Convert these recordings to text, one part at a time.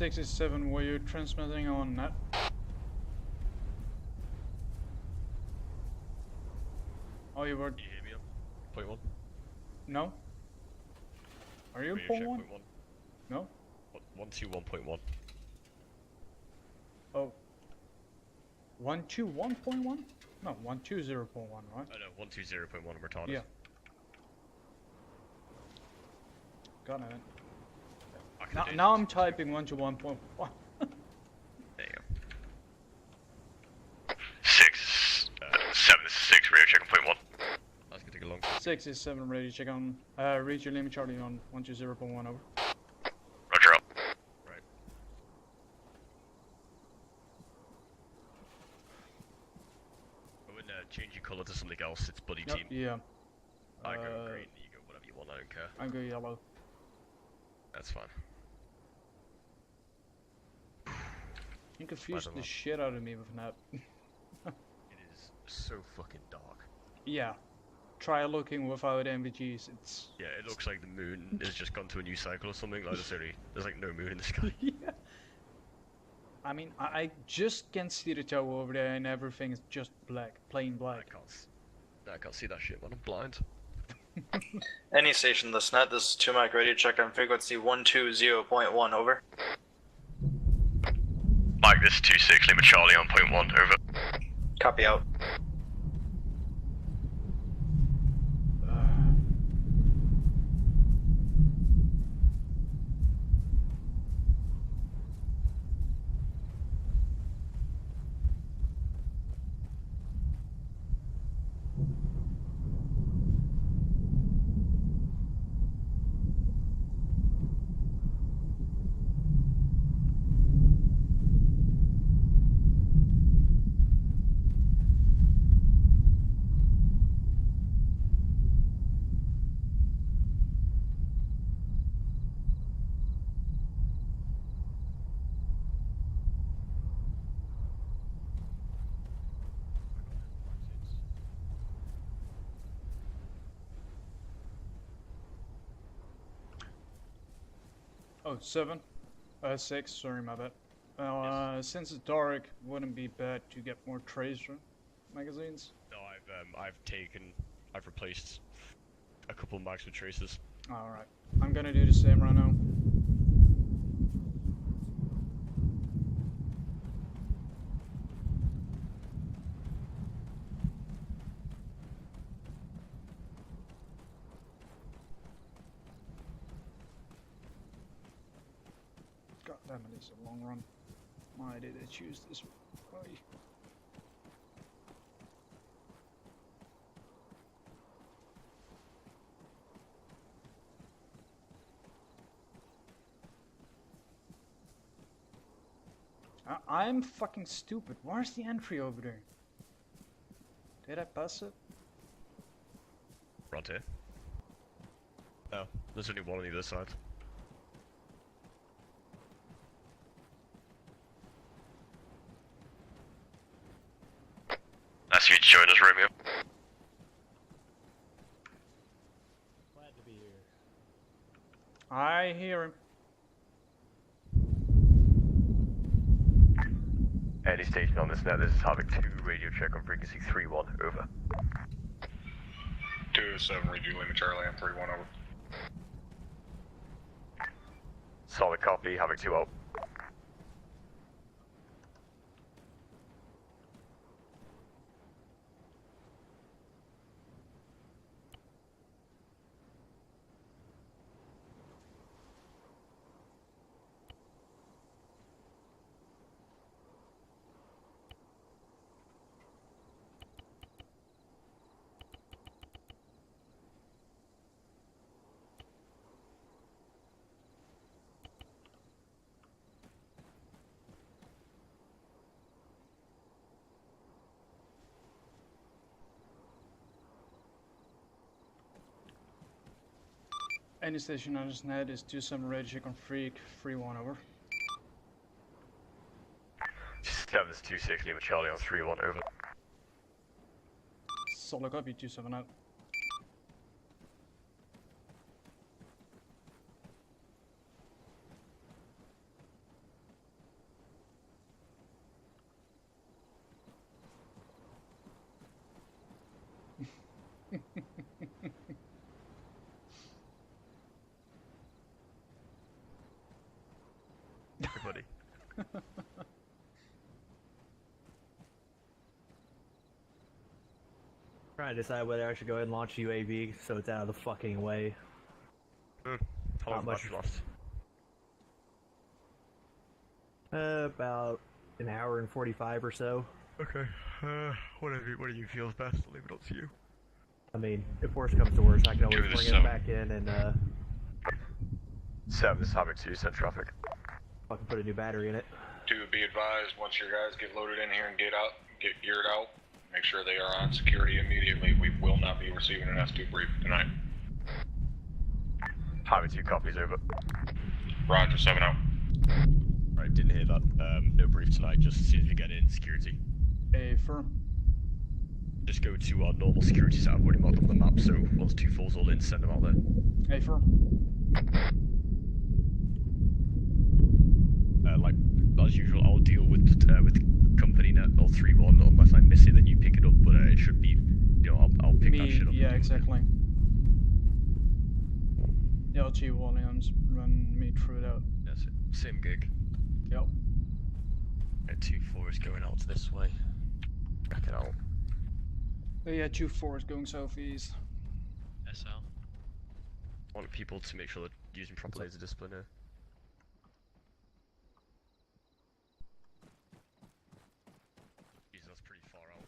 67, were you transmitting on net? Oh, you were. Can you hear me up? Point one? No? Are you Radio point check one? point one? No? 121.1. Oh. 121.1? No, 120.1, right? Oh no, 120.1, I'm retarded. Yeah. Got it. Now I'm typing 121.1. There you go. 7 radio check on point one. That's gonna take a long time. 67 radio check on, read your limit Charlie on 120.1 over. Roger up. Right. Go and change your colour to something else, it's buddy team. Yeah. I go green, you go whatever you want, I don't care. I go yellow. That's fine. You confused don't the know. shit out of me with that. It is so fucking dark. Yeah. Try looking without NVGs, it's... Yeah, it looks like the moon has just gone to a new cycle or something. Like there's like no moon in the sky. Yeah. I mean, I just can see the tower over there and everything is just black, plain black. I can't see that shit, man. I'm blind. Any station, this net, this is 2 Mike radio check on frequency 120.1, over. Mike, this is 26, Lima Charlie on point 1, over. Copy out. Oh, 7? 6, sorry, my bad. Well, since it's dark, wouldn't be bad to get more tracer magazines. No, I've replaced a couple of mags with traces. Alright, I'm gonna do the same right now. God damn it, it's a long run. Why did I choose this way? I'm fucking stupid. Where's the entry over there? Did I pass it? Right here. No, there's only one on either side. Ask you to join us, Romeo. Glad to be here. I hear him. Any station on this net, this is Havoc 2, radio check on frequency 31, over. 207, radio Lima Charlie on 31, over. Solid copy, Havoc 2 out. Any station on this net is 27 radio check on freak, 3-1, over. 726, Lima Charlie on 31, over. Solid copy, 27 out. Everybody. Trying to decide whether I should go ahead and launch UAV so it's out of the fucking way. How Not long much. much lost? About an hour and 45 or so. Okay, what do you feel is best? I'll leave it up to you. I mean, if worse comes to worse, I can always Give it a bring it 7. back in and 7, this is Havoc 2, send traffic. fucking put a new battery in it. 2, be advised, once your guys get loaded in here and get geared out, make sure they are on security immediately. We will not be receiving an S2 brief tonight. Havoc 2 copies, over. Roger, 7 out. Right, didn't hear that. No brief tonight, just as soon as we get in, security. Affirm. Just go to our normal security setup, already marked on the map, so once 2-4's all in, send them out there. Affirm. Like, as usual, I'll deal with company net or 3-1, unless I miss it, then you pick it up, but it should be, you know, I'll pick that shit up. Yeah, exactly. Yeah, LG Williams, run me through that. That's it. Same gig. Yep. And 2-4 is going out this way. Back it out. Yeah, 2-4 is going southeast. SL. I want people to make sure they're using proper laser discipline here. Jesus, that's pretty far out.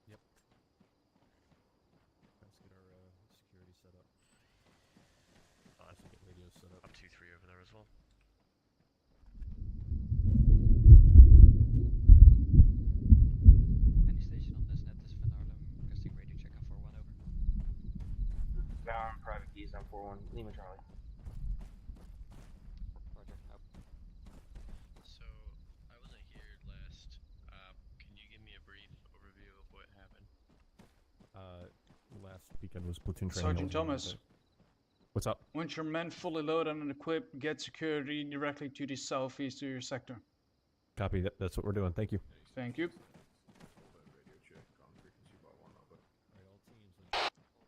Yep. Let's get our security set up. Nice. Get radios set up. I'm 2-3 over there as well. Any station on this net, this is Van Arlem, requesting radio check on 4-1 over. Now I'm private keys on 4-1, Lima Charlie. Roger, out. So, I wasn't here last. Can you give me a brief overview of what happened? Last weekend was platoon training. Sergeant Thomas, What's up? once your men fully loaded and equipped, get security directly to the southeast of your sector. Copy. That's what we're doing. Thank you. Thank you.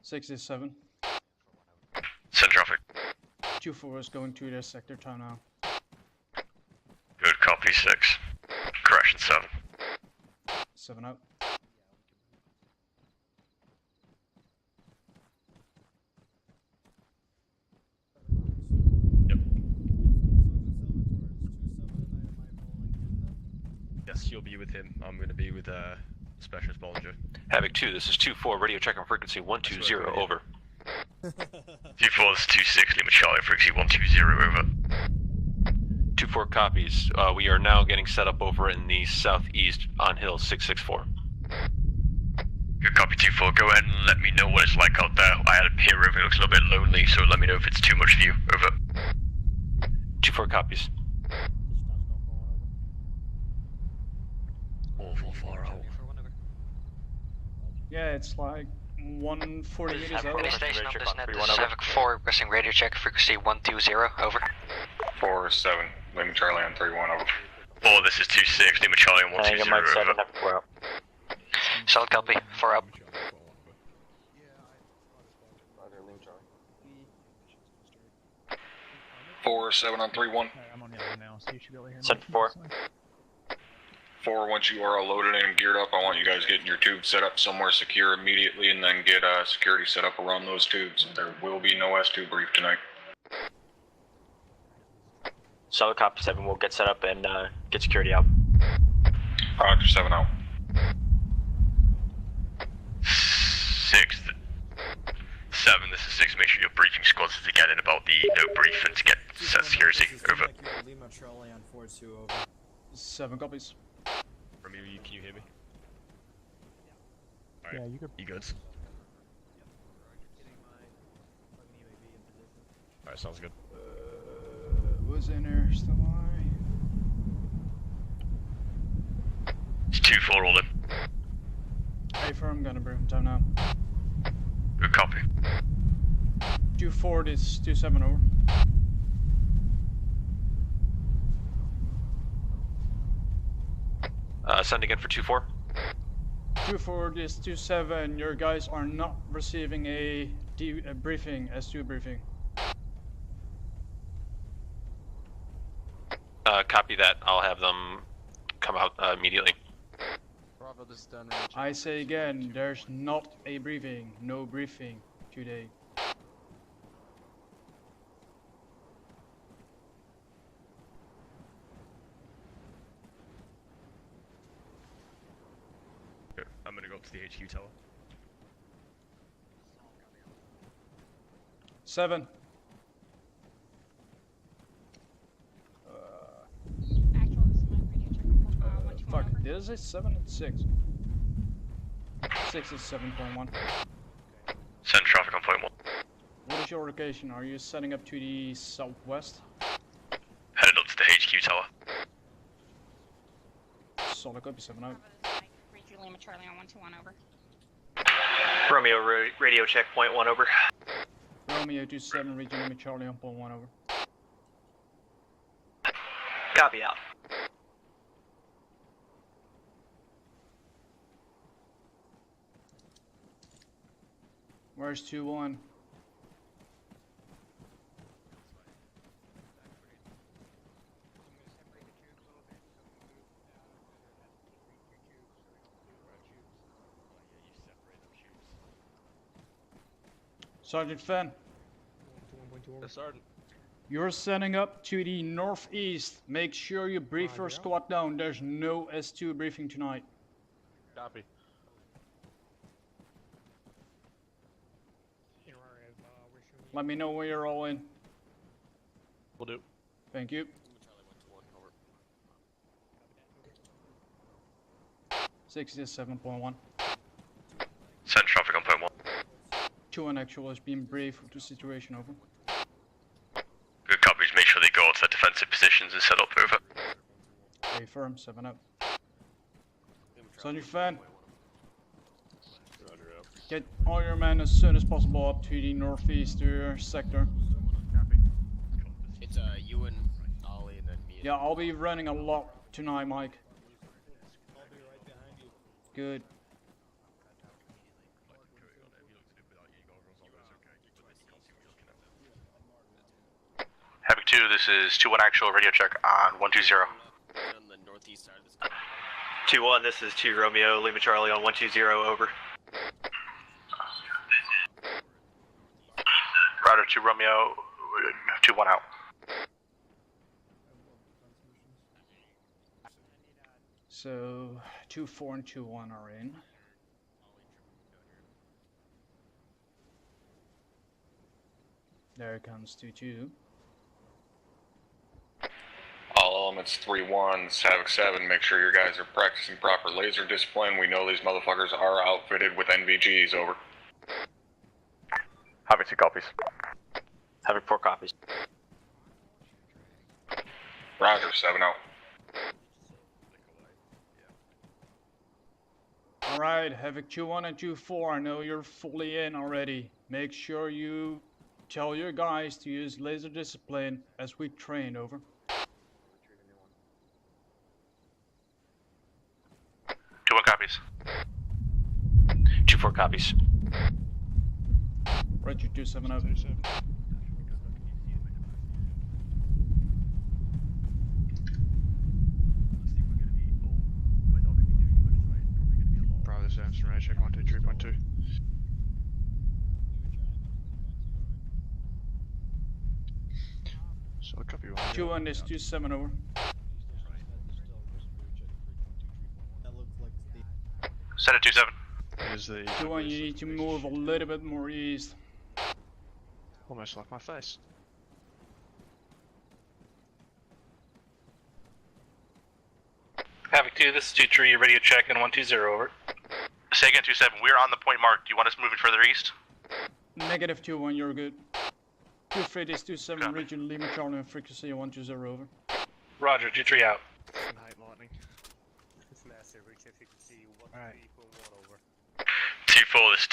67. Send traffic. 2-4 is going to their sector town now. Good copy, 6. Correction, 7. 7 out. Yep. Yes, you'll be with him. I'm gonna be with Specialist Bolinger. Havoc 2, this is 2-4, radio check on frequency 120, over. 2-4, this is 2-6, Lima Charlie, frequency 120, over. 2-4 copies. We are now getting set up over in the southeast on Hill 664. Good copy, 2-4. Go ahead and let me know what it's like out there. I had a peer over, it looks a little bit lonely, so let me know if it's too much for you. Over. 2-4 copies. Awful far out. Yeah, it's like 140 meters out. Any station on this net, this is Havoc 4, requesting radio check, frequency 120, over. 4-7, Lima Charlie on 3-1, over. 4, this is 2-6, Lima Charlie on 120, over. Solid copy, 4 up. 4-7 on 3-1. I'm on the other now, so you should be able to hear me. Set 4. 4, once you are all loaded and geared up, I want you guys getting your tubes set up somewhere secure immediately and then get security set up around those tubes. There will be no S2 brief tonight. Solid copy 7, we'll get set up and get security out. Roger, 7 out. 6, 7, this is 6, make sure your briefing squads to get in about the no brief and to get set security, over. Lima Charlie on 4-2, over. 7 copies. Remy, can you hear me? Yeah, Alright, you could. you good? Alright, sounds good. Was in there, still alive. It's 2-4 all in. Hey, firm, gonna bring time now. Good copy. 2-4 is 2-7 over. Send again for 2-4. 2-4 is 2-7. Your guys are not receiving a briefing, S2 briefing. Copy that. I'll have them come out immediately. Bravo, this is done. I say again, there's not a briefing. No briefing today. Okay, I'm gonna go up to the HQ tower. 7. Fuck, did it say 7 and 6? 6 is 7.1. Send traffic on point 1. What is your location? Are you setting up to the southwest? Headed up to the HQ tower. Solid copy, 7-0. Read Lima Charlie on 121 over. Romeo, radio check, point 1 over. Romeo 27, read Lima Charlie on point 1 over. Copy out. Where's 2-1? Sergeant Fenn. Yes, Sergeant. You're setting up to the northeast. Make sure you brief your squad down. There's no S2 briefing tonight. Copy. Let me know when you're all in. Will do. Thank you. 67.1. Send traffic on point 1. 2-1 actual is being briefed with the situation over. Good copies, make sure they go to their defensive positions and set up over. A firm, 7-0. Sergeant Fan. Get all your men as soon as possible up to the northeast sector. It's you and Ollie and then me. Yeah, I'll be running a lot tonight, Mike. Good. Havoc 2, this is 2-1 actual radio check on 120. On the northeast side of the sky. 2-1, this is 2 Romeo, Lima Charlie on 120, over. Router 2 Romeo, 2-1 out. So 2-4 and 2-1 are in. There comes 2-2. All elements 3-1, Havoc 7, make sure your guys are practicing proper laser discipline. We know these motherfuckers are outfitted with NVGs, over. Havoc 2 copies. Havoc 4 copies. Roger, 7-0. Alright, Havoc 2-1 and 2-4, I know you're fully in already. Make sure you tell your guys to use laser discipline as we train, over. 2-1 copies. 2-4 copies. Roger, 2-7-0. Probably the same. Radio check 123.2. So a copy 2-1 is 2-7 over. Set at 2-7. Is the 2-1, you need to move a little bit more east. almost like my face. Havoc 2, this is 2-3, radio check and 120, over. Say again, 2-7, we're on the point mark. Do you want us moving further east? Negative 2-1, you're good. 2-3 is 2-7, Copy. region Lima Charlie and frequency 120 over. Roger, 2-3 out. Night lightning. It's massive. We check frequency 1-3.1 over. 2-4, this is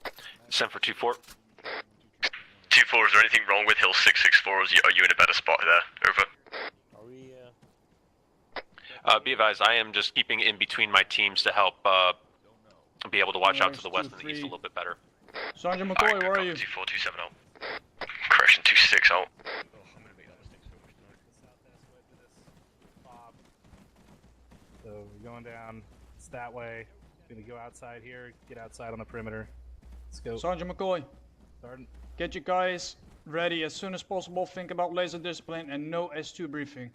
2-6. Send for 2-4. 2-4, is there anything wrong with Hill 664, or are you in a better spot there? Over. Are we, Be advised, I am just keeping in between my teams to help be able to watch out to the west and the east a little bit better. Sergeant McCoy, where are you? 2-4, 2-7-0. Correction, 2-6 out. So we're going down. It's that way. Gonna go outside here. Get outside on the perimeter. Let's go. Sergeant McCoy, Starting. get you guys ready as soon as possible. Think about laser discipline and no S2 briefing.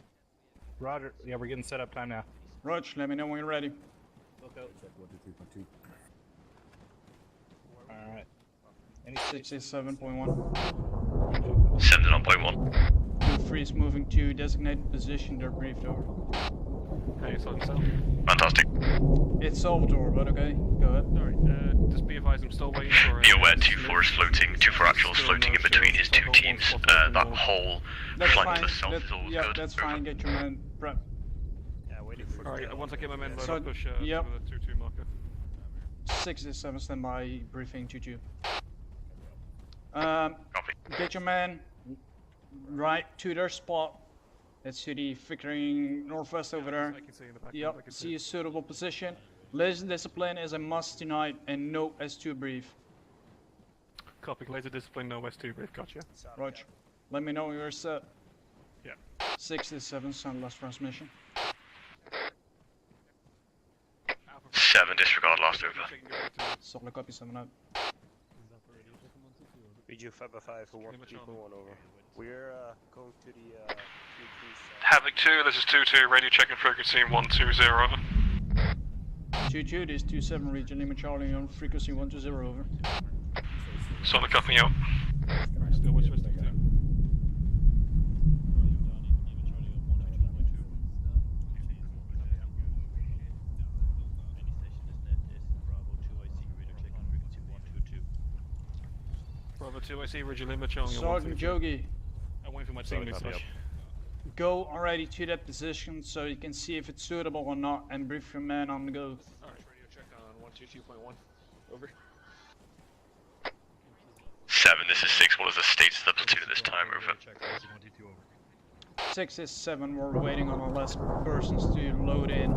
Roger. Yeah, we're getting set up time now. Roger, let me know when you're ready. All right. 67.1. Send it on point 1. 2-3 is moving to designated position. They're briefed over. How you feeling, so? Fantastic. It's Salvatore, but okay, go ahead. Alright, just be advised I'm still waiting for... Be aware 2-4 is floating, 2-4 actual is floating in between his two teams. That whole flank to the south is all Yeah, good. that's fine, get your man prep. Yeah, waiting for... Alright, once I get my men loaded, So, I'll push yep. to the 2-2 marker. 67 standby, briefing 2-2. Copy. Get your man right to their spot. That's to the flickering northwest over there. I can see in the background, Yep, I can see a suitable position. Laser discipline is a must tonight and no S2 brief. Copy, laser discipline, no S2 brief, gotcha. Roger. Let me know when you're set. Yeah. 67, soundless transmission. 7, disregard last over. Solid copy, 7 out. BG 5x5 for 1 people 1 over. We're going to the 2-2 Havoc 2, this is 2-2, radio checking frequency 120, over. 2-2, this 2-7, region Lima Charlie on frequency 120, over. Solid copy, out. Still which way to do? Bravo 2, I see Ridge Lima Charlie on Sergeant 122. Yogi, I'm waiting for my team to finish. go already to that position so you can see if it's suitable or not and brief your man on the go. Alright, radio check on 122.1. Over. 7, this is 6, what is the status of the platoon at this time, over. 6 is 7, we're waiting on our last persons to load in.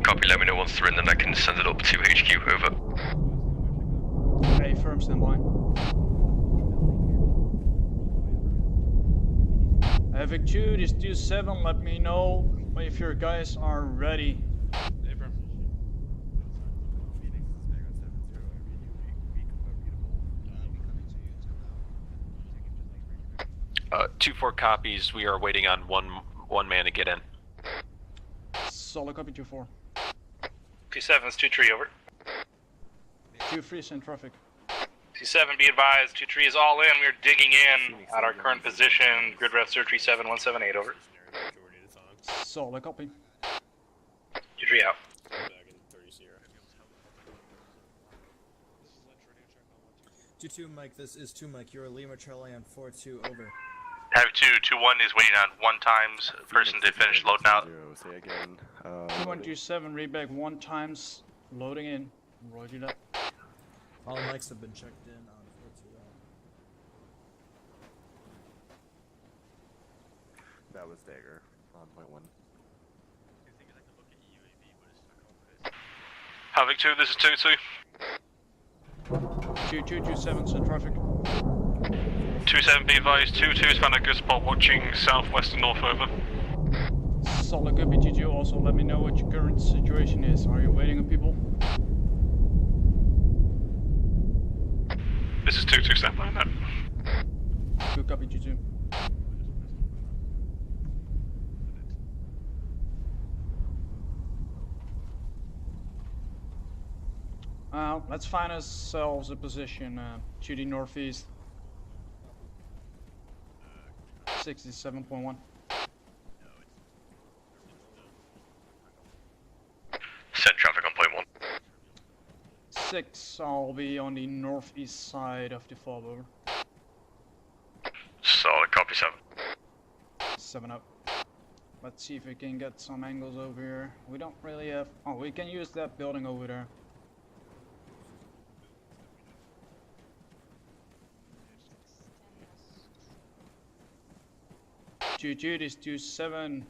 Copy, let me know once they're in, then I can send it up to HQ, over. Hey, firm standby. Havoc 2, this 2-7, let me know if your guys are ready. 2-4 copies, we are waiting on one man to get in. Solid copy 2-4. 2-7 is 2-3, over. 2-3 send traffic. 2-7, be advised, 2-3 is all in. We're digging in at our current position. Grid ref 37178, over. Solid copy. 2-3 out. 2-2 Mike, this is 2 Mike. You're Lima Charlie on 4-2, over. Havoc 2, 2-1 is waiting on 1 times. Person to finish loading out. Say again. 2127, read back 1 times, loading in. Roger that. All mics have been checked in on 4-2. That was Dagger on point 1. Havoc 2, this is 2-2. 2227, send traffic. 2-7, be advised, 2-2 is found a good spot watching southwest and north, over. Solid copy 22, also let me know what your current situation is. Are you waiting on people? This is 2-2, stand by that. Good copy 22. Let's find ourselves a position to the northeast. 67.1. Send traffic on point 1. 6, I'll be on the northeast side of the fob, over. Solid copy, 7. 7 up. Let's see if we can get some angles over here. We don't really have... Oh, we can use that building over there. Two this 2-7.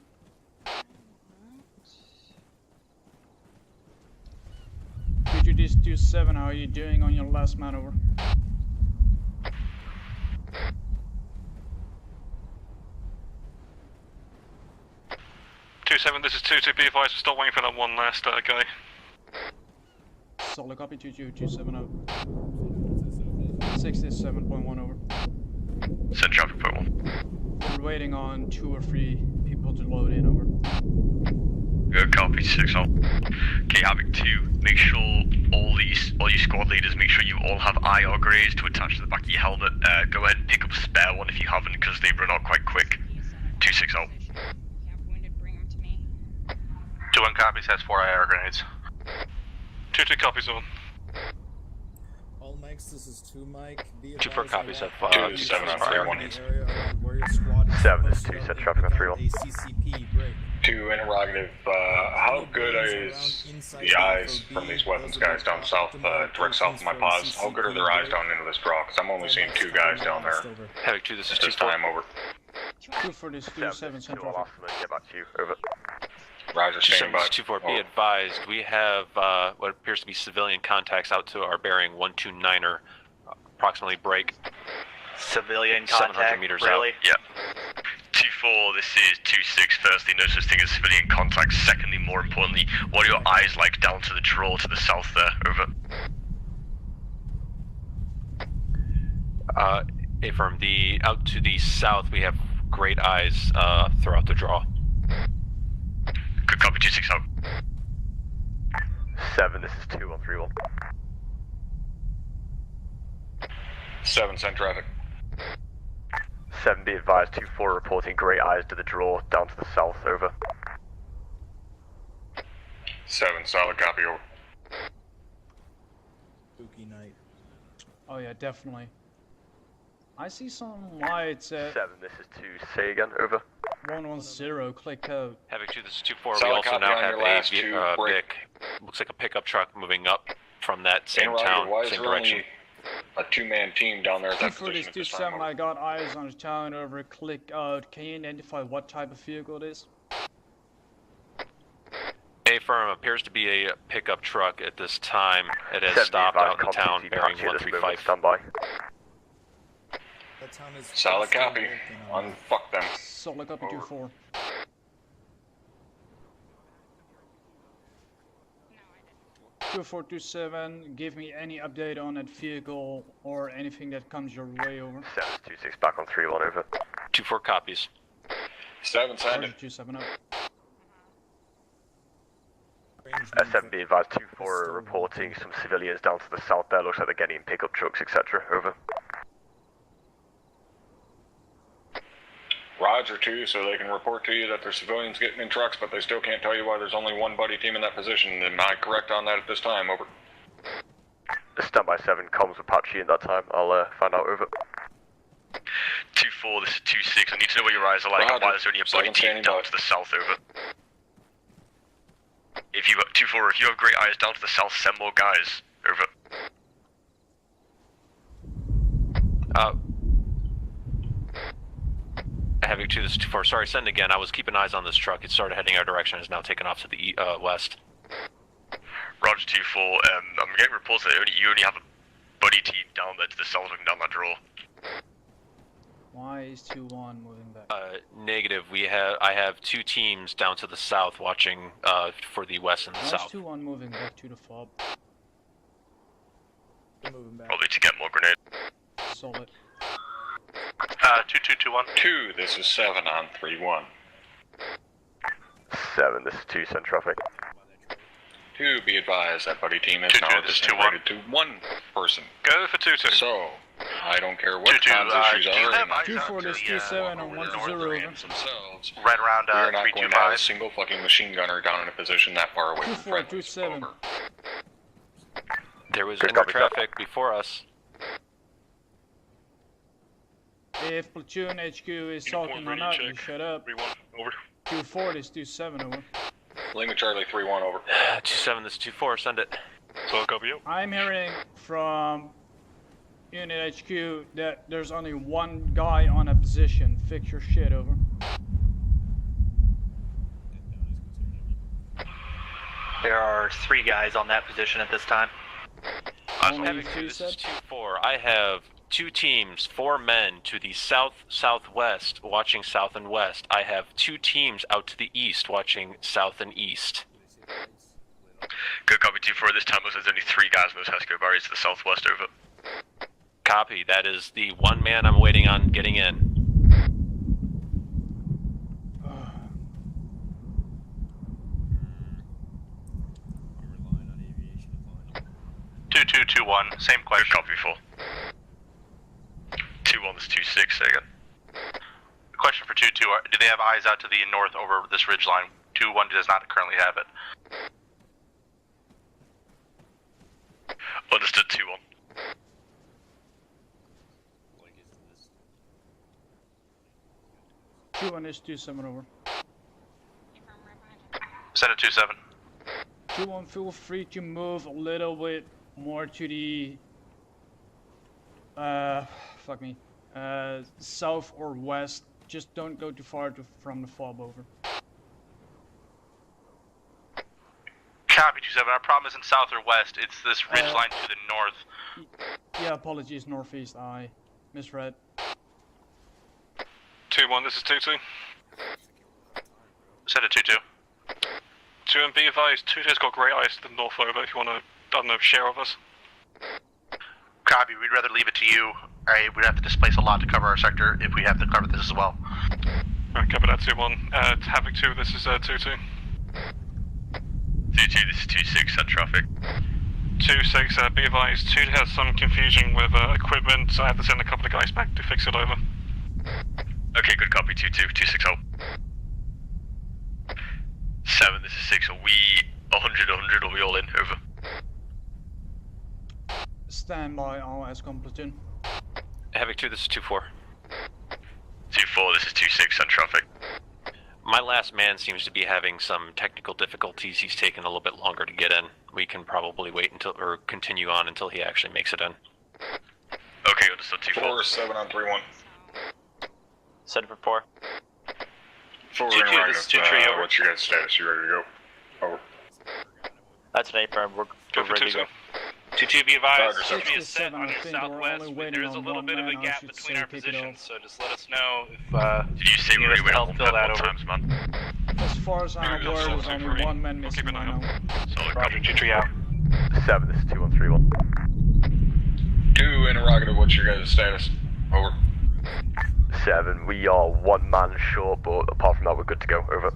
This 2-7, how are you doing on your last man, over? This is 2-2, be advised, we're still waiting for that one last guy. Solid copy 2-2, 2-7 out. 67.1, over. Send traffic point 1. We're waiting on 2 or 3 people to load in, over. Good copy, 6 out. Okay, Havoc 2, make sure all your squad leaders, make sure you all have IR grays to attach to the back of your helmet. Go ahead and pick up a spare one if you haven't, because they run out quite quick. 2-6 out. 2-1 copy. copies, has 4 IR grenades. 2-2 copies on. All mics, this is 2 mic. 2-4 copies have 2-7 on 3-1. 7, this is 2, set traffic on 3-1. 2 interrogative, how good is the eyes from these weapons guys down south, direct south of my pause? How good are their eyes down into this draw? Because I'm only seeing 2 guys down there. Havoc 2, this is This 2-4. time, over. 2 for this 2-7 central. I'll get back to you, over. Roger, standing by. 2-4, be advised, we have what appears to be civilian contacts out to our bearing 129er, approximately break. Civilian 700 contact, meters really? out. Yeah. 2-4, this is 2-6. Firstly, no such thing as civilian contact. Secondly, more importantly, what are your eyes like down to the draw to the south there? Over. Affirm, out to the south, we have great eyes throughout the draw. Good copy, 2-6 out. 7, this is 2 on 3-1. 7, send traffic. 7, be advised, 2-4 reporting great eyes to the draw, down to the south, over. 7, solid copy, over. Spooky night. Oh yeah, definitely. I see some lights at 7, this is 2, say again, over. 110, click code. Havoc 2, this is 2-4, we Solid also copy now on have your last 2, a break. looks like a pickup truck moving up from that same Interrogative, town, why is same there only direction. a 2-man team down there at 2 that for position this at this 2-7, time, over. I got eyes on the town over, click out. Can you identify what type of vehicle it is? Affirm, appears to be a pickup truck at this time. It has 7, stopped be out in advised, town contact bearing Apache at this moment, 135. standby. That town is Solid still copy. working on Unfuck them. Solid copy, 2-4. No, I 2-4-2-7, give me any update on that vehicle or anything that comes your way over. 7-2-6 back on 3-1, over. 2-4 copies. 7, send it. 2-7 up. Range 7, be advised, 2-4 are reporting some civilians down to the south there, looks like they're getting in pickup trucks, etc., over. Roger, 2, so they can report to you that there's civilians getting in trucks, but they still can't tell you why there's only 1 buddy team in that position. Am I correct on that at this time? Over. Standby 7, comms with Apache in that time, I'll find out, over. 2-4, this is 2-6. I need to know what your eyes are like and why there's only a buddy 7 team standing down by. to the south, over. If you 2-4, if you have great eyes down to the south, send more guys, over. Havoc 2, this is 2-4. Sorry, send again. I was keeping eyes on this truck. It started heading our direction. It's now taken off to the west. Roger, 2-4. I'm getting reports that you only have a buddy team down there to the south looking down that draw. Why is 2-1 moving back? Negative. I have 2 teams down to the south watching for the west and the Why is south. 2-1 moving back to the fob? moving back. Probably to get more grenades. Solid. 2221. 2, this is 7 on 3-1. 7, this is 2, send traffic. 2, be advised, that buddy team is 2-2, now this is disintegrated to 1 person. Go for 2-2. So, I don't care what 2-2, Tom's issues do you are, have and eyes 2-4, on this to the, 2-7 on over 1-0 the north over. ramps themselves. right around We are not going to have a 325. single fucking machine gunner down in a position that far away from 2-4, friendlies. 2-7. Over. There was Good inner copy, sir. traffic before us. If Platoon HQ is talking or not, you shut up. 3-1, over. 2-4, this 2-7 over. Lima Charlie 3-1, over. 2-7, this is 2-4. Send it. So copy you. I'm hearing from Unit HQ that there's only 1 guy on a position. Fix your shit, over. There are 3 guys on that position at this time. Only Havoc 2, 2 this is said? 2-4. I have 2 teams, 4 men to the south-southwest watching south and west. I have 2 teams out to the east watching south and east. Good copy, 2-4. This time there's only 3 guys in those Tesco barriers to the southwest, over. Copy. That is the 1 man I'm waiting on getting in. 2221, same Good question. copy, 4. 2-1, this is 2-6, say again. Question for 2-2, do they have eyes out to the north over this ridge line? 2-1 does not currently have it. Understood, 2-1. Two-1 is 2-7 over. Send it 2-7. 2-1, feel free to move a little bit more to the south or west. Just don't go too far from the fob over. Copy 2-7. Our problem isn't south or west. It's this ridge line to the north. Yeah, apologies, northeast. I misread. 2-1, this is 2-2. Send it 2-2. 2 and be advised, 2-2's got great eyes to the north over if you want to, I don't know, share of us. Copy, we'd rather leave it to you. Alright, we'd have to displace a lot to cover our sector if we have to cover this as well. Alright, cover that 2-1. Havoc 2, this is 2-2. 2-2, this is 2-6, send traffic. 2-6, be advised, 2 has some confusion with equipment, so I have to send a couple of guys back to fix it over. Okay, good copy, 2-2, 2-6 out. 7, this is 6, are we 100, are we all in? Over. Stand by, all ESCOM platoon. Havoc 2, this is 2-4. 2-4, this is 2-6, send traffic. My last man seems to be having some technical difficulties. He's taken a little bit longer to get in. We can probably wait until, or continue on until he actually makes it in. Okay, understood, 2-4. 4-7 on 3-1. Set for 4. 4 2-2, in this is 2-3 over. What's your guys' status? You ready to go? Over. That's an A-firm. We're ready to go. 2-2, be advised, Roger, should be a set on your southwest. There is a little bit of a gap between our positions, so just let us know if Did you say we went help fill that over. times, man? As far as I'm aware, there's only one man missing right now. Solid Roger, copy. 2-3 out. 7, this is 2-1-3-1. 2 interrogative, what's your guys' status? Over. 7, we are 1 man short, but apart from that, we're good to go. Over.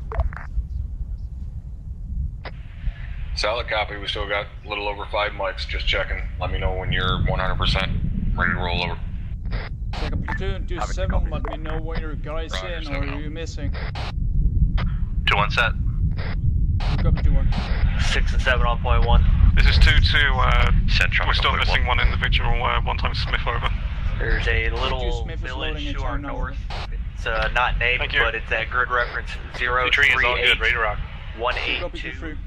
Solid copy, we still got a little over 5 mics, just checking. Let me know when you're 100% ready to roll over. Second platoon, 2-7, let me know when your guys Roger, in or 7-0. are you missing. 2-1 set. Copy 2-1. 6 and 7 on point 1. This is 2-2, Send traffic we're still on point missing 1. one individual, 1 Smith over. There's a little Smith is village loading to our into our north. It's not named, Thank you. but it's at grid reference 2-3 is all good, ready to rock. 038-182.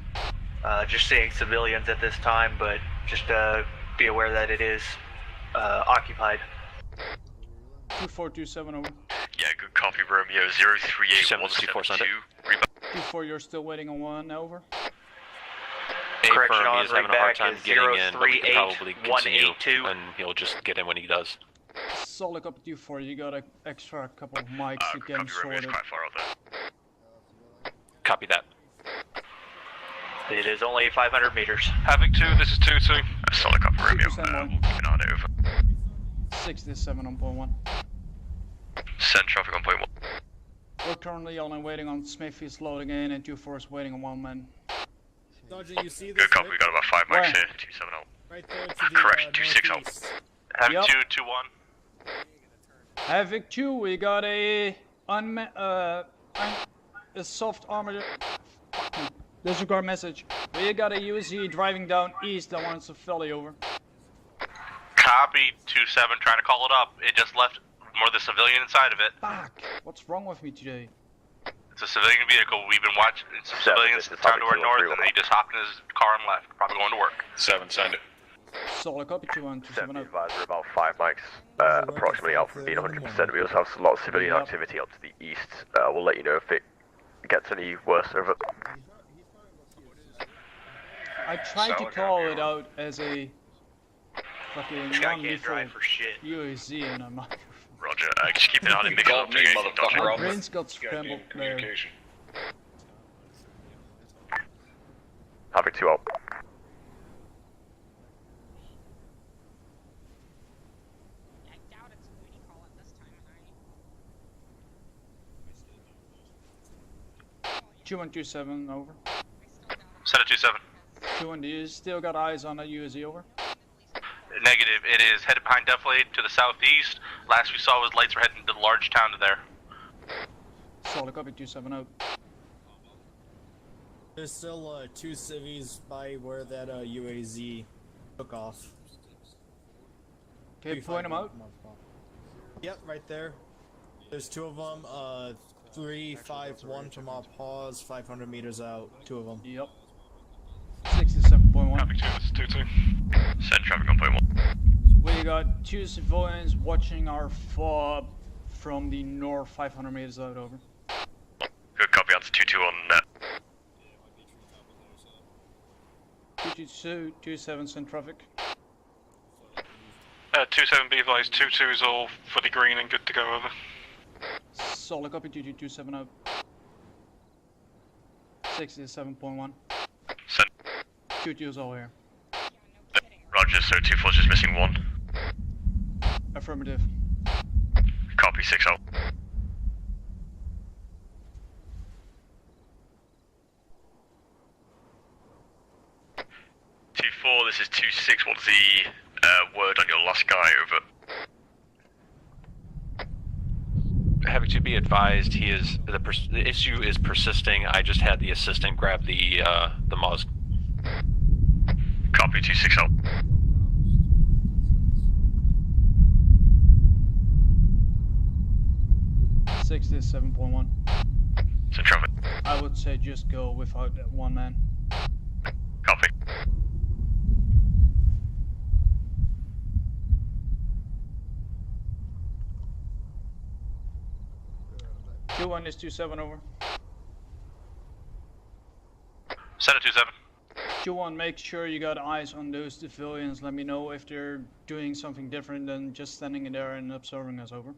Just seeing civilians at this time, but just be aware that it is occupied. 2427 over. Yeah, good copy, Romeo. 038-172. 24, you're still waiting on 1 over. Correction A-firm, on he is having a hard read time back is getting in, but we can probably continue, 038-182. and he'll just get in when he does. Solid copy 24, you got an extra couple of mics to Good get him copy, Romeo's sorted. quite far out there. Copy that. It is only 500 meters. Havoc 2, this is 2-2. Solid copy, Romeo. 2% We'll more. keep an eye on it, over. 67 on point 1. Send traffic on point 1. We're currently only waiting on Smith, he's loading in, and 24 is waiting on 1 man. Sergeant, you see this? Good copy, we got about 5 mics Where? here. 270. Right there to the Correction, 260. northeast. Have Yep. 2-2-1. Havoc 2, we got a soft armored disregard message. We got a USG driving down east that wants to filly over. Copy, 2-7, trying to call it up. It just left more the civilian inside of it. Fuck! What's wrong with me today? It's a civilian vehicle. We've been watching some 7, civilians this is down to our Havoc 2 on north, and they just hopped in his car and left. Probably going to work. 7, send it. Solid copy 2-1, 7, 2-7 be out. advised, we're about 5 mics, approximately out from being 100%. We also have a lot of civilian activity up to the east. We'll let you know if it gets any worse. Over. I tried to Solid call copy, it out as a fucking This guy can't non-lethal drive for shit. USG and I'm not. Roger, just keep an eye on it. Make Call sure me, to motherfucker. My I'm brain's got Goddamn scrambled there. communication. Havoc 2 out. I doubt it's a booty call at this time of night. 2127 over. Send it 2-7. 21, do you still got eyes on that USG over? Negative. It is headed behind Deflate to the southeast. Last we saw was lights were heading to the large town to there. Solid copy 2-7 out. There's still 2 civvies by where that UAZ took off. Okay, point them out. Yep, right there. There's 2 of them. 351 from our pause, 500 meters out. 2 of them. Yep. 67.1. Copy 2, this is 2-2. Send traffic on point 1. We got 2 civilians watching our fob from the north 500 meters out, over. Good copy, answer 2-2 on net. 222, 27 send traffic. 2-7 be advised, 2-2 is all fully green and good to go, over. Solid copy, 2227 out. 67.1. Send. 2-2 is all here. Roger, so 2-4's just missing 1. Affirmative. Copy, 6 out. This is 2-6. What's the word on your last guy? Over. Having to be advised, he is the issue is persisting. I just had the assistant grab the Moz. Copy, 2-6 out. Six is 7.1. So traffic. I would say just go without that 1 man. Copy. Q1 is 27 over. Send it 2-7. Q1, make sure you got eyes on those civilians. Let me know if they're doing something different than just standing in there and observing us, over.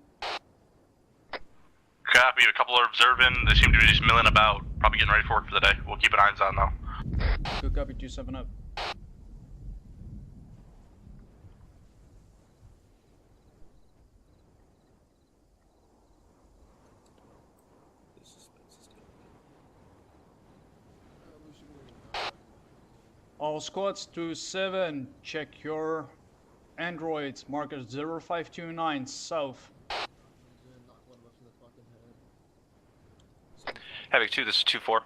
Copy, a couple are observing. They seem to be just milling about. Probably getting ready for work for the day. We'll keep an eye on though. Good copy, 27 up. All squads to 7, check your androids, marker 0529 south. Havoc 2, this is 2-4.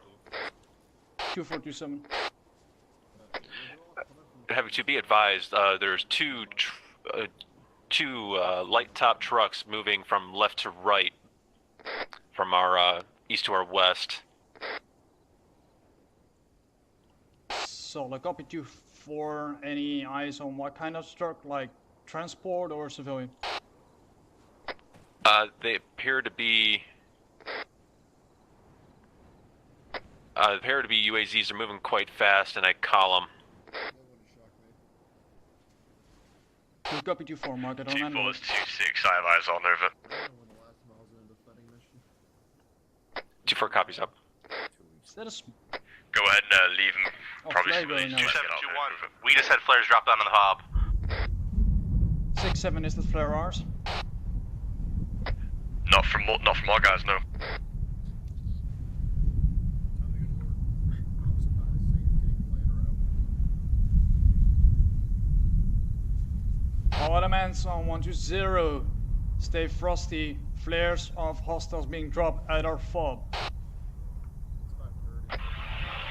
2427. Havoc 2, be advised, there's two light top trucks moving from left to right from our east to our west. Solid copy, 2-4. Any eyes on what kind of truck, like transport or civilian? They appear to be UAZs. Are moving quite fast in a column. Good copy, 2-4. Mark it on 2-4 is 2-6. I have eyes on, over. 2-4 copies up. Status. Go ahead and leave him. Oh, Probably flare civilians. going now. 2721. We just had flares drop down on the hub. 6-7 is the flare ours. Not from our guys, no. All elements on 120. Stay frosty. Flares of hostiles being dropped at our fob.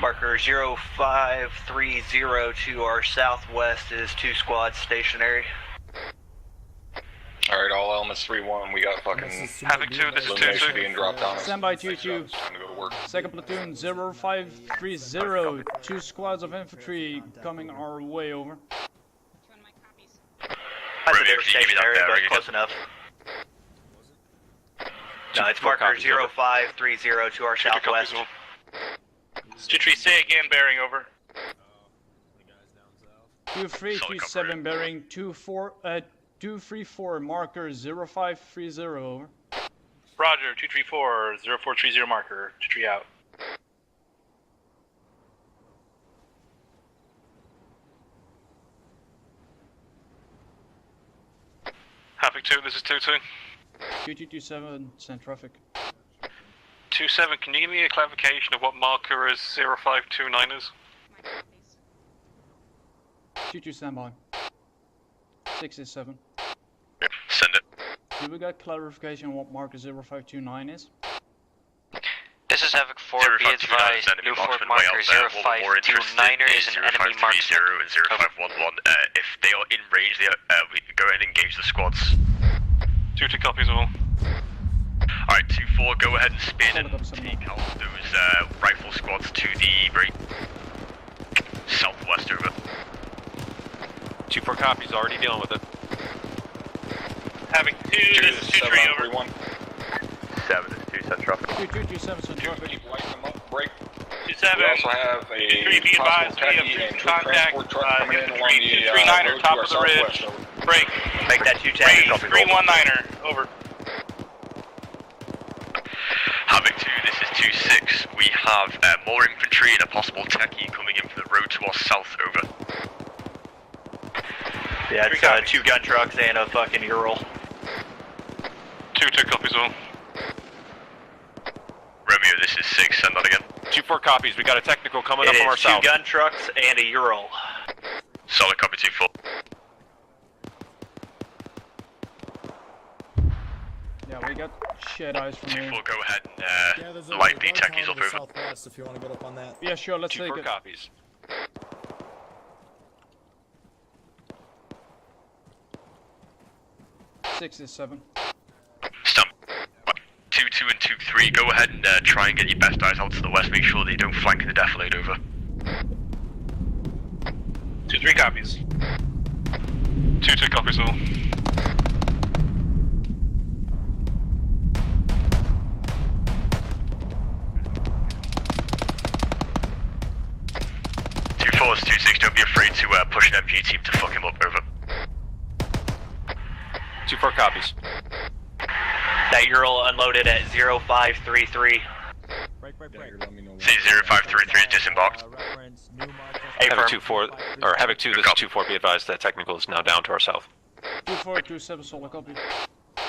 Marker 0530 to our southwest is 2 squads stationary. Alright, all elements 3-1, we got fucking Havoc 2, this is 2-2. being dropped on us. Stand by 2-2. Time to go to work. Second platoon 0530. 2 squads of infantry coming our way, over. I said they were stationary, but close enough. No, it's marker 0530 to our southwest. 2-3, say again, bearing over. 2327 bearing 234 marker 0530, over. Roger, 234, 0430 marker, 2-3 out. Havoc 2, this is 2-2. 2227 send traffic. 2-7, can you give me a clarification of what marker is 0529 is? 22 standby. 6-7. Send it. Do we got clarification on what marker 0529 is? This is Havoc 4, be advised, Newport marker 0529er is an enemy marksman. And 0511, if they are in range, we go ahead and engage the squads. 2-2 copies all. Alright, 2-4, go ahead and spin and take out those rifle squads to the very southwest over. 2-4 copies, already dealing with it. Havoc 2, this is 2-3 over. 7 is 2 send traffic. 2-2-2-7 send traffic. Keep lighting them up, break. 2-7. We also have a possible techie and transport truck coming in along the 3-9er, top of the ridge. Break. Make that 210. 3-1-9er, over. Havoc 2, this is 2-6. We have more infantry and a possible techie coming in from the road to our south, over. Yeah, it's 2 gun trucks and a fucking Ural. 2-2 copies all. Romeo, this is 6, send that again. 2-4 copies, we got a technical coming up from our south. 2 gun trucks and a Ural. Solid copy, 2-4. Yeah, we got shed eyes from here. 2-4, go ahead and light the techies up over. Southwest, if you want to get up on that. Yeah, sure, let's take 2-4 it. copies. 6 is 7. Stump. 2-2 and 2-3, go ahead and try and get your best eyes out to the west, make sure they don't flank the defilade, over. 2-3 copies. 2-2 copies all. Is 2-6, don't be afraid to push an MG team to fuck him up, over. 2-4 copies. That Ural unloaded at 0533. Say 0533 is disembarked. Havoc 2-4, or Havoc 2, this is 2-4, be advised that technical is now down to our south. 2-4-2-7, solid copy.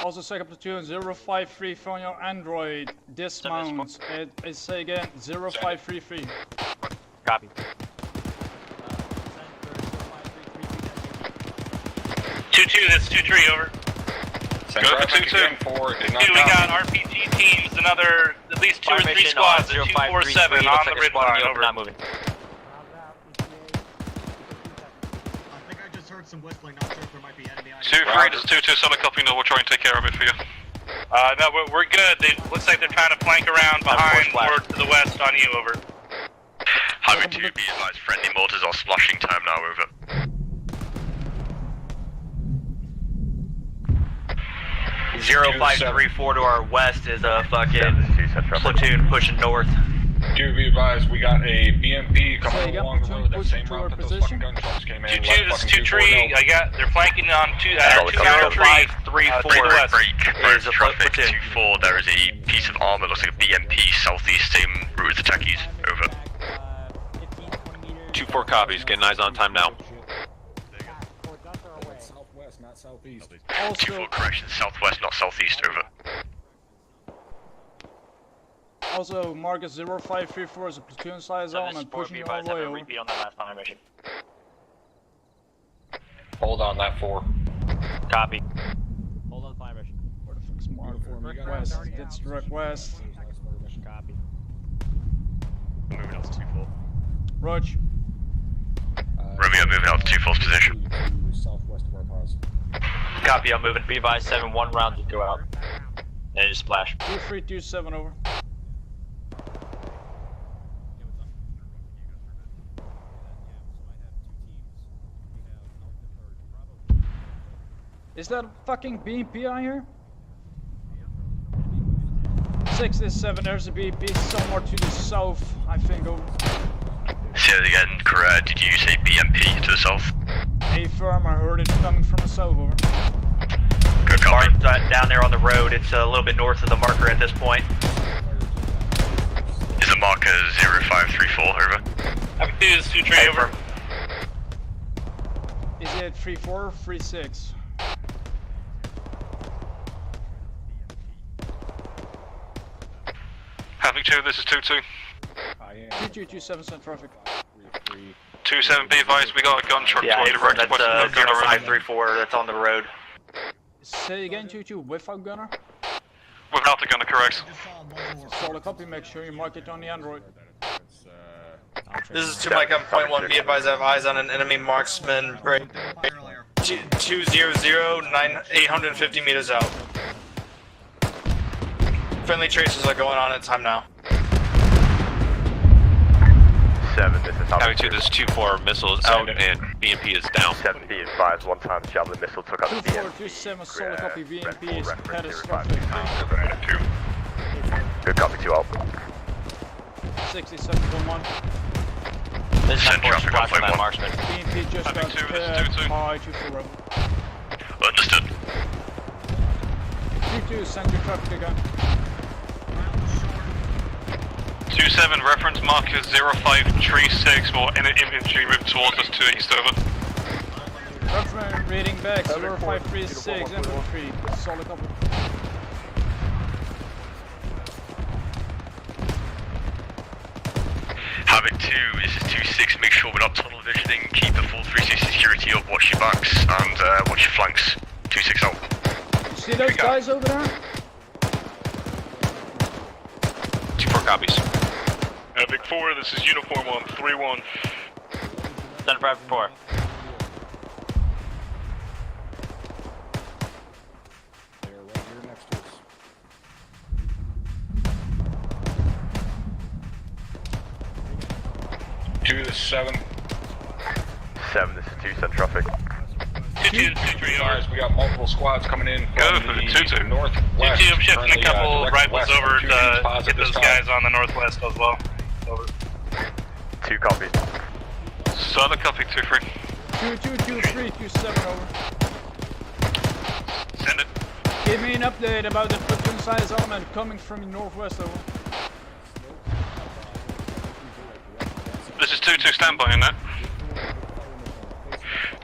Also, second platoon, 053 from your Android, dismount. I say again, 0533. Copy. 2-2, this is 2-3, over. Send Go for traffic 2-2. again, 4, did not 2, we count. got RPG teams, another, at least 2 or 3 squads at 247 on the ridge line, over. Not moving. Some whistling, not sure if there might be enemy. 2-3, this is 2-2, solid copy, no, we'll try and take care of it for you. No, we're good. Looks like they're trying to flank around behind or to the west on you, over. Havoc 2, be advised, friendly mortars are splashing time now, over. Zero 0534 to our west is a fucking platoon pushing north. Do be advised, we got a BMP coming along the road, that same route that those fucking gun trucks came in. 2-2, this is 2-3, they're flanking on 0534 to the west. Break, traffic, 2-4, there is a piece of armor, looks like a BMP southeast, same route as the techies, over. 2-4 copies, getting eyes on time now. Southwest, not southeast. 2-4 correction, southwest, not southeast, over. Also, Marcus 0534 is a platoon size on and pushing you all the way over. Repeat on that last time mission. Hold on, that 4. Copy. Hold on, fire mission. Where the fuck's Marcus? West. It's direct west. Copy. Moving out to 2-4. Roach. Romeo moving out to 2-4's position. Southwest of our pause. Copy, I'm moving. Be advised, 7-1 round to go out. And just splash. 2327 over. Is that a fucking BMP on here? 6 is 7, there's a BMP somewhere to the south, I think. Over. Say it again, correct. Did you say BMP to the south? A firm, I heard it coming from the south, over. Good copy. Down there on the road, it's a little bit north of the marker at this point. Is the marker 0534, over? Havoc 2 is 2-3, over. Is it 3-4 or 3-6? Havoc 2, this is 2-2. 2227 send traffic. 2-7, be advised, we got a gun truck Yeah, towards the right. that's 0534, that's on the road. Say again, 22, without gunner? Without the gunner, correct. Solid copy, make sure you mark it on the Android. This is 2 Mike, I'm point 1. Be advised I have eyes on an enemy marksman. Right. 200, 850 meters out. Friendly traces are going on at time now. 7, this is Havoc 2, there's 2-4 missiles out and BMP is down. 7, be advised, one time the javelin missile took out the BMP. 2427, solid copy, VMP is catastrophic. Good copy, 2 Alpha. 67.1. This is 4 splash on that marksman. BMP just got high 2-4. Understood. 2-2, send your traffic again. 2-7, reference marker 0536, or infantry move towards us to east, over. Reference reading back 0536, infantry, solid copy. Havoc 2, this is 2-6, make sure we're not tunnel visioning, keep the full 360 security up, watch your backs, and watch your flanks. 2-6 out. You see those guys over there? 2-4 copies. Havoc 4, this is uniform on 3-1. Send for 4. They're right here next to us. 2 to 7. 7, this is 2, send traffic. 2-3 Guys, we got multiple squads coming in Go from for the the 2-2. northwest. 2-2, I'm shifting a couple direct rifles west over from to 2 spots get at this those time. guys on the northwest as well. Over. 2 copies. Solid copy, 2-3. 2-2-2-3, 2-7 over. Send it. Give me an update about the platoon size element coming from the northwest over. This is 2-2, standby in that.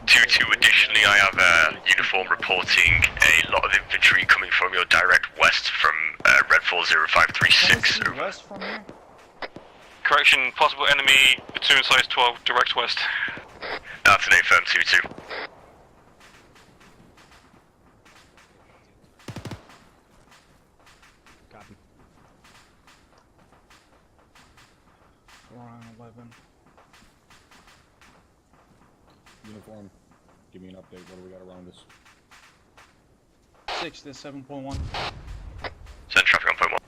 2-2, additionally I have uniform reporting a lot of infantry coming from your direct west from Redfall 0536. West from here? Correction, possible enemy platoon size 12, direct west. That's an A-firm 2-2. Copy. 4-11. Uniform. Give me an update. What do we got around us? 6 to 7.1. Send traffic on point 1.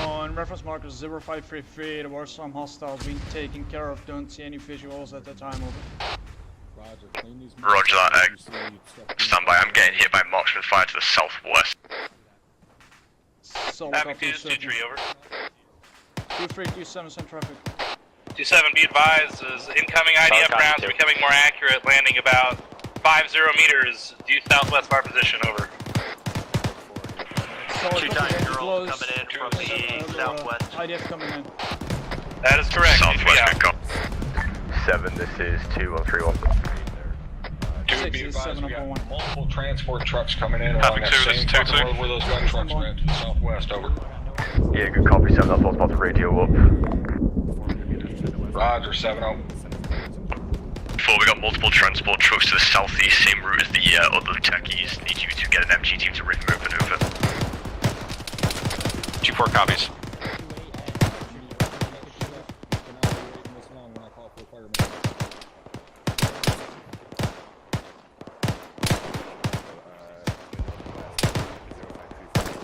On reference markers 0533, there were some hostiles being taken care of. Don't see any visuals at the time, over. Roger that, stand by, I'm getting hit by marksman fire to the southwest. Solid Havoc copy, 2-3, over. 2327, send traffic. 2-7, be advised, is incoming IDF rounds becoming more accurate, landing about 50 meters due southwest of our position, over. Solid copy, close. Coming in from the southwest. IDF coming in. That is correct. Southwest, good cop. 7, this is 2-1-3-1. 2, be 6 advised, 7 we got up on 1. multiple transport trucks coming in along Havoc that 2, same this is fucking 2-2. road where those gun trucks ran to the southwest, over. Yeah, good copy, 7, that's about to radio up. Roger, 7-0. 4, we got multiple transport trucks to the southeast, same route as the other techies. Need you to get an MG team to rhythm open, over. 2-4 copies.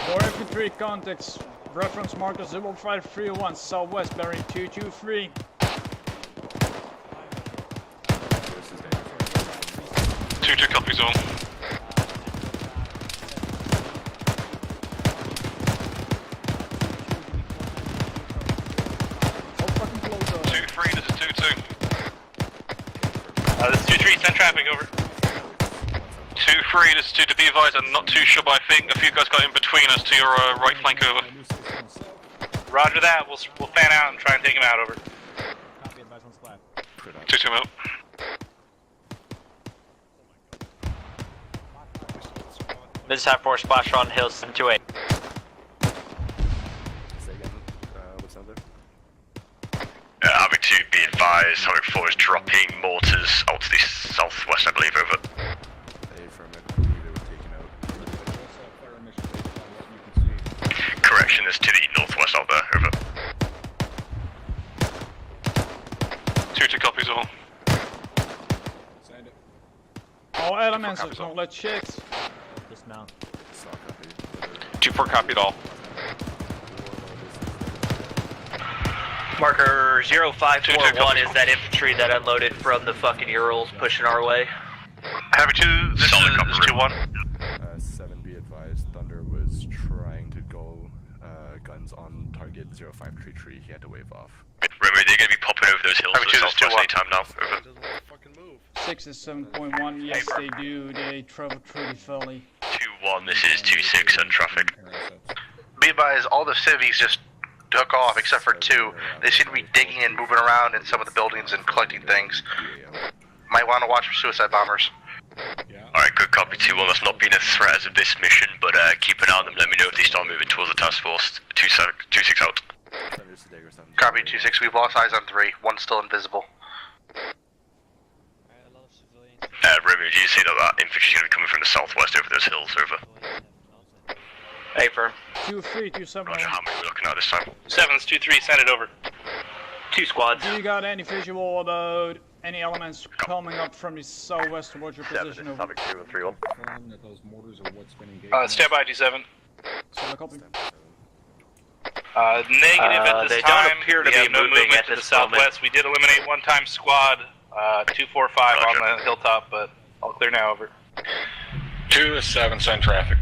More infantry contacts. Reference marker 0531, southwest bearing 223. 2-2 copies on. This is 2-2. This is 2-3, send traffic, over. 2-3, this is 2 to be advised, I'm not too sure, but I think a few guys got in between us to your right flank, over. Roger that, we'll fan out and try and take him out, over. 2-2 out. This is half 4 splash on hill 728. Havoc 2, be advised, Havoc 4 is dropping mortars out to the southwest, I believe, over. out there, over. 2-2 copies all. All elements acknowledge checks. Dismount. 2-4 copied all. Marker 0541 is that infantry that unloaded from the fucking Urals pushing our way. Havoc 2, this is 2-1. 7, be advised, Thunder was trying to go guns on target 0533, he had to wave off. Remember, they're going to be popping over those hills to the southwest anytime now, over. 6 is 7.1, yes they do, they travel through the valley. 2-1, this is 2-6 on traffic. Be advised, all the civies just took off except for 2. They seem to be digging and moving around in some of the buildings and collecting things. Might want to watch for suicide bombers. Alright, good copy 2-1, that's not been a threat as of this mission, but keep an eye on them, let me know if they start moving towards the task force. 2-6 out. Copy 2-6, we've lost eyes on 3, one's still invisible. Romeo, do you see that infantry's going to be coming from the southwest over those hills, over? Hey, firm. 2-3, 2-7. Roger, how many are we looking at this time? 7's 2-3, send it over. 2 squads. Do you got any visual about any elements coming up from the southwest towards your position? Over. 2 and 3-1. Stand by, G7. Copy. Negative at this they time. don't appear to we be have no moving movement at to the this moment. southwest. We did eliminate one-time squad, 245 on the hilltop, but all clear now, over. 2-7, send traffic.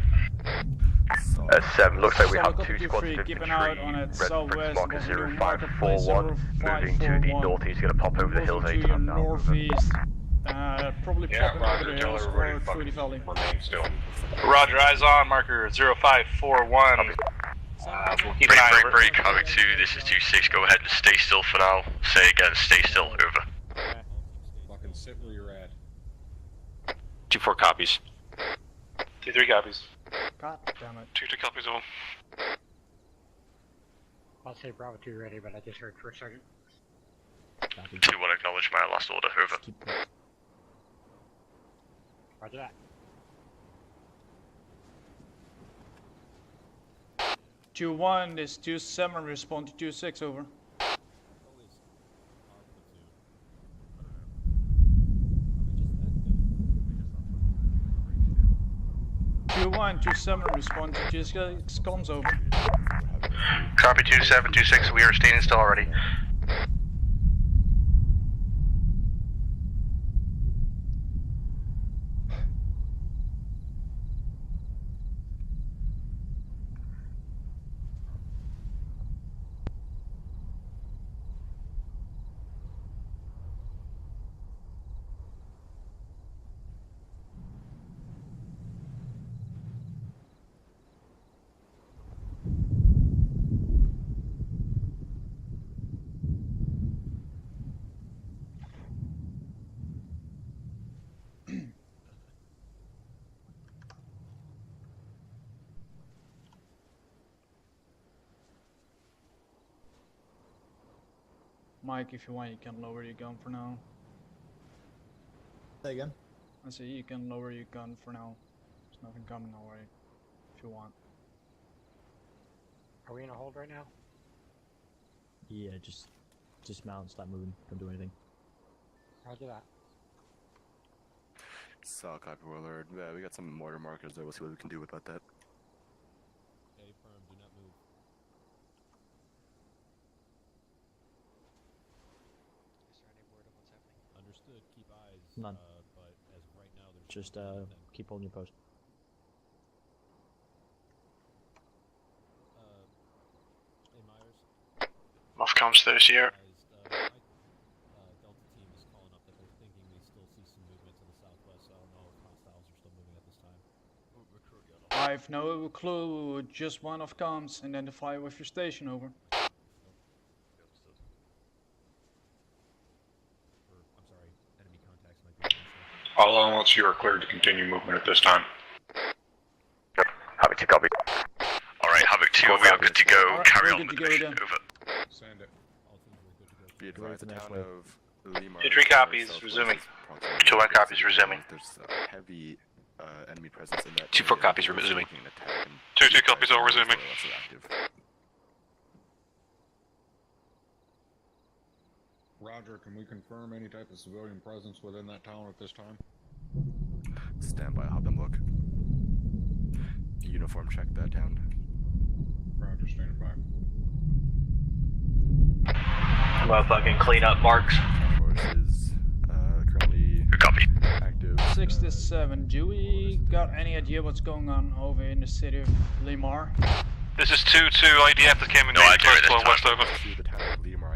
7, looks like we have 2 Copy, squads of 3, infantry, keeping out on it, red southwest, marker moving marker 0541, moving to the north, he's going to pop over the hills to your anytime now. northeast, probably popping over Roger, the tell hills everybody or through the valley. remain still. Roger, eyes on, marker 0541. We'll keep an eye over. Break, Havoc 2, this is 2-6, go ahead and stay still for now. Say again, stay still, over. Fucking sit where you're at. 2-4 copies. 2-3 copies. God damn it. 2-2 copies all. I'll say Bravo 2 ready, but I just heard for a second. 2-1, acknowledge my last order, over. Roger that. 2-1, this 2-7, respond to 2-6, over. 2-1, 2-7, respond to 2-6, comms over. Copy 2-7, 2-6, we are standing still already. Mike, if you want, you can lower your gun for now. Say again? I say you can lower your gun for now. There's nothing coming our way, if you want. Are we in a hold right now? Yeah, just dismount, stop moving, don't do anything. Roger that. So, copy warlord. Yeah, we got some mortar markers there, we'll see what we can do about that. Okay, firm, do not move. Is there any word of what's happening? Understood, keep eyes. None. But as of right now, there's Just keep holding your post. Hey, Myers. Mofcom's to this year. Delta team is calling up that they're thinking we still see some movement to the southwest, so I don't know if hostiles are still moving at this time. I've no clue, just one of comms, identify with your station, over. All elements, you are cleared to continue movement at this time. Havoc 2, copy. Alright, Havoc 2, we are good to go. Alright, Carry we're on good with to the go mission, then. over. Send it. Be advised, the town of Lima. 2-3 copies, resuming. 2-1 copies, resuming. There's heavy enemy presence in that. 2-4 copies, resuming. 2-2 copies, all resuming. Roger, can we confirm any type of civilian presence within that town at this time? Stand by, I'll have them look. Uniform check that down. Roger, standing by. Motherfucking clean up marks. Forces currently copy. Active. 67. Do we got any idea what's going on over in the city of Limar? This is 2-2 IDF that came in west over.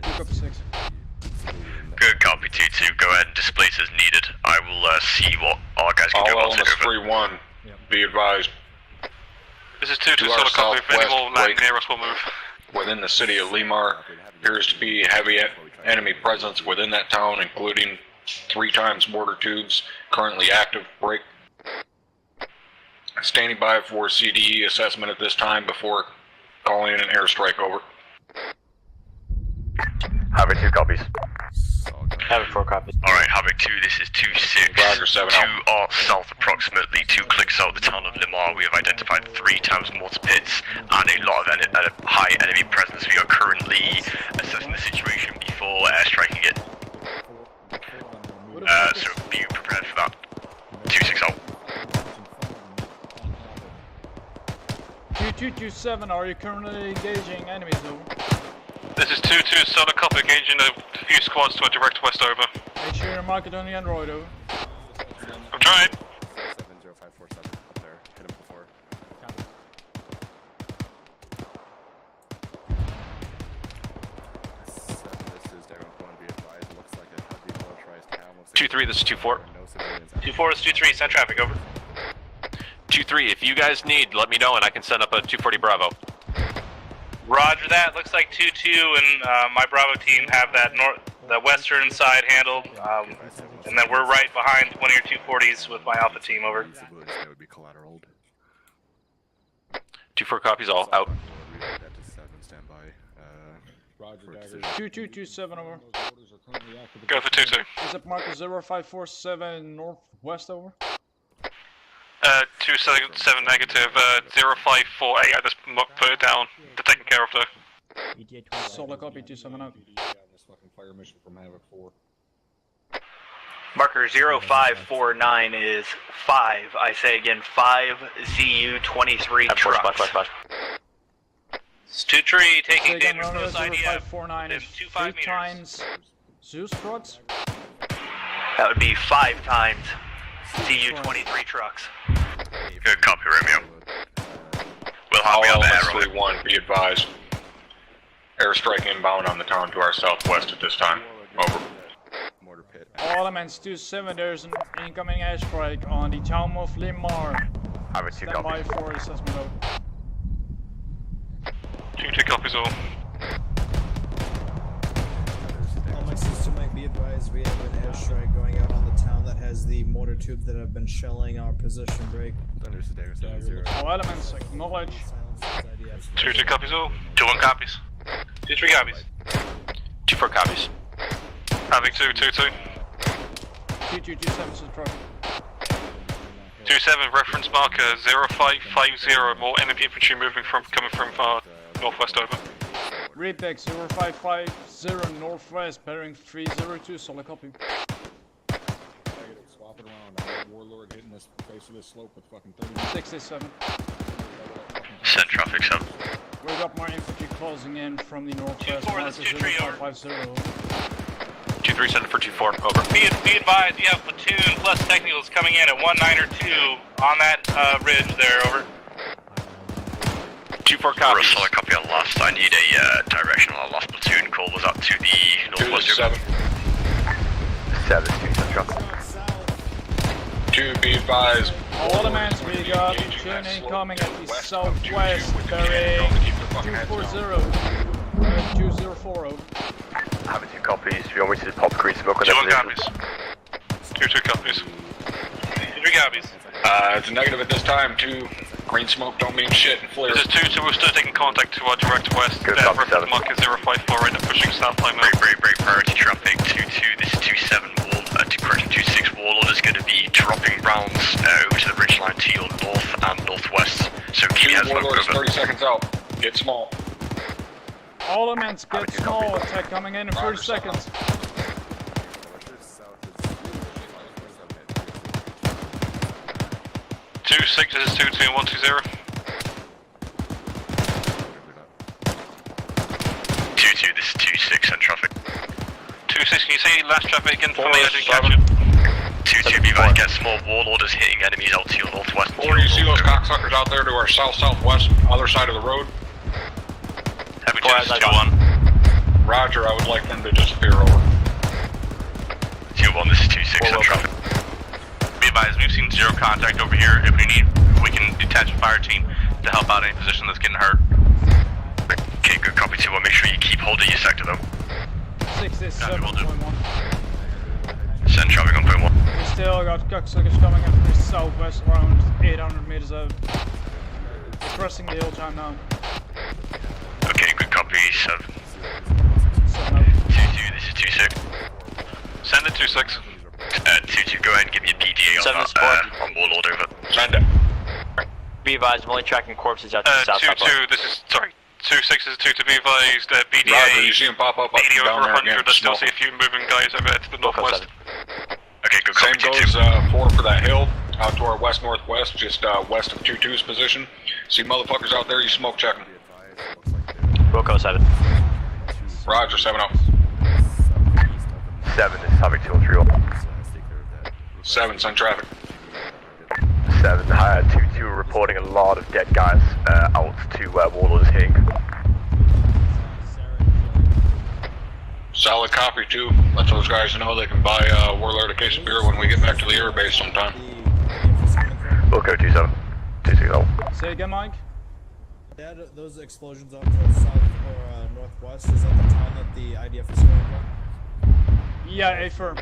Pick up 6. Good copy, 2-2. Go ahead and displace as needed. I will see what our guys can do All about it. elements 3-1. Be advised. This is 2-2 solo copy. If any more land near us will move. Within the city of Limar, appears to be heavy enemy presence within that town, including 3 times mortar tubes, currently active. Break. Standing by for CDE assessment at this time before calling in an airstrike. Over. Havoc 2 copies. Havoc 4 copies. Alright, Havoc 2, this is 2-6. Roger, 7 to our south approximately 2 clicks out of the town of Limar, we have identified 3 times mortar pits and a lot of high enemy presence. We are currently assessing the situation before airstriking it. So be prepared for that. 2-6 out. 2227, are you currently engaging enemies over? This is 2-2 solo copy, engaging a few squads to a direct west over. Make sure you mark it on the Android over. I'm trying. 70547 up there. Hit him before. This is Derek 1, be advised. It looks like a heavy militarized town. 2-3, this is 2-4. 2-4 is 2-3, send traffic over. 2-3, if you guys need, let me know and I can send up a 240 Bravo. Roger that. Looks like 2-2 and my Bravo team have that the western side handled, and then we're right behind one of your 240s with my Alpha team. Over. That would be collateral. 2-4 copies all out. Stand by. Roger, 2227 over. Go for 2-2. Is it marker 0547 northwest over? 277 negative, 0548, I just put it down, they're taken care of though. Solo copy 27 out. This fucking fire mission from Havoc 4. Marker 0549 is 5. I say again 5 ZU-23 trucks. It's 2-3 taking Again, dangerous post IDF. 0549 is 2-5 meters. 3 times Zeus trucks? That would be 5 times ZU-23 trucks. Good copy, Romeo. We'll have you on the air. 1, be advised. Airstrike inbound on the town to our southwest at this time. Over. All elements 27, there's an incoming airstrike on the town of Limar. Stand by for assessment out. 2-2 copies all. All my system might be advised, we have an airstrike going out on the town that has the mortar tube that have been shelling our position break. All elements, acknowledge. 2-2 copies all. 2-1 copies. 2-3 copies. 2-4 copies. Havoc 2-2-2. 2227 to the truck. 2-7 reference marker 0550. More enemy infantry coming from northwest over. Repex 0550 northwest, bearing 302, solid copy. Swap it around. Warlord hitting this face of this slope with fucking 30. 67. Send traffic 7. We got more infantry closing in from the northwest. 2-4, that's 2-3 over. 2-3, send it for 2-4, over. Be advised, you have platoon plus technicals coming in at 1-9 or 2 on that ridge there, over. 2-4 copies. Russell, copy on last. I need a direction on our last platoon call. Was up to the northwest. 7. 2, be advised. All elements, we got platoon incoming at the southwest, bearing 240. 204 over. Having 2 copies. If you want me to pop green smoke on 2-1 that copies. 2-2 copies. 2-3 copies. It's a negative at this time. 2 green smoke don't mean shit and flare. This is 2-2, we're still taking contact to our direct west. Good copy, 7. Marker 054 right now, pushing south line. Break, priority traffic 2-2, this is 27 wall, to correction 2-6 warlord is going to be dropping rounds over to the ridgeline to your north and northwest. So keep your heads up, warlords 30 seconds out. Get small. All elements, get small, attack coming in 30 seconds. 2-6, this is 2-2, 120. 2-2, this is 2-6 on traffic. 2-6, can you say last traffic again for me? I didn't catch it. 2-2, be advised, get small warlorders hitting enemies out to your northwest. Or do you see those cocksuckers out there to our south-southwest, other side of the road? Havoc 2, this is 2-1. Roger, I would like them to disappear over. 2-1, this is 2-6 on traffic. Be advised, we've seen zero contact over here. If we need, we can detach a fire team to help out any position that's getting hurt. Okay, good copy 2-1, make sure you keep holding your sector though. 6 is 7.1. Send traffic on point 1. We still got cocksuckers coming up from the southwest around 800 meters out. We're crossing the hill time now. Okay, good copy 7. 2-2, this is 2-6. Send it 2-6. 2-2, go ahead and give me a PDA on that, on warlord over. Send it. Be advised, I'm only tracking corpses out to the south. 2-2, this is, sorry, 2-6 is 2 to be advised, BDA. Roger, you see him pop up BDA down over there 100, again. I still see a few moving guys over to the northwest. Okay, good Same copy goes 2-2. 4 for that hill, out to our west-northwest, just west of 2-2's position. See motherfuckers out there, you smoke check them. Wilco 7. Roger, 7-0. 7 is Havoc 2 on 3-1. 7, send traffic. 7, 2-2 reporting a lot of dead guys out to where warlord is hitting. Solid copy, 2. Let those guys know they can buy Warlord a case of beer when we get back to the air base sometime. Wilco 2-7. 2-6. Say again, Mike? Dad, those explosions off to the south or northwest, is that the town that the IDF is going on? Yeah, affirm.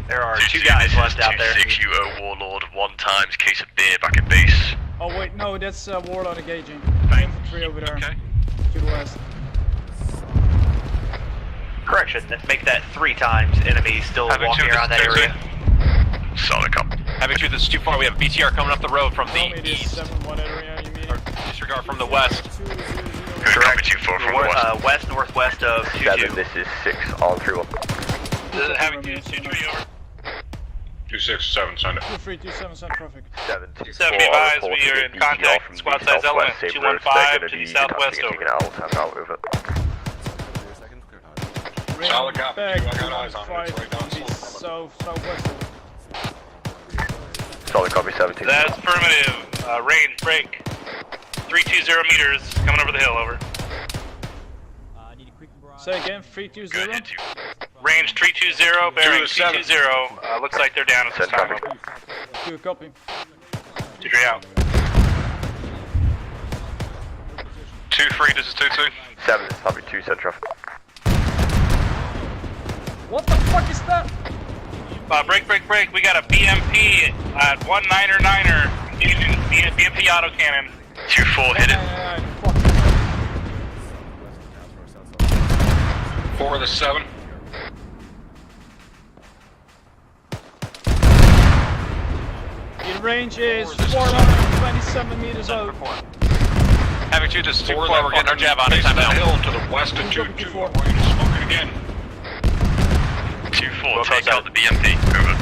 There are 2 guys left out there. 2-6, you owe warlord 1 times case of beer back at base. Oh wait, no, that's warlord engaging. Infantry over there. Okay. To the west. Correction, make that 3 times enemies still walking around that area. Solid cop. Havoc 2, this is too far. We have BTR coming up the road from the east. 7-1 area, you mean? Or disregard from the west. Good copy 2-4 from the west. West northwest of 2-2. 7, this is 6 on 3-1. Havoc 2, 2-3 over. 2-6, 7, send it. 2-3, 2-7, send traffic. 7, 7, be advised, we are in contact. Squad size element 215 to the southwest over. Solid copy, 2. I got eyes on it. It's right down slope. Southwest. Solid copy 17. That's affirmative. Range break. 320 meters coming over the hill, over. Say again, 320. Range 320, bearing 220. Looks like they're down at this time. Good copy. 2-3 out. 2-3, this is 2-2. 7, this is Havoc 2, send traffic. What the fuck is that? Break. We got a BMP at 199er using BMP autocannon. 2-4, hit it. 4 of the 7. The range is 427 meters out. Havoc 2, this is 2-4, we're getting our jab on it. Time now. Hill to the west of 2-2. I want you to smoke it again. 2-4, take out the BMP. Over.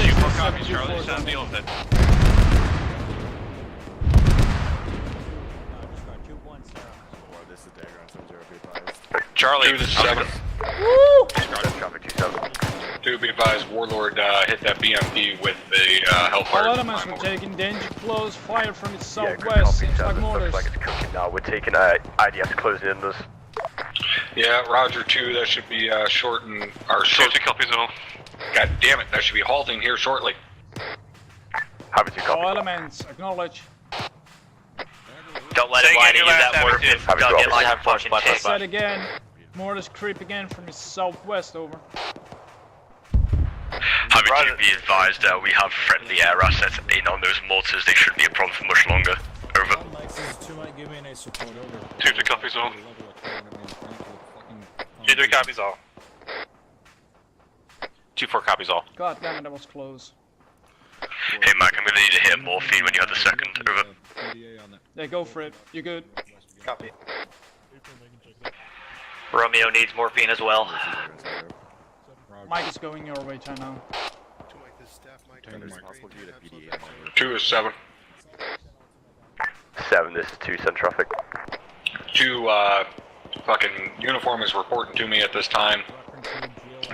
2-4 copies, Charlie. Sound deal with it. Charlie, 2 to 7. Woo! Traffic 2-7. 2, be advised, Warlord hit that BMP with the Hellfire. All elements were taking danger close fire from its Yeah, good southwest. copy, Seems like 7. mortars. Looks like it's cooking now. We're taking IDS closing in this. Yeah, Roger 2, that should be shorting our short. 2 copies all. God damn it, that should be halting here shortly. Havoc 2 copy. All elements, acknowledge. Don't let it line into that mortar pit. Havoc 2 Don't get copy. like fucking I tick. said again, mortars creep again from its southwest, over. Having to be advised, we have friendly air assets in on those mortars. They shouldn't be a problem for much longer. Over. 2 copies all. 2-3 copies all. 2-4 copies all. God damn it, that was close. Hey Mike, I'm gonna need to hit morphine when you have the second. Over. Yeah, go for it. You good? Copy. Romeo needs morphine as well. Mike is going your way, China. Two is 7. 7, this is 2, send traffic. 2, fucking uniform is reporting to me at this time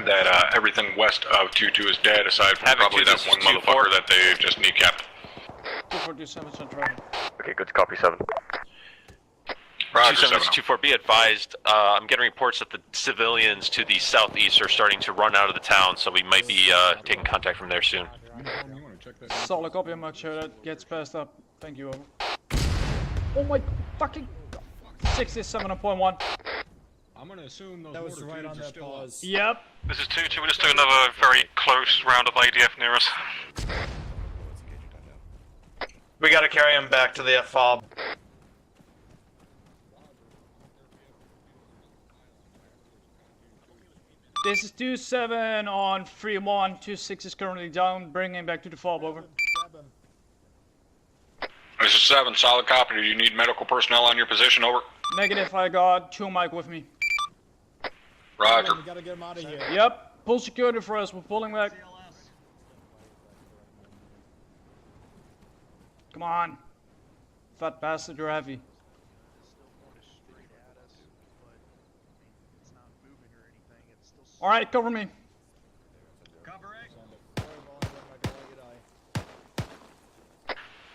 that everything west of 2-2 is dead, aside from Havoc probably 2, that one motherfucker that they just kneecapped. 2-4-2-7, send traffic. Okay, good, copy 7. Roger, 2-7, this is 2-4, be advised, I'm getting reports that the civilians to the southeast are starting to run out of the town, so we might be taking contact from there soon. Solid copy, I'm not sure that gets passed up. Thank you, over. Oh my fucking... 67.1. I'm gonna assume those That was mortar right tubes on are that still pause. Yep. This is 2-2, we're just doing another very close round of ADF near us. We gotta carry him back to the fob. This is 2-7 on 3-1. 2-6 is currently down. Bring him back to the fob, over. This is 7, solid copy. Do you need medical personnel on your position, over? Negative, I got 2 Mike with me. Roger. We gotta get him out of here. Yep, pull security for us, we're pulling back. Come on. Fat bastard, you're heavy. Alright, cover me.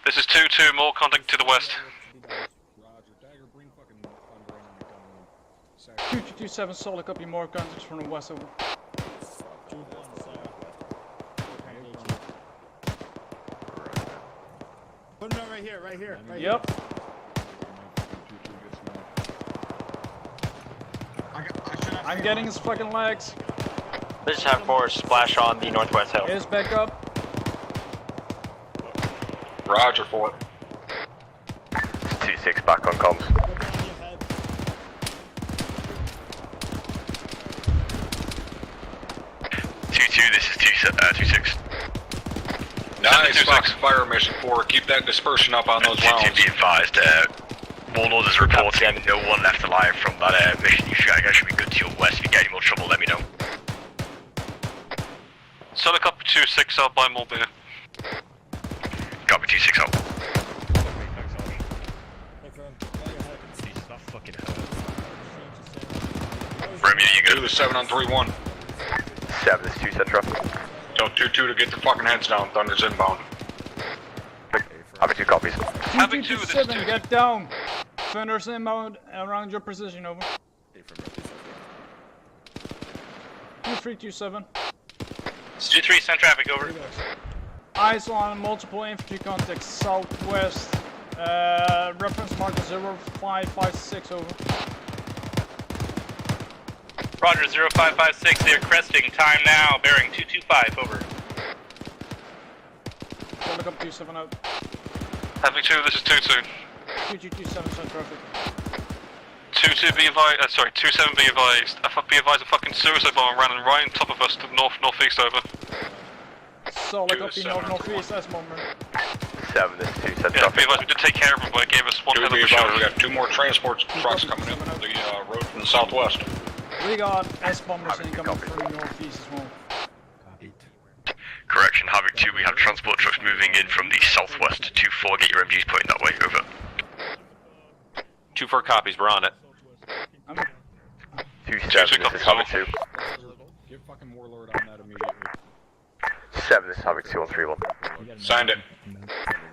This is 2-2, more contact to the west. 2-2-7, solid copy, more contacts from the west, over. Put him right here, right here. Right Yep. Here. I'm getting his fucking legs. Let's just have 4 splash on the northwest hill. Is back up. Roger for it. 2-6, back on comms. 2-2, this is 2-6. Nice Fox fire mission 4. Keep that dispersion up on those rounds. Be advised, Warlord is reporting no one left alive from that mission. You should be good to your west. If you get any more trouble, let me know. Solid copy 2-6 out by Mulbeer. Copy 2-6 out. Romeo, you go. 2 is 7 on 3-1. 7, this is 2, send traffic. Tell 2-2 to get their fucking heads down. Thunder's inbound. Having 2 copies. 2-2-7, get down. Thunder's inbound around your position, over. 2-3-2-7. 2-3, send traffic, over. Eyes on multiple infantry contacts southwest. Reference marker 0556, over. Roger, 0556, they are cresting. Time now, bearing 225, over. Look up 2-7 out. Havoc 2, this is 2-2. 2-2-2-7, send traffic. 2-2, be advised, 2-7, be advised. Be advised, a fucking suicide bomber ran and right on top of us to northeast, over. Solid copy, northeast, that's bomber. 7, this is 2, send Yeah, traffic. be advised, we did take care of him, but it gave us one hell of a shot. We got 2 more transport trucks coming in from the road from the southwest. We got S-bombers incoming from northeast as well. Correction, Havoc 2, we have transport trucks moving in from the southwest. 2-4, get your MGs pointing that way, over. 2-4 copies, we're on it. 2-7, this is Havoc 2. Get fucking Warlord on that immediately. 7, this is Havoc 2 on 3-1. Signed it.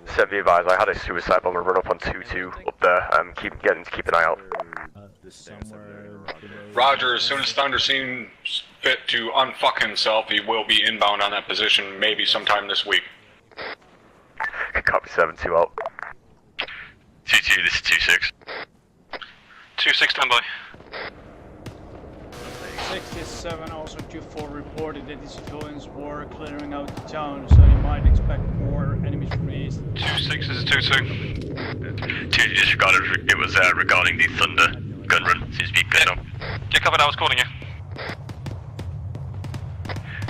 7, be advised, I had a suicide bomber run up on 2-2 up there. Keep an eye out. Roger, as soon as Thunder seems fit to unfuck himself, he will be inbound on that position maybe sometime this week. Copy 7-2 out. 2-2, this is 2-6. 2-6, stand by. 67, also 2-4 reported that the civilians were clearing out the town, so you might expect more enemies from the east. 2-6, this is 2-2. 2 disregarded, it was regarding the Thunder gun run. Seems to be good now. Yeah, covered, I was calling you.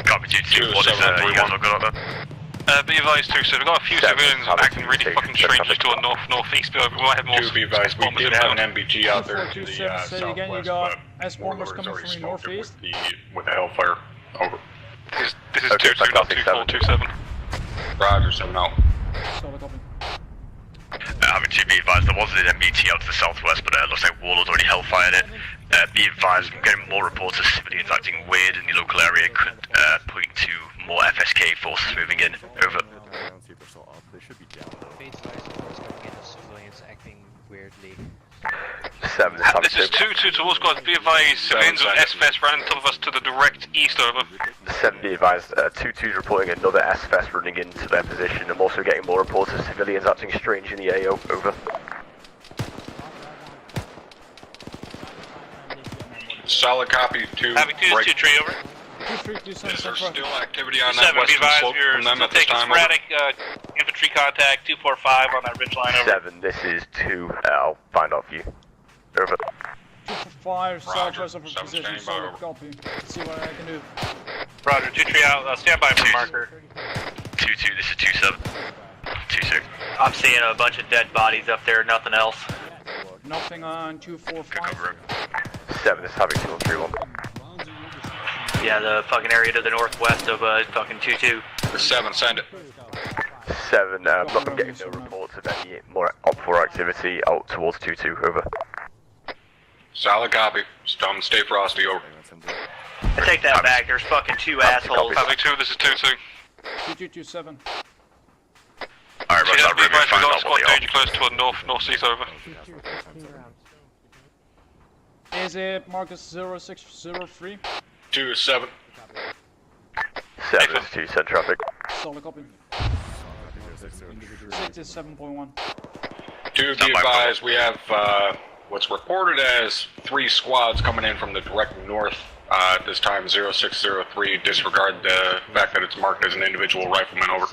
Copy 2-2, what is you guys all got out there? Be advised 2-6, we've got a few civilians acting really fucking strange just to our northeast, but we might have more. 2 be advised, we did have an MBG out there to the Say again, you southwest, got but S-bombers coming Warlord's from already the smoked it northeast. with the Hellfire. Over. This is 2-2, not 2-4-2-7. Roger, 7 out. Solid copy. Having to be advised, there was an MBT out to the southwest, but looks like Warlord's already hellfired it. Be advised, I'm getting more reports of civilians acting weird in the local area, could point to more FSK forces moving in. Over. They should be down. Civilians acting weirdly. 7, this is 2-2 to all squads. Be advised, civilians with SFS running top of us to the direct east. Over. 7, be advised, 2-2's reporting another SFS running into their position. I'm also getting more reports of civilians acting strange in the AO. Over. Solid copy, 2. Havoc 2 is 2-3, over. 2-3, Is there still activity on 7, that be western advised, slope you're from them still at this taking time? sporadic infantry contact, 245 on that ridge line, over. 7, this is 2, I'll find out for you. Over. 245, southwest of our position, solid copy. Let's see what I can do. Roger, 2-3 out, stand by for marker. 2-2, this is 2-7. 2-6. I'm seeing a bunch of dead bodies up there, nothing else. Nothing on 245. 7, this is Havoc 2-1-3-1. Yeah, the fucking area to the northwest of fucking 2-2. 7, send it. 7, I'm getting no reports of any more OP4 activity out towards 2-2, over. Solid copy. Stay frosty, over. I take that back, there's fucking 2 assholes. Havoc 2, this is 2-2. 2227. Alright, Be right, advised, we got a squad what danger close to a northeast, over. Is it Marcus 0603? 2-7. 7 is 2, send traffic. Solid copy. 67.1. 2, be advised, we have what's reported as 3 squads coming in from the direct north. At this time, 0603. Disregard the fact that it's marked as an individual rifleman, over.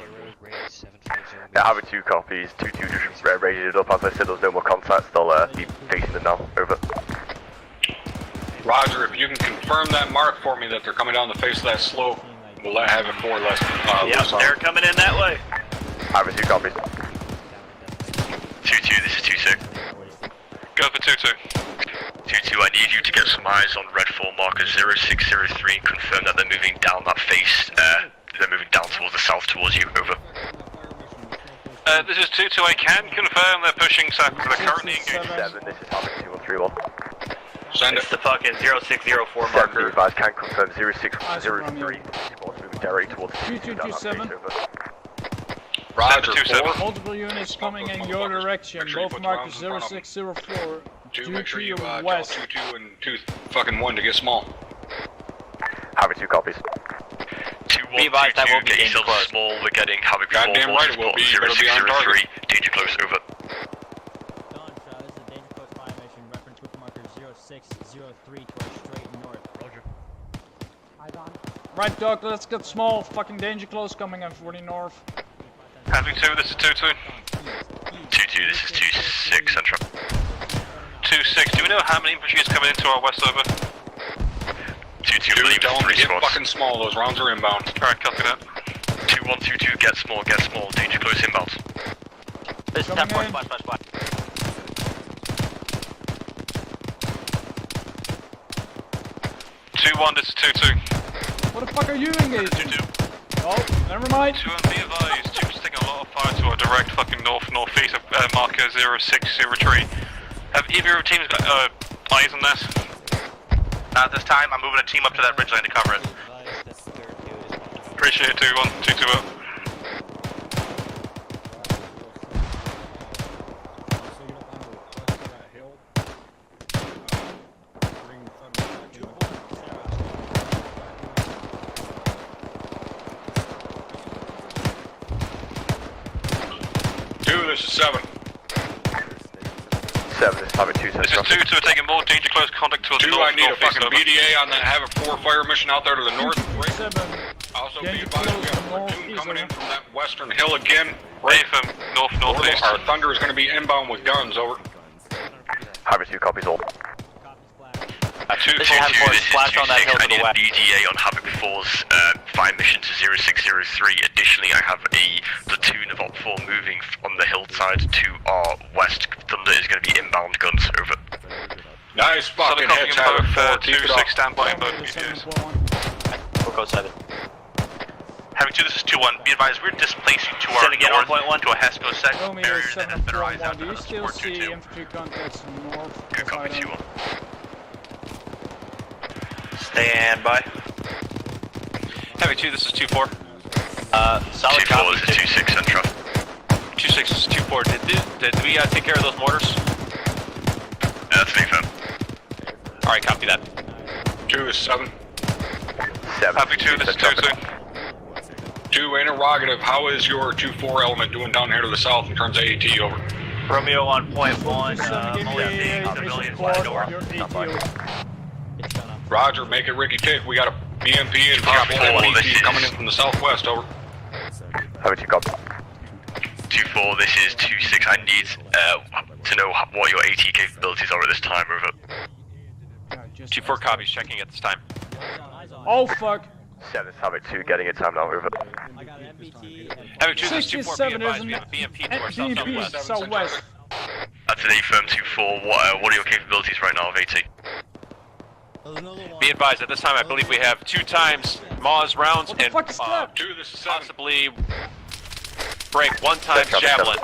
Yeah, Havoc 2 copies, 2-2 just raised it up. As I said, there's no more contacts, they'll be facing them now. Over. Roger, if you can confirm that mark for me that they're coming down the face of that slope, we'll let Havoc 4 less. Yep, they're coming in that way. Havoc 2 copies. 2-2, this is 2-6. Go for 2-2. 2-2, I need you to get some eyes on red 4 marker 0603 and confirm that they're moving down that face. They're moving down towards the south towards you. Over. This is 2-2. I can confirm they're pushing south. They're currently engaged. 7, this is Havoc 2-1-3-1. Send it's the fucking 0604 7, marker. advised, can confirm 0603. Sports moving directly towards 2227. Roger, 4. Multiple units coming in your direction. Both markers 0604. 2, make sure you tell west. 2-2 and 2-1 to get small. Havoc 2 copies. 2-1, 2-2, get yourself small, we're getting Havoc 4 Goddamn right it will be, you better be on target. 0603, danger close, over. This is a danger close violation, reference with marker 0603 to our straight north. Roger. Eyes on. Right, Doc, let's get small. Fucking danger close coming in 40 north. Havoc 2, this is 2-2. 2-2, this is 2-6, central. 2-6. Do we know how many infantry is coming into our west, over? 2-2, Dude, leave tell them 3 to get squads. fucking small, those rounds are inbound. Alright, copy that. 2-1, 2-2, get small, danger close inbound. This is 10-4, splash. 2-1, this is 2-2. What the fuck are you engaging? Oh, never mind. 2 and be advised, 2 is taking a lot of fire to our direct fucking northeast of marker 0603. Have either of your teams got eyes on this? Not at this time, I'm moving a team up to that ridgeline to cover it. Appreciate it, 2-1, 2-2 up. This is 7. 7, this is Havoc 2, This is 2-2, we're taking more danger close contact towards 2, the north. I need a fucking over. BDA on that Havoc 4 fire mission out there to the north. Also be Danger advised, we close have to Platoon coming in northeast, from that western hill again. From northeast. Our Thunder is going to be inbound with guns, over. Havoc 2 copies all. 2-2, this is 2-6, I need a BDA on Havoc 4's fire mission to 0603. Additionally, I have a platoon of Op 4 moving on the hillside to our west. Thunder is going to be inbound guns, over. Nice fucking hits, Havoc 4, keep it up. Stand by, both BDAs. We'll go 7. Havoc 2, this is 2-1. Be advised, we're displacing to our north to a HESCO set barrier that has been raised out Do to you still support see 2-2. infantry contacts north? Good copy, 2-1. Stand by. Havoc 2, this is 2-4. Solid 2-4, copy. this is 2-6 Central. 2-6 is 2-4. Did we take care of those mortars? That's me, firm. Alright, copy that. 2 is 7. 7. Copy 2, this is 2-6. 2 interrogative, how is your 2-4 element doing down here to the south in terms of AT over? Romeo on point 1, molesting civilians wide door. Roger, make it Ricky Tick. We got a BMP and AT coming in from the southwest, over. Havoc 2, copy. 2-4, this is 2-6. I need to know what your AT capabilities are at this time, over. 2-4 copies, checking at this time. Oh fuck! 7 is Havoc 2, getting it time now, over. Havoc 2, this is 2-4, be 67, advised, there's we have a BMP to our BMP southwest. That's an A firm 2-4. What are your capabilities right now of AT? Be advised, at this time I believe we have 2 times Maz rounds and possibly break 1 time Javelin.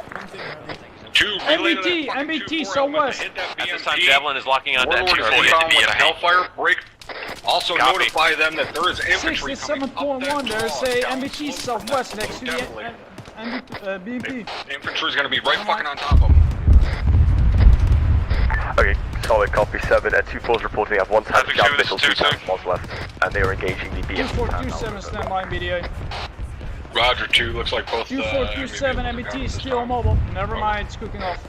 2 MBT southwest. At this time Javelin is locking on to M2 Hellfire, break. Also Copy. notify them that there is infantry coming up 67.1, that there's a MBT southwest next to the BMP. Infantry's gonna be right fucking on top of them. Okay, solid copy 7. 2-4's reporting they have 1 time jab missile, 2 times Moz left, and they are engaging the BMP. 2427, stand by BDA. Roger 2, looks like both 2427, MBT still mobile. Never mind, it's cooking off.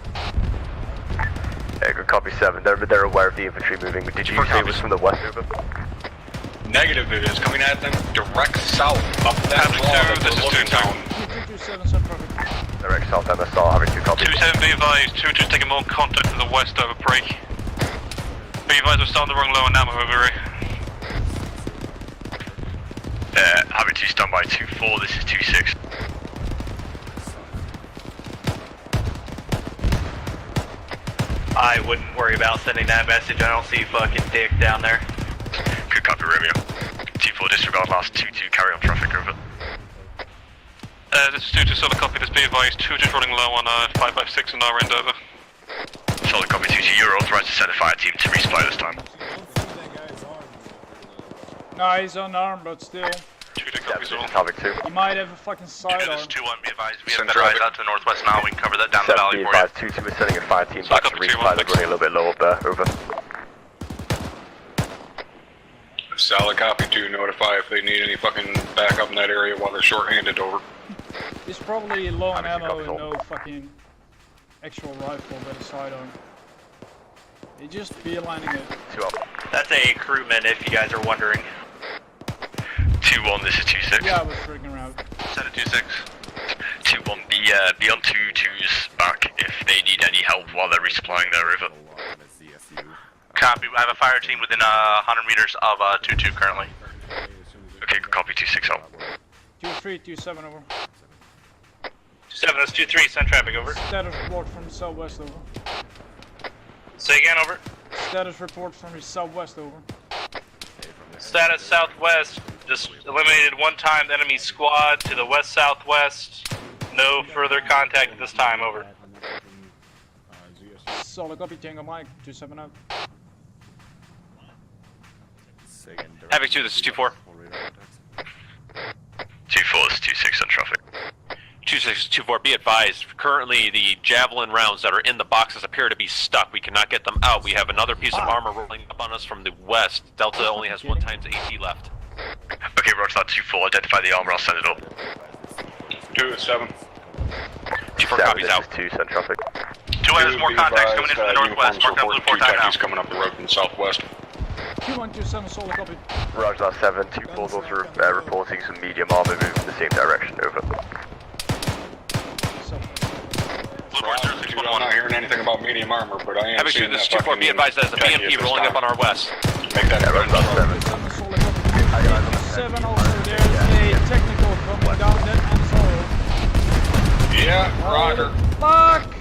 Good copy 7. They're aware of the infantry moving. Did you say it was from the west, over? Negative, it is coming at them direct south up that wall. This is 2-2. 2227, Sun Prophet. Direct south MSR, having 2 copies. 2-7, be advised. 2-2's taking more contact to the west over break. Be advised, we're starting the wrong low on ammo over here. Having 2 stand by 2-4, this is 2-6. I wouldn't worry about sending that message. I don't see fucking dick down there. Good copy, Romeo. 2-4, disregard last 2-2, carry on traffic, over. This is 2-2, solid copy, this be advised. 2-2's running low on 556 on our end, over. Solid copy, 2-2, you're authorized to send a fire team to resupply this time. No, he's unarmed, but still. 2-2 copies all. Havoc 2. He might have a fucking sidearm. This is 2-1, be advised. We have better eyes out to the northwest now. We can cover that down the valley for you. 2-2 is sending a fire team back to resupply. They're running a little bit low up there, over. Solid copy 2, notify if they need any fucking backup in that area while they're short-handed, over. He's probably low on ammo and no fucking actual rifle, but a sidearm. He just beelining it. 2 up. That's a crewman, if you guys are wondering. 2-1, this is 2-6. Yeah, I was freaking around. Send it 2-6. 2-1, be on 2-2's back if they need any help while they're resupplying their river. Copy, I have a fire team within 100 meters of 2-2 currently. Okay, good copy, 2-6 out. 2327 over. 7, that's 2-3, send traffic over. Status report from the southwest over. Say again, over. Status report from the southwest over. Status southwest, just eliminated 1 time the enemy squad to the west-southwest. No further contact at this time, over. Solid copy, Tango Mike, 27 out. Havoc 2, this is 2-4. 2-4, this is 2-6 on traffic. 2-6, 2-4, be advised. Currently, the Javelin rounds that are in the boxes appear to be stuck. We cannot get them out. We have another piece of armor rolling up on us from the west. Delta only has 1 times AT left. Okay, roger that, 2-4, identify the armor, I'll send it up. 2-7. 2-4 copies out. 2, send traffic. 2 has more contacts coming in from the northwest. Mark that blue 4 time now. Coming up the road from the southwest. 2127, solid copy. Roger that, 7. 2-4's also reporting some medium armor moving in the same direction, over. I'm not hearing anything about medium armor, but I am Havoc 2, seeing this is that 2-4, be advised there's a BMP rolling up on our west. Make that Roger that, 7. 7 also, there's a technical coming down that asshole. Yeah, roger. Fuck!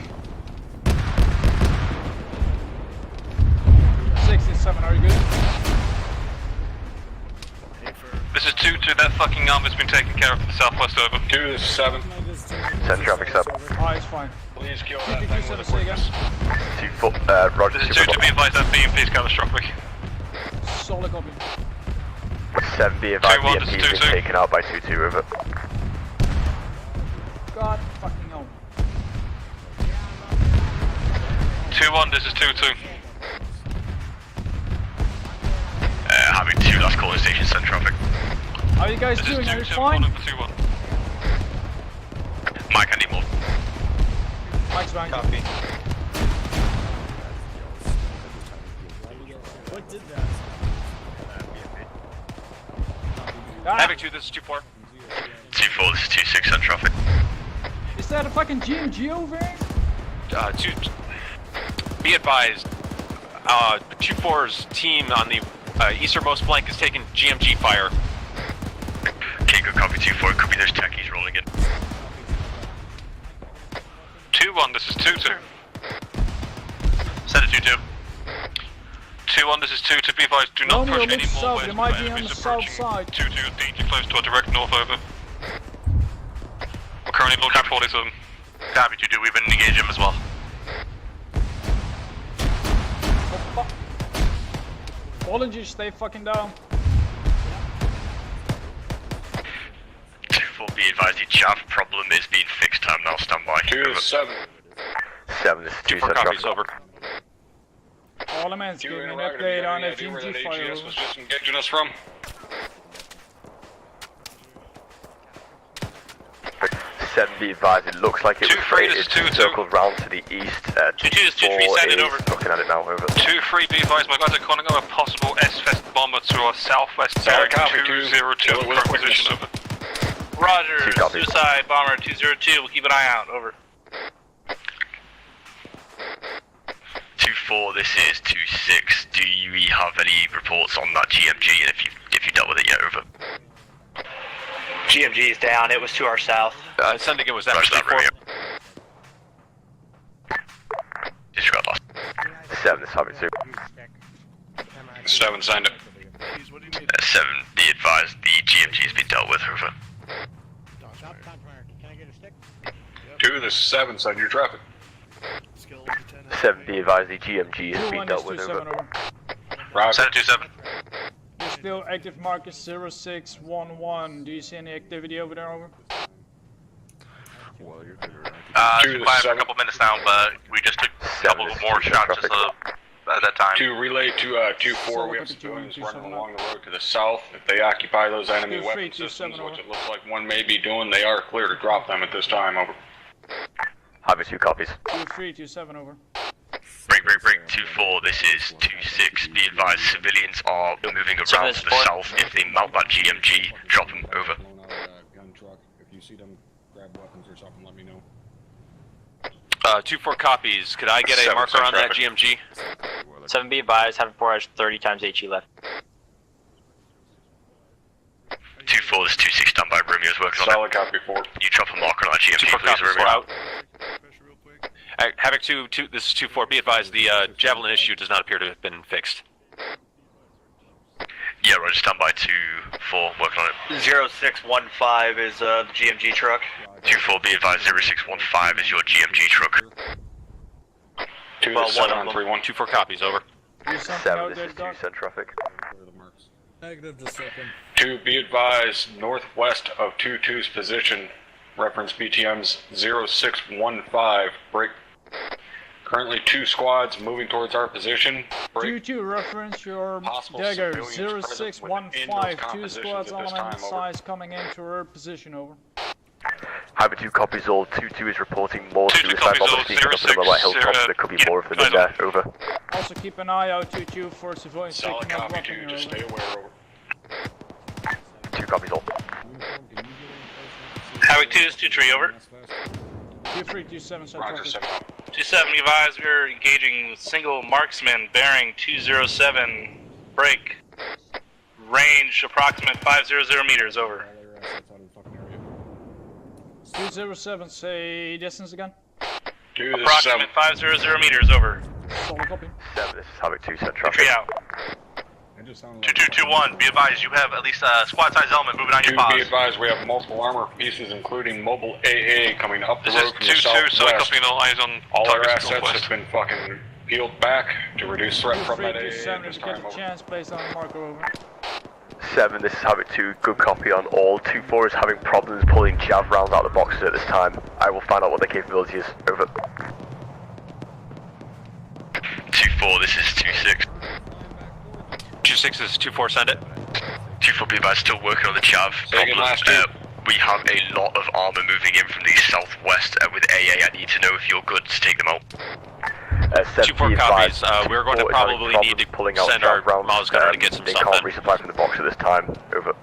67, are you good? This is 2-2, that fucking arm has been taken care of to the southwest, over. 2, this is 7. Send traffic 7. Alright, it's fine. Please kill that thing with a quickness. 2-4, Roger. This is 2 to be advised that BMP is catastrophic. Solid copy. 7, be advised, 2-1, BMP this is has been 2-2. taken out by 2-2, over. God fucking hell. 2-1, this is 2-2. Having 2 last calling station, send traffic. How are you guys doing? Are you fine? Mike, I need more. Mike's fine. Copy. What did that? Havoc 2, this is 2-4. 2-4, this is 2-6, send traffic. Is that a fucking GMG over here? 2, be advised, 2-4's team on the easternmost flank is taking GMG fire. Okay, good copy, 2-4, could be those techies rolling in. 2-1, this is 2-2. Send it 2-2. 2-1, this is 2-2, be advised, do not Romeo, push any look more south, west. they might be on Enemies the south approaching. side. 2-2, danger close to our direct north, over. We're currently looking 47. Copy, 2-2, we've been engaging him as well. Bolinger, stay fucking down. 2-4, be advised, the chaff problem is being fixed, time now, stand by. 2 is 7. 7, this is 2, 2-4 send copies, traffic. over. All the men, give me an update on FGT fire. AGS was just engaging us from. 7, be advised, it looks like it was 2-3, this is 2-2. circled round to the east. 2-2, this is 2-3, 4 send it is over. looking at it now, over. 2-3, be advised, my guys are calling out a possible S-Fest bomber to our southwest Solid bearing copy, 202, with current quickness. position, over. Roger, 2 copies. suicide bomber 202, we'll keep an eye out, over. 2-4, this is 2-6. Do we have any reports on that GMG, and if you dealt with it yet, over? GMG is down, it was to our south. Sending it was that Roger that, Romeo. Disregard last. 7, this is Havoc 2. 7, signed it. 7, be advised, the GMG has been dealt with, over. 2, this is 7, send your traffic. 7, be advised, the GMG has been 2-1 dealt is with, 2-7 over. over. Roger. Send it 2-7. You're still active marker 0611. Do you see any activity over there, over? Well, you're good, right? It's quiet for a couple minutes now, but we just took a couple more shots just at that time. 2, relay to 2-4, we have civilians running along the road to the south. If they occupy those enemy 2-3, weapon 2-7 systems, over. which it looks like one may be doing, they are clear to drop them at this time, over. Havoc 2 copies. 2-3, 2-7 over. Break, 2-4, this is 2-6. Be advised, civilians are moving around to the south. If they mount that GMG, drop them, over. Gun truck. If you see them grab weapons or something, let me know. 2-4 copies, could I get a 7, marker send on that traffic. GMG? 7B advised, having 4 has 30 times HE left. 2-4, this is 2-6, stand by. Romeo's working on it. Solid copy, 4. You drop a marker on that GMG, 2-4 please, copies, Romeo. we're out. Havoc 2, this is 2-4, be advised, the Javelin issue does not appear to have been fixed. Yeah, Roger, stand by. 2-4, working on it. 0615 is the GMG truck. 2-4, be advised, 0615 is your GMG truck. 2, Well, this is one 7 of on them. 3-1. 2-4 copies, over. Do something 7, out this there, is 2, Doc. send traffic. Negative, just second. 2, be advised, northwest of 2-2's position, reference BTM's 0615, break. Currently 2 squads moving towards our position. Break. 2-2, reference your Possible dagger. civilians present within 0615. those 2 compositions squads, at this element time, over. size coming into her position, over. Havoc 2 copies all. 2-2 is reporting more 2-2 suicide copies bombers all, sneaking up in the White Hilltop. There could be more of them in there, over. Also keep an eye out, 2-2, for civilians Solid taking out copy, weapon 2, just here, stay over. aware, over. 2 copies all. Havoc 2 is 2-3, over. 2-3, 2-7, send Roger, traffic. 7 up. 2-7, advised, we are engaging single marksman bearing 207, break. Range approximate 500 meters, over. 207, say distance again. 2, this is 7. Approximate 500 meters, over. Solid copy. 7, this is Havoc 2, send Entry traffic. out. It just sounded like 2221, be advised, you have at least a squad size element moving on your pods. Be advised, we have multiple armor pieces, including mobile AA, coming up the road from the This is 2-2, so copying all eyes on all our targets assets northwest. have been fucking peeled back to reduce threat from that AA at 2327, this if you get time. a Over. chance, place on marker over. 7, this is Havoc 2, good copy on all. 2-4 is having problems pulling jav rounds out of the boxes at this time. I will find out what their capability is. Over. 2-4, this is 2-6. 2-6 is 2-4, send it. 2-4, be advised, still working on the chav. Second last two. We have a lot of armor moving in from the southwest with AA. I need to know if you're good to take them out. 2-4 copies. We're going to probably need to send our Miles gunner to get some they stuff can't in. resupply from the box at this time. Over.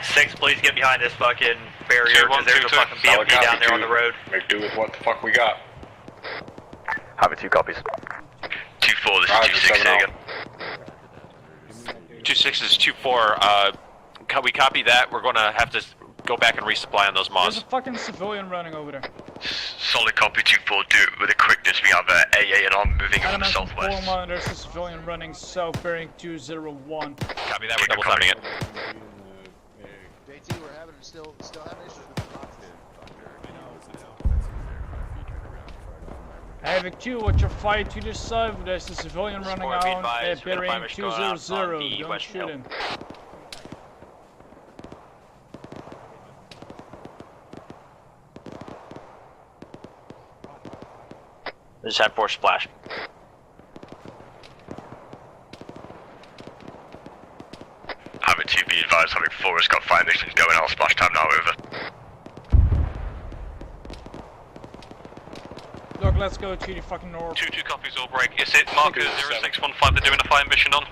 6, please get behind this fucking barrier, because there's a fucking BMP down there on the road. Make do with what the fuck we got. Havoc 2 copies. 2-4, this is 2-6 again. 2-6 is 2-4. We copy that. We're going to have to go back and resupply on those There's a Maz. fucking civilian running over there. Solid copy, 2-4, do it with a quickness. We have AA and armor moving in from the southwest. There's a civilian running south bearing 201. Copy that, we're double timing it. JT, we're having still having issues with the box. Havoc 2, what's your fight to the south? There's a civilian running Squad, be out advised, we're gonna bearing fire going out 200. on the Don't west shoot hill. him. Just had 4 splash. Having 2, be advised, having 4 has got 5 missions going out. Splash time now, over. Look, let's go to the fucking north. 2-2 copies, all break. Is it marker 0615 they're doing a fire mission on?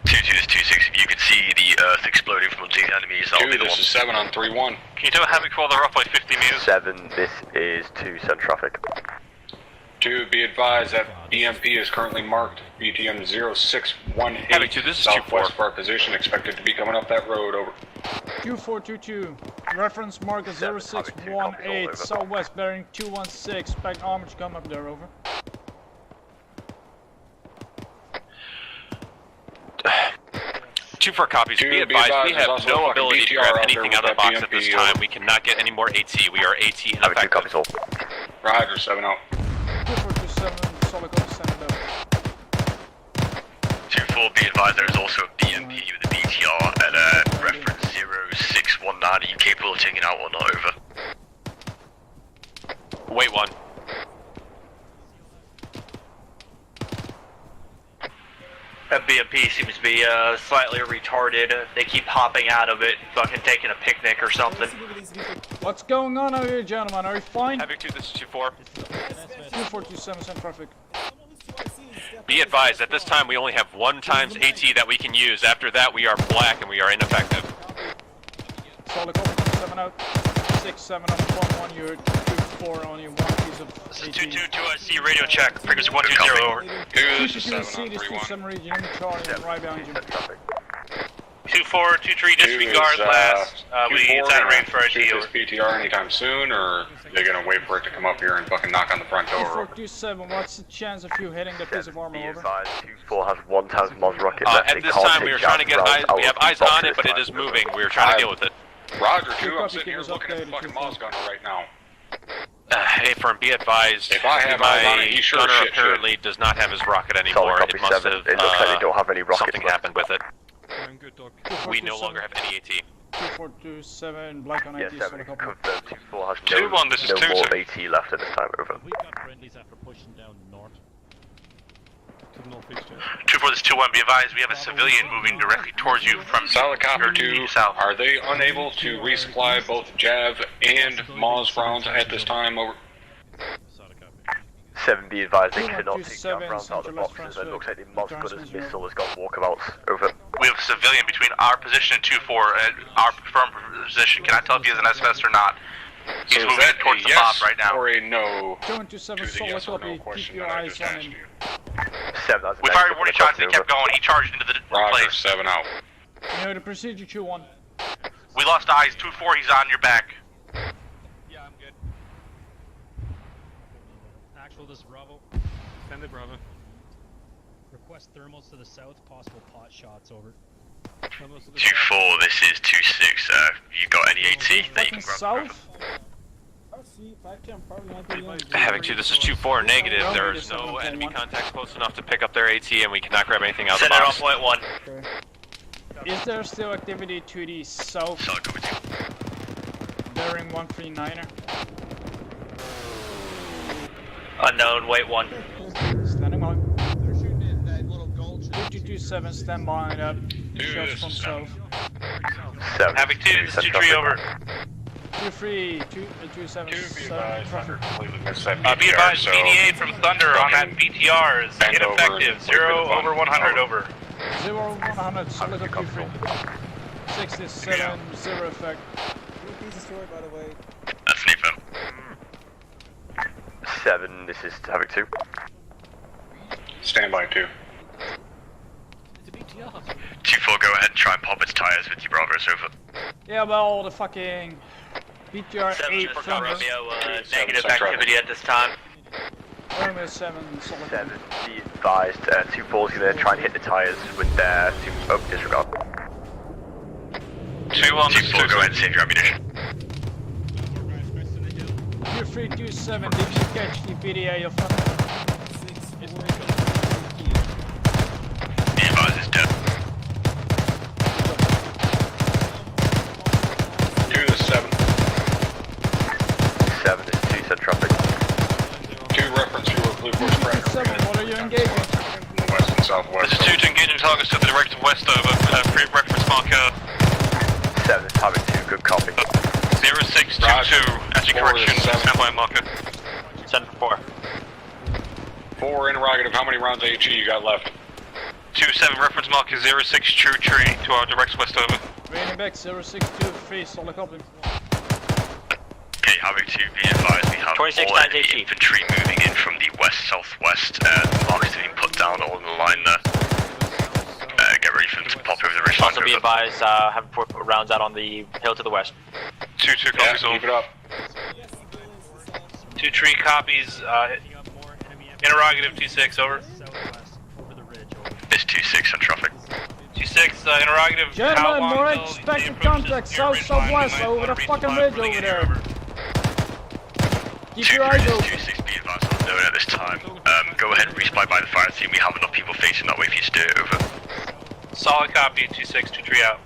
2-2, this is 2-6. If you can see the earth exploding from these enemies, that'll be the This one. is 7 on 3-1. Can you do a Havoc while they're off by 50 meters? 7, this is 2, send traffic. 2, be advised that BMP is currently marked BTM 0618 Havoc 2, this is southwest 2-4. of our position, expected to be coming up that road. Over. 2422. Reference marker 0618. Southwest bearing 216. Expect armor to come up there, over. Two for copies. Be advised, we have no ability to grab anything out of the box at this time. We cannot get any more AT. We are AT ineffective. Copies all. Roger, 7 out. 2427. Solid copy, send it up. 2-4, be advised, there is also a BMP with a BTR at reference 0619. Are you capable of taking out or not, over? Wait 1. That BMP seems to be slightly retarded. They keep hopping out of it, fucking taking a picnic or something. What's going on out here, gentlemen? Are you fine? Havoc 2, this is 2-4. 2427, send traffic. Be advised, at this time we only have 1 times AT that we can use. After that, we are black and we are ineffective. Solid copy, 7 out. 6-7 on 1-1. You're 2-4, only 1 piece of AT. 2-2 to see radio check. Frequency 120 over. 2, this is 7 on 3-1. Region, in Charlie, and right behind you. 2-4, 2-3, disregard last. It's out of range for shoot RG. this BTR anytime soon, or they're gonna wait for it to come up here and fucking knock on the front door? 2427, what's the chance of you hitting that piece of armor, over? 2-4 has 1 times Moz rocket left. At this time, we are trying to get eyes. We have eyes on it, but it is moving. We are trying to deal with it. Roger, 2, I'm sitting here looking at the fucking Moz gunner right now. Hey, firm, be advised. If I have eyes on it, my he sure gunner shit apparently does not have his rocket anymore. Solid copy, It must 7. have, It looks like they don't have any rockets something left. happened with it. I'm good, Doc. We no longer have any AT. 2427, black on Yeah, 80, 7, solid copy. confirmed. 2-4 has 2-1, this is no 2-2. more AT left at this time, over. We got friendlies after pushing down north. To the northeast, yeah. 2-4, this is 2-1, be advised, we have a civilian moving directly towards you from Solid copy 2, are they unable to resupply both Jav and Moz rounds at this time? Over. 7, be advised, they cannot take jab rounds out of the boxes. It looks like the Moz gunner's missile has got walkabouts, over. We have a civilian between our position and 2-4 and our firm position. Can I tell if he is an SFS or not? He's moving towards the bob right now. Or a no? 227, solid copy. Keep your eyes on him. 7, that's We fired 40 shots and he kept going. He charged into the Roger, place. 7 out. You know the procedure, 2-1. We lost eyes. 2-4, he's on your back. Yeah, I'm good. Actual, this is Bravo. Extended Bravo. request thermals to the south, possible pot shots, over. 2-4, this is 2-6, you got any AT that you can grab? South? Havoc 2, this is 2-4, negative. There is no enemy contacts close enough to pick up their AT, and we cannot grab anything out of the box. Send it on point 1. Okay. Is there still activity to the south? Bearing 139er. Unknown, wait 1. Standing on. 227, stand by up. Shots from south. Havoc 2, this is 2-3 over. 2-3, 227, traffic. Be advised, BDA from Thunder on that BTR is ineffective. 0 over 100 over. 0 over 100, solid up 2-3. 67, 0 effect. That's Nathan. 7, this is Havoc 2. Stand by 2. 2-4, go ahead and try and pop its tires with your Bravos, over. Yeah, well, the fucking BTR 8 from negative activity at this time. Romeo 7, solid. 7, be advised, 2-4's gonna try and hit the tires with their disregard. 2-1, 2-4, go ahead and save your ammunition. 2-3, 2-7, did you catch the BDA of Thunder? Be advised, it's dead. 2 to 7. 7, this is 2, send traffic. 2, reference your Blue Force cracker. 7, what are you engaging? West and southwest. This is 2 to engaging targets to the direct west, over. Reference marker. 7, this is Havoc 2, good copy. 0622, at your correction, standby marker. Send for 4. 4, interrogative, how many rounds of HE you got left? 27, reference marker 06 true tree to our direct west, over. Raining back, 0623, solid copy. Okay, Havoc 2, be advised, we have 26 all times enemy HE. infantry moving in from the west-southwest. Markers have been put down all in the line there. Get ready for them to pop over the ridge line. Also be advised, have 4 rounds out on the hill to the west. 2-2 copies, keep it up. 2-3 copies, interrogative 2-6, over. It's 2-6 on traffic. 2-6, interrogative. Gentlemen, more expected contact south-southwest over the fucking ridge over there. Keep your eyes open. 2-6, be advised, unknown at this time. Go ahead and resupply by the fire team. We have enough people facing that way for you to do it, over. Solid copy, 2-6, 2-3 out.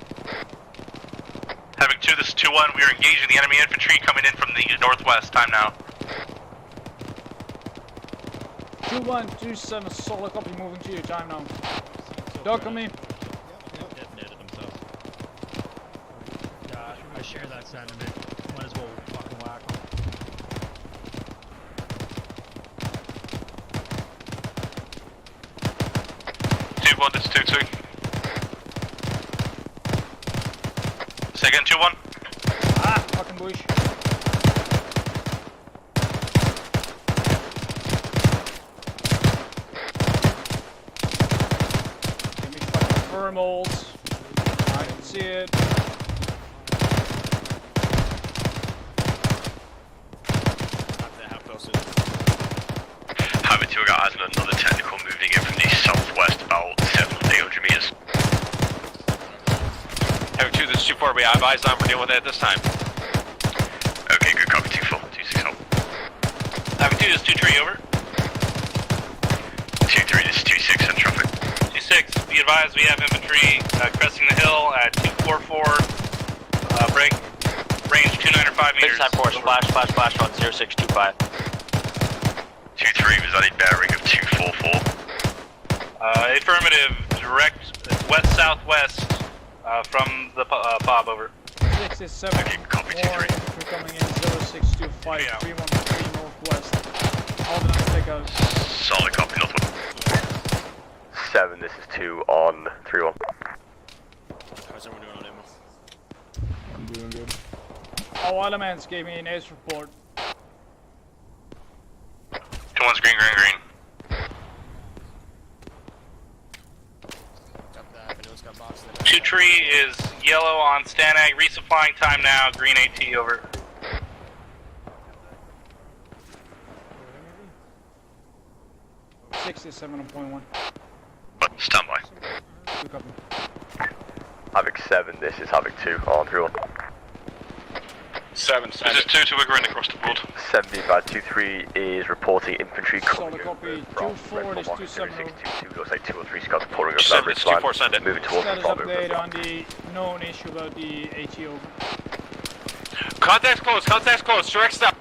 Havoc 2, this is 2-1, we are engaging the enemy infantry coming in from the northwest, time now. 2-1, 2-7, solid copy, moving to your time now. Dock on me. Detonated themselves. Yeah, I share that sentiment. Might as well fucking whack them. This is 2-2. Say again, 2-1. Ah, fucking bush. Give me fucking thermals. I can see it. Havoc 2, I got another technical moving in from the southwest, about 700-800 meters. Havoc 2, this is 2-4, we have eyes on, we're dealing with it at this time. Okay, good copy, 2-4, 2-6 help. Havoc 2, this is 2-3, over. 2-3, this is 2-6 on traffic. 2-6, be advised, we have infantry cresting the hill at 244, break, range 295 meters. Big time force, flash on 0625. 2-3, was that a bearing of 244? Affirmative, direct west-southwest from the POB, over. 6-7, okay, copy, 2-3. We're coming in 0625, 313 northwest. All the nice takeouts. Solid copy, northwest. 7, this is 2 on 3-1. How's everyone doing on ammo? I'm doing good. All elements gave me an ace report. 2-1's green. 2-3 is yellow on Stanag, resupplying time now, green AT, over. .1. But copy. Havoc 7, this is Havoc 2, on 3-1. 7, This is 2-2, we're going across the board. 7523 is reporting infantry coming Solid copy. from 2-4, this 2-7. Looks like 2 or 3 scouts pouring over Send that this ridge line. 2-4, send it. Moving towards the Status Bravo. update on the known issue about the ATO. Contact's close, direct stop.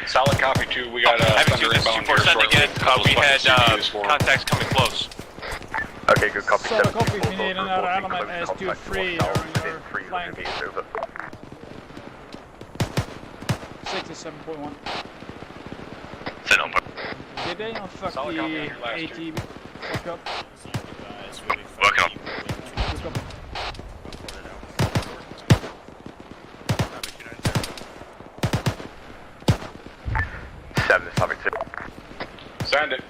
Solid copy 2, we got Having Thunder 2, this is inbound 2-4, here send shortly. again. We had contacts coming close. Okay, good copy. Solid 7, copy, we 2-4, need another element as contact 2-3 towards on south, your within 300 flank. meters over. 67.1. Send on. Did they not fuck Solid the copy on your last AT two. fuck up? Working on. Good copy. 7 is Havoc 2. Send it.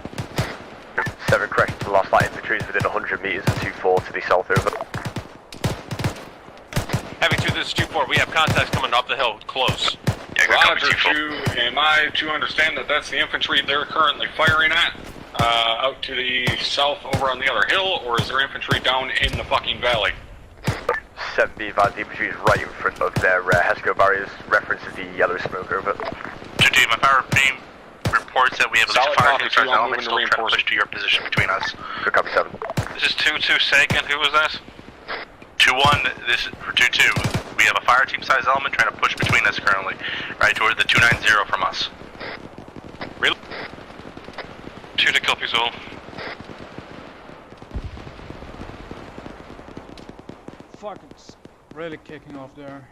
7 correction to the last light infantry is within 100 meters of 2-4 to the south over. Having 2, this is 2-4, we have contacts coming up the hill, close. Yeah, good copy, Roger 2-4. 2, am I to understand that that's the infantry they're currently firing at? Out to the south over on the other hill, or is there infantry down in the fucking valley? 7 be advised, the infantry is right in front of their HESCO barriers, references the yellow smoke over. 2-2, my fire team reports that we have at least Solid fire copy, team 2, I'm elements moving to still trying to reinforce. push to your position between us. Good copy 7. This is 2-2 second, who was that? 2-1, this is for 2-2. We have a fire team size element trying to push between us currently, right toward the 290 from us. Really? 2-2 copies all. Fuck, it's really kicking off there.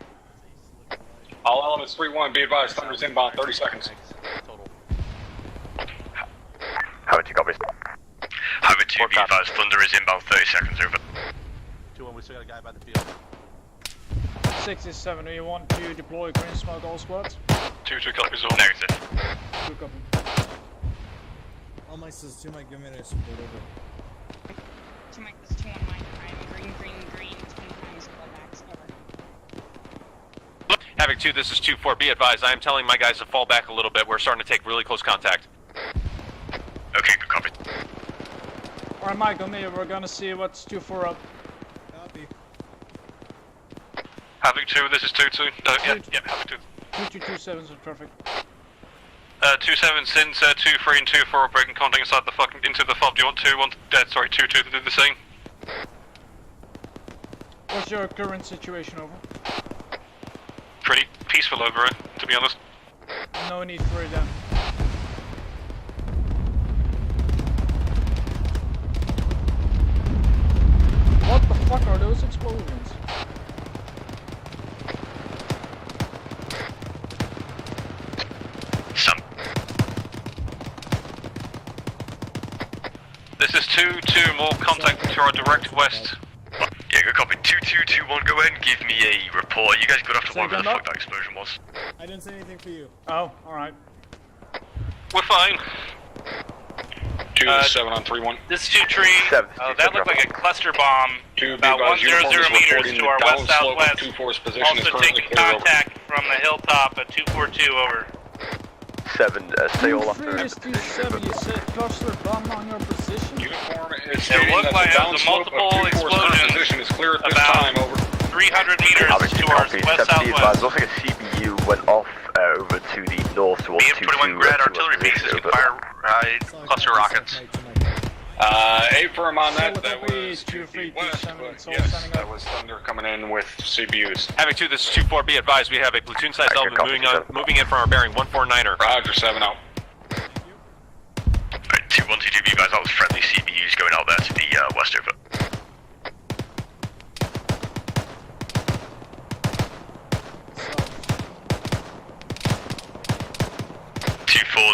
All elements 3-1, be advised, Thunder's inbound, 30 seconds. Havoc 2 copies. Havoc 2, be advised, Thunder is inbound, 30 seconds over. 2-1, we still got a guy by the field. 67, do you want to deploy green smoke all squads? 2-2 copies all. Negative. Good copy. All my says 2 might give me a support over. To make this 2 on my time. Green, 10 times pullbacks. Over. Havoc 2, this is 2-4, be advised, I am telling my guys to fall back a little bit, we're starting to take really close contact. Okay, good copy. Alright, Mike, on me, we're gonna see what's 2-4 up. Copy. Havoc 2, this is 2-2. Havoc 2. 2227 is perfect. 2-7, since 2-3 and 2-4 are breaking contact inside the fucking, into the fob, do you want 2-2 to do the same? What's your current situation over? Pretty peaceful over it, to be honest. No need for it then. What the fuck are those explosions? This is 2-2, more contact to our direct west. Yeah, good copy. 2-2-2-1, go ahead and give me a report. You guys got off to whatever the fuck that explosion was. I didn't say anything for you. Oh, alright. We're fine. 2-7 on 3-1. This is 2-3. That looked like a cluster bomb. About 100 meters to our west-southwest. Also taking contact from the hilltop at 242 over. 7, stay all after. 2-7, you said cluster bomb on your position? Uniform is It stating looked that like the it was downslope multiple of 2-4's current explosions position is clear at this about time, over. 300 meters Havoc 2 to our copies. west-southwest. Looks like a CBU went off over to the north towards 2-2. Grad artillery pieces can fire cluster rockets. 8 firm on that, that was 2-3, west, 2-7, but it's all yes, standing that up. was Thunder coming in with CBUs. Havoc 2, this is 2-4, be advised, we have a platoon-sized element moving in from our bearing 149er. Roger, 7 out. Alright, 2-1-2-2, be advised, that was friendly CBUs going out there to the west over.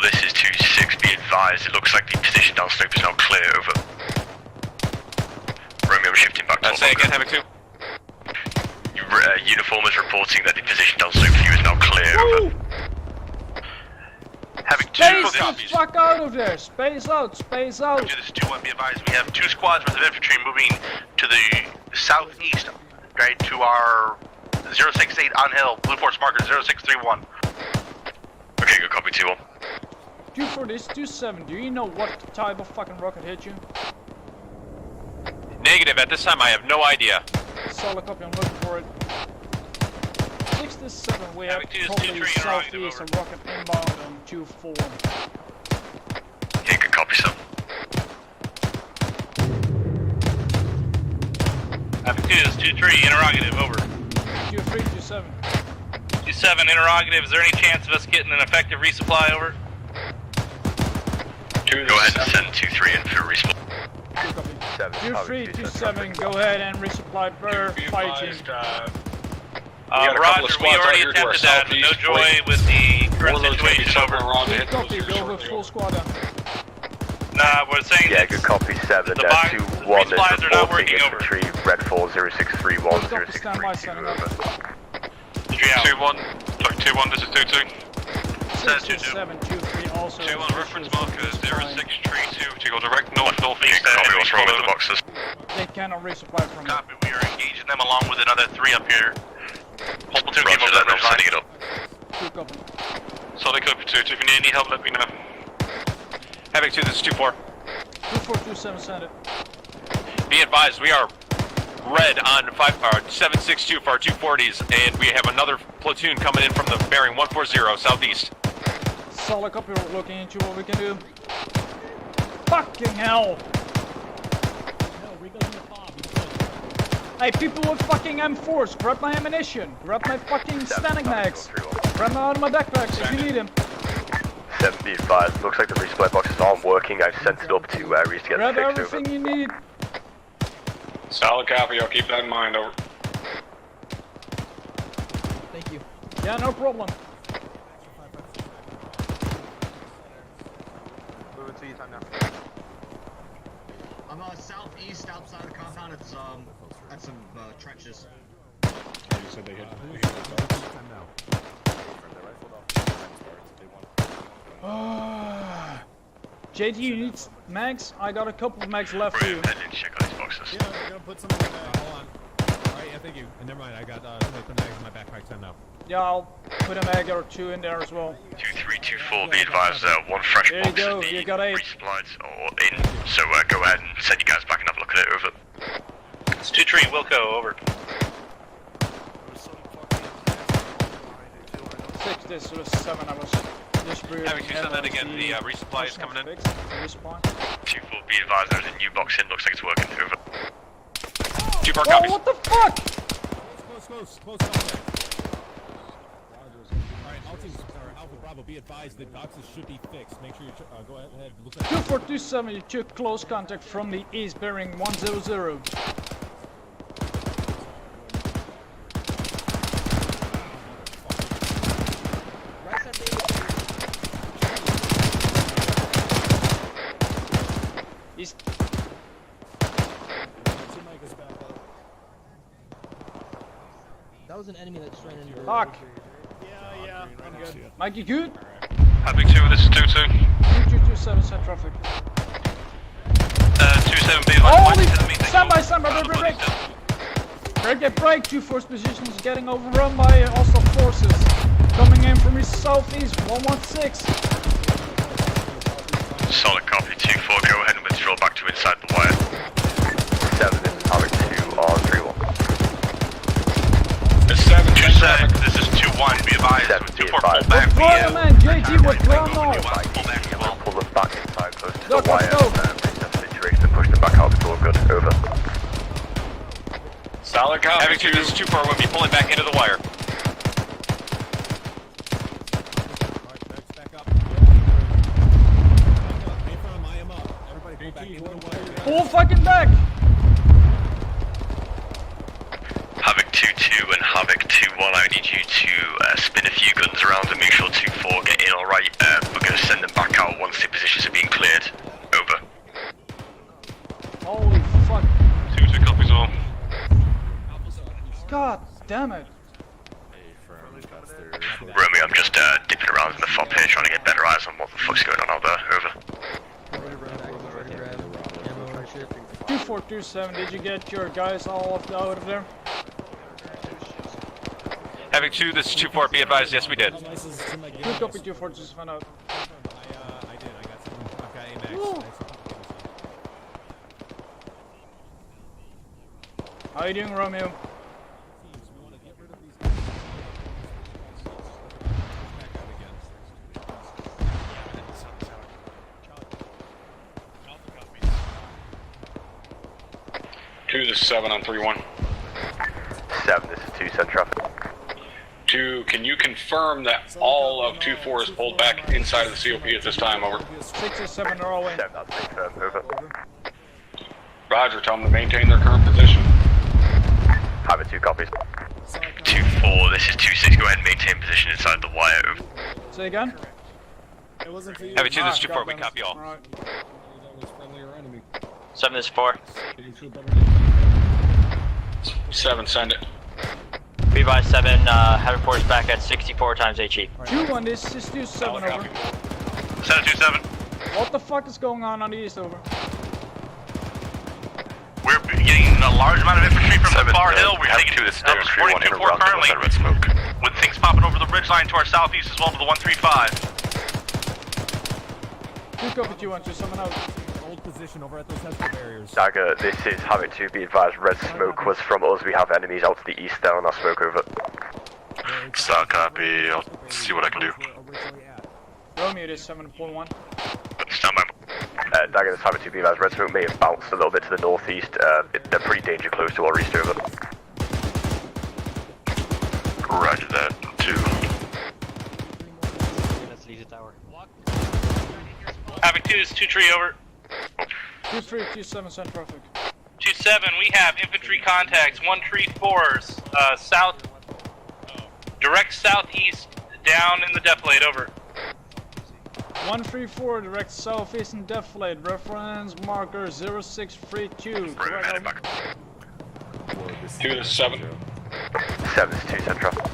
This is 2-6, be advised, it looks like the position downslope is now clear, over. Romeo, we're shifting back to Say again, Havoc 2. Uniform is reporting that the position downslope for you is now clear, over. Having 2 Space the fuck out of there! Space out! Space out! This is 2-1, be advised, we have 2 squads worth of infantry moving to the southeast, right, to our 068 on hill, Blue Force marker 0631. Okay, good copy, 2-1. 24, this 27, do you know what type of fucking rocket hit you? Negative, at this time I have no idea. Solid copy, I'm looking for it. 67, we have probably southeast and rocket inbound on 24. Yeah, good copy, sir. Havoc 2 is 2-3, interrogative, over. 23, 27. 27, interrogative, is there any chance of us getting an effective resupply, over? Go ahead and send 2-3 in for a resupply. 23, 27, go ahead and resupply Brewer, fighting. Roger, we already attempted that, no joy with the current situation, over. Good copy, go with full squad down. Nah, we're saying yeah, good copy, 7, 2-1 is reporting infantry, red 4, 0631, 0632, over. 2-1, look, 2-1, this is 2-2. 7, 2-3 also. 2-1, reference marker 0632, to go direct north-northeast. Copy, what's wrong with the boxes? They cannot resupply from Copy, we are engaging them along with another 3 up here. Whole platoon Roger came that, over I'm sending it up. Good copy. Solid copy 2, if you need any help, let me know. Havoc 2, this is 2-4. 24, 27, send it. Be advised, we are red on 762 for our 240s, and we have another platoon coming in from the bearing 140 southeast. Solid copy, we're looking into what we can do. Fucking hell! Hey, people with fucking M4s, grab my ammunition, grab my fucking standing mags, grab them out of my backpacks if you need them. 75, looks like the resupply boxes aren't working. I've sent it up to areas to get grab them fixed, everything you need. Solid copy, I'll keep that in mind, over. Thank you. Yeah, no problem. Moving to you time now. I'm southeast outside the compound. It's at some trenches. Oh, you said they hit time now. JD, you need mags? I got a couple of mags left for you. Check out these boxes. Yeah, I'm gonna put some in the bag. Hold on. Alright, yeah, thank you. And never mind, I got somebody put mags in my backpack time now. Yeah, I'll put a mag or 2 in there as well. 2324, be advised, one fresh there box you go, in you got 8. resupplied or in, so go ahead and send you guys back and have a look at it, over. It's 2-3, Wilco, over. 6, this was 7, I was distributing. Havoc 2, send that again, the resupply is coming in. Resupply. 24, be advised, there's a new box in, looks like it's working, over. 2-4 Whoa, copies. what the fuck? Close contact. Alright, Alpha Bravo, be advised that boxes should be fixed. Make sure you go ahead, look at 2427, you took close contact from the east bearing 100. East. That was an enemy that just ran into the Fuck. Yeah, I'm good. Mike, you good? Havoc 2, this is 2-2. 2227, send traffic. 27, be Holy! Stand by, break! Break, 2-4's position is getting overrun by hostile forces. Coming in from east southeast, 116. Solid copy, 2-4, go ahead and withdraw back to inside the wire. 7, this is Havoc 2 on 3-1. 7, this is 2-1, be advised. 2-4, pull back. Withdraw, man, JG, withdraw now. Pull them back inside close to Go, the wire. go. Situation and push them back out before good. Over. Solid copy. Havoc 2, this is 2-4, we'll be pulling back into the wire. Pull fucking back! Havoc 2-2 and Havoc 2-1, I need you to spin a few guns around and make sure 2-4 get in alright. We're going to send them back out once the positions are being cleared. Over. Holy fuck. 2-2 copies all. God damn it. Romy, I'm just dipping around in the fob here trying to get better eyes on what the fuck's going on out there. Over. 2427, did you get your guys all out of there? Havoc 2, this is 2-4, be advised, yes we did. Good copy, 2427 out. I How you doing, Romeo? Two, this is 7 on 3-1. 7, this is 2, send traffic. 2, can you confirm that all of 2-4 is pulled back inside of the COP at this time? Over. 6 or 7 are all in. 7, that's confirmed, over. Roger, tell them to maintain their current position. Havoc 2 copies. 2-4, this is 2-6, go ahead and maintain position inside the wire, over. Say again? It wasn't for you. Havoc 2, this is 2-4, we copy all. Alright. 7, this is 4. 7, send it. Rebuy 7, have reports back at 64 times HE. 2-1, this is 2-7 over. Send it 2-7. What the fuck is going on the east, over? We're getting a large amount of infantry from the far hill. We're taking supporting 2-4 currently. With things popping over the ridgeline to our southeast as well to the 135. 2 copy 2-1, 2-7 out. Position over at those central barriers. Dagger, this is Havoc 2, be advised, red smoke was from us, we have enemies out to the east there on our smoke, over. Star copy, I'll see what I can do. Romeo, this is 7-4-1. Stand by. Dagger, this is Havoc 2, be advised, red smoke may have bounced a little bit to the northeast, they're pretty danger close to our east, over. Roger that, 2. Let's leave the tower. Havoc 2 is 2-3 over. 2-3, 2-7, send traffic. 2-7, we have infantry contacts, 134s, south, direct southeast, down in the defilade, over. 134, direct southeast and defilade, reference marker 0632. 2, this is 7. 7, this is 2, send traffic.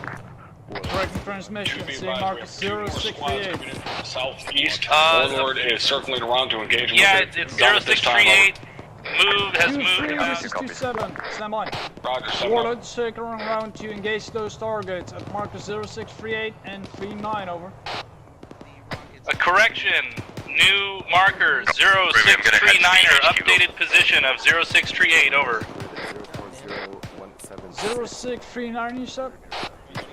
Correct transmission, C marker 0638. Southeast, Warlord is circling around to engage with it's 0638. Move has moved. This is 2-7, stand by. Roger, 7. Warlord circling around to engage those targets at marker 0638 and 39, over. A correction. New marker 0639er, updated position of 0638, over. 0639, you said?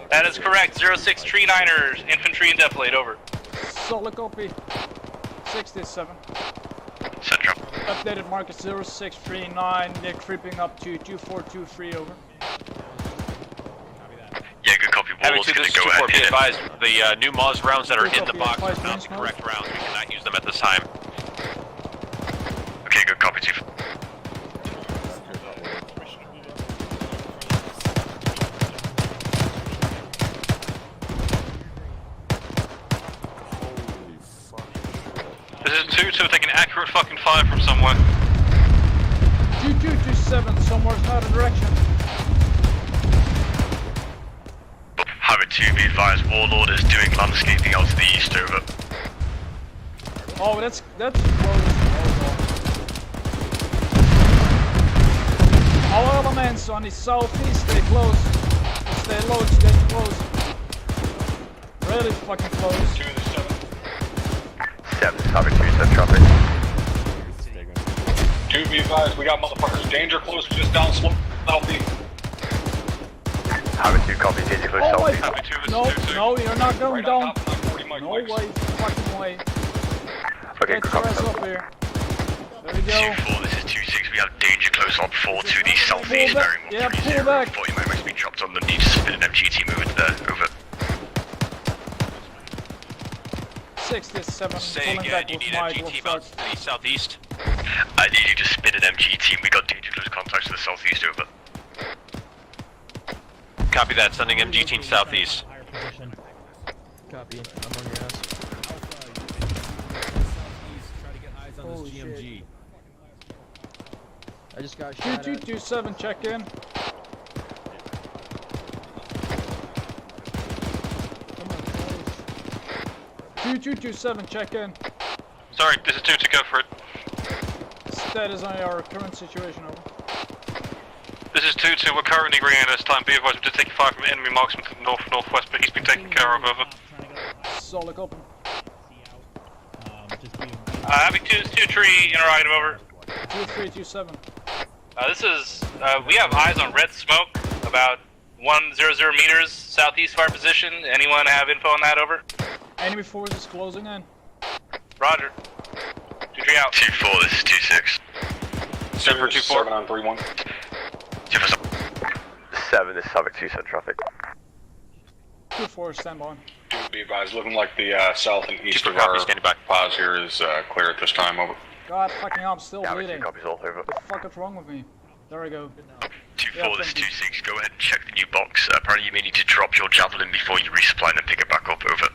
That is correct. 0639ers, infantry and defilade, over. Solid copy. 67. Central. Updated marker 0639. They're creeping up to 2423, over. Yeah, good copy. Havoc Warlord's 2, gonna this is go ahead 2-4, be and hit him. advised, the new Moz rounds that are in the Copy, box are advise, not the please, correct rounds. We cannot use them at this time. Okay, good copy, 2. This is 2-2, taking accurate fucking fire from somewhere. 2227, somewhere's not a direction. Havoc 2, be advised, Warlord is doing landscaping out to the east, over. Oh, that's close. All elements on the southeast, stay close. Stay low, stay close. Really fucking close. 2 to 7. 7, Havoc 2, send traffic. 2, be advised, we got motherfuckers danger close, just down slope, southeast. Havoc 2, copy, danger close, Oh, wait. southeast. No, you're not going Right down. on top, 40 mic No mics. way, fucking way. Okay, Get good your copy, ass 7. up here. There we go. 2-4, this is 2-6, we have danger close on 4 to the southeast, back. bearing Yeah, 130. pull back. 40 mics being dropped on the need to spin an MGT movement there, over. 67, Say pulling again, back you with need my MGT out to the southeast. I need you to spin an MGT, we got danger close contacts to the southeast, over. Copy that, sending MGT southeast. Higher position. Copy. I'm on your ass. Try to get eyes on Holy this GMG. I just got shot at. 2227, check in. 2227, check in. Sorry, this is 2 to go for it. Status on our current situation, over. This is 2-2, we're currently ringing this time. Be advised, we're just taking fire from enemy marksman to the north-northwest, but he's been taken care of, over. Solid open. Havoc 2 is 2 tree, interrogative over. 2327. This is, we have eyes on red smoke, about 100 meters southeast of our position. Anyone have info on that, over? Enemy force is closing in. Roger. 2-3 out. 2-4, this is 2-6. 7 for 2-4. 7 on 3-1. 7, this is Havoc 2, send traffic. 2-4, stand by. Be advised, looking like the south and east of our pause here is clear at this time, over. God fucking hell, I'm still bleeding. Copies all over. What the fuck is wrong with me? There we go. 2-4, this is 2-6. Go ahead and check the new box. Apparently you may need to drop your javelin before you resupply and then pick it back up, over.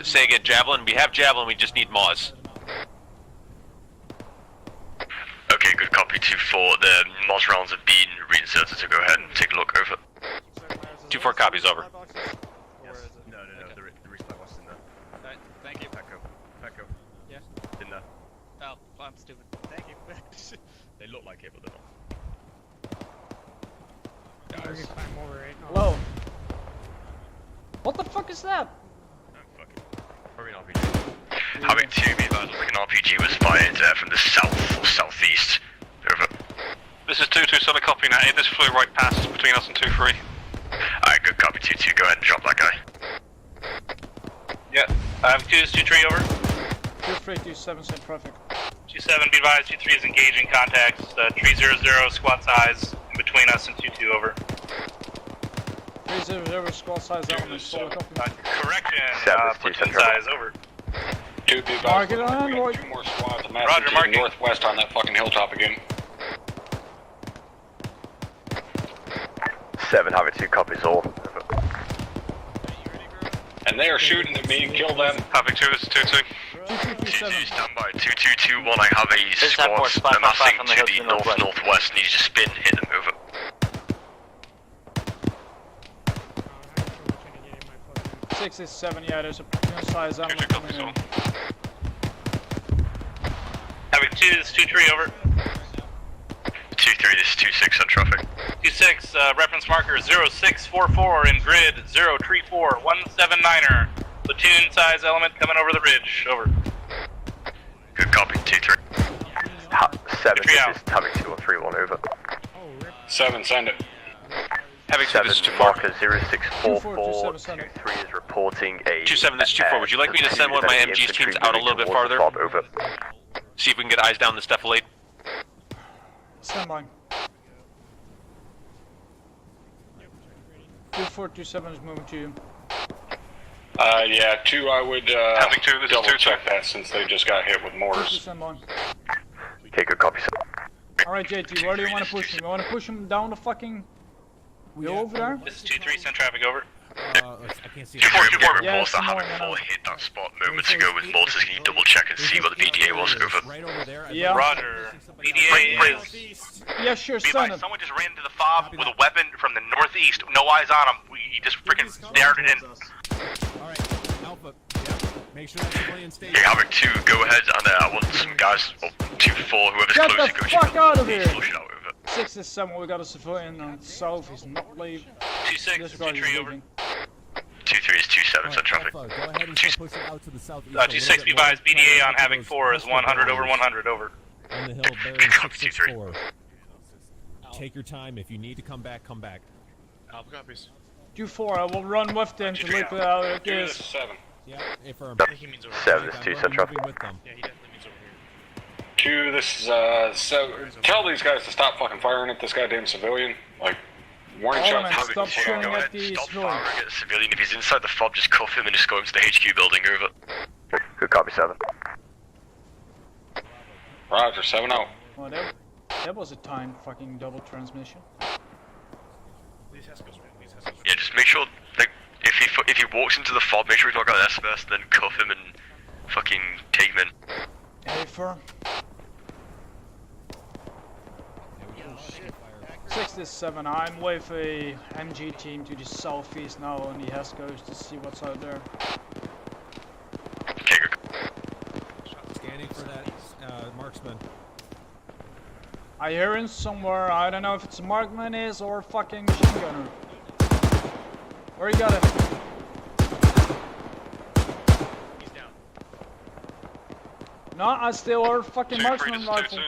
Say again, javelin. We have javelin, we just need Moz. Okay, good copy, 2-4. The Moz rounds have been reinserted, so go ahead and take a look, over. 2-4 copies, over. No, the resupply was in there. Thank you. Pecco. Yeah? In there. Oh, I'm stupid. Thank you. They look like it, but they're not. Guys. Hello. What the fuck is that? Probably an RPG. Havoc 2, be advised, like an RPG was fired from the south or southeast. Over. This is 2-2, solid copy now. This flew right past between us and 2-3. Alright, good copy, 2-2. Go ahead and drop that guy. Yeah. Havoc 2 is 2-3, over. 2327, send traffic. 2-7, be advised, 2-3 is engaging contacts. 300, squad size in between us and 2-2, over. 300, squad size element, solid copy. Correction, platoon size, over. 2 be advised, Mark it on, we Roy. have 2 more squads. I'm Roger, to marking. the northwest on that fucking hilltop again. 7, Havoc 2, copies all. And they are shooting at me, kill them. Havoc 2, this is 2-2. 2-2, stand by. 2-2-2-1, I have a squad amassing to the north-northwest. Need you to spin, hit them, over. Six is 7, yeah, there's a platoon size element coming in. Havoc 2 is 2-3, over. 2-3, this is 2-6 on traffic. 2-6, reference marker 0644 in grid 034 179er. Platoon size element coming over the ridge, over. Good copy, 2-3. 7, this is Havoc 2 on 3-1, over. 7, send it. Havoc 2, 7, this is 2-4. marker 0644, 2-3 is reporting a... 2-7, this is 2-4. Would you like me to send one of my MG's teams out a little bit farther? Over. See if we can get eyes down this defilade. Stand by. 2427 is moving to you. Yeah, 2 I would Havoc 2, this double is 2-2. check that since they just got hit with mortars. Stand by. Okay, good copy, sir. Alright, JT, where do you want to push him? You want to push him down the fucking... Go over there? This is 2-3, send traffic, over. I can't see 2-4, Yeah, reports that some more, Havoc yeah, 4 hit that spot moments ago with mortars. Can you double check and see what the VDA was, over? right over there. Yeah. Roger. BDA is... Yeah, sure, Be send advised, him. someone just ran into the fob with a weapon from the northeast. No eyes on him. He just freaking stared it in. Alright, Alpha. Yeah. Make sure that civilian stays. Okay, Havoc 2, go ahead and I want some guys, or 2-4, whoever's Get closer, the go fuck out of here! Flush it out, over. 6 is 7, we got a civilian on south, he's not leaving. 2-6, This guy is 2-3, over. leaving. 2-3 is 2-7, send traffic. Alpha, go ahead and start pushing out to the southeast. 2-6, be advised, BDA on Havoc 4 is 100 over 100, over. On the hill, bearing 664. Take your time. If you need to come back, come back. Alpha copies. 2-4, I will run with them to look how it 2 is. this is 7. Yeah, affirm. 7, this is 2, send traffic. With them. Yeah, he definitely means over here. 2, this is 7. Tell these guys to stop fucking firing at this goddamn civilian. Like, warning Element, shots. stop shooting Go at ahead, the stop civilian. firing at a civilian. If he's inside the fob, just cuff him and escort him to the HQ building, over. Good copy, 7. Roger, 7 out. Oh, that was a timed fucking double transmission. Yeah, just make sure, like, if he walks into the fob, make sure he's not got an S first, then cuff him and fucking take him in. A firm. 6 is 7, I'm with a MG team to the southeast now on the Hescos to see what's out there. Okay, good. Scanning for that marksman. I hear him somewhere, I don't know if it's a marksman is or fucking machine gunner. Where you got him? He's down. No, I still heard fucking marksman rifle.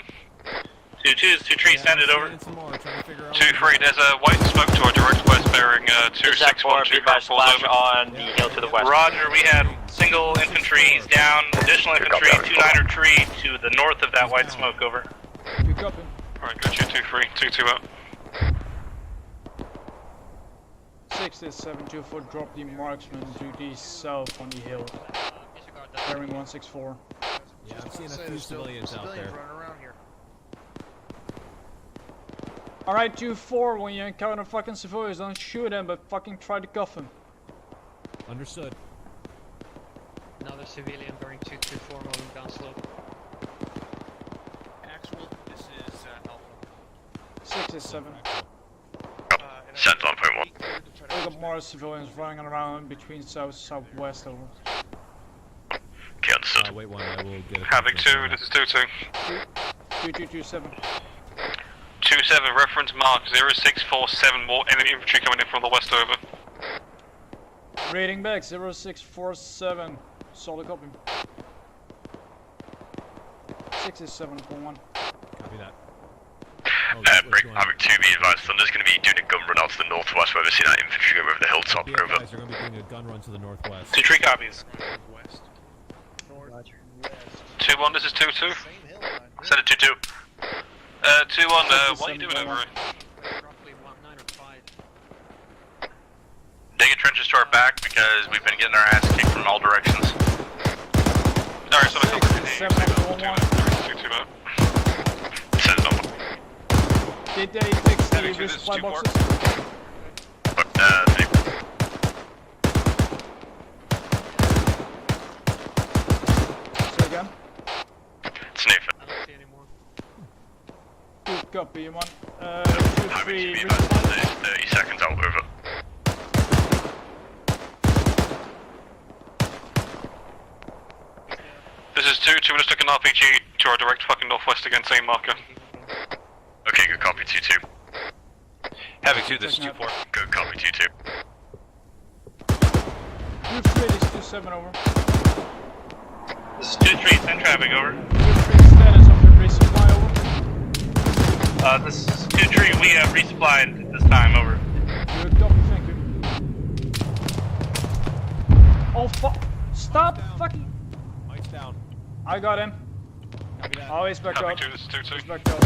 2-2 is 2-3, send it over. 2-3, there's a white smoke to our direct west bearing 2612 splash on the hill to the west. Roger, we had single infantry, he's down. Additional infantry, 2-9er tree to the north of that white smoke, over. You copy. Alright, got you, 2-3, 2-2 out. 6724, drop the marksman to the south on the hill. Bearing 164. Yeah, I'm seeing a few civilians out there. Alright, 2-4, when you encounter fucking civilians, don't shoot them, but fucking try to cuff them. Understood. Another civilian bearing 224 moving down slope. Actual, this is Alpha. 67. Send 1.1. We got more civilians running around between southwest over. Okay, understood. Wait one, I will get Havoc 2, this is 2-2. 2227. 2-7, reference mark 0647, more enemy infantry coming in from the west, over. Reading back 0647. Solid copy. 67.1. Copy that. Break Havoc 2, be advised, Thunder's going to be doing a gun run out to the northwest where we see that infantry go over the hilltop, over. They're going to be doing a gun run to the northwest. 2-3 copies. West. Northwest. 2-1, this is 2-2. Send it 2-2. 2-1, what are you doing over here? Roughly 1-9 or 5. Digging trenches to our back because we've been getting our ass kicked from all directions. Alright, so let's go. 2-2 out. Send it on. Did they fix the resupply boxes? Say again? Sniff. I don't see any more. Good copy, you want? 2-3, resupply. 30 seconds out, over. This is 2-2, we're just looking RPG to our direct fucking northwest again, same marker. Okay, good copy, 2-2. Havoc 2, this is 2-4. Good copy, 2-2. 2-3, this is 2-7 over. This is 2-3, send traffic, over. 2-3 status of the resupply over. This is 2-3, we have resupplied this time, over. Good copy, thank you. Oh fuck! Stop fucking! Mike's down. I got him. Oh, he's back Havoc up. 2, this is 2-2. He's back up.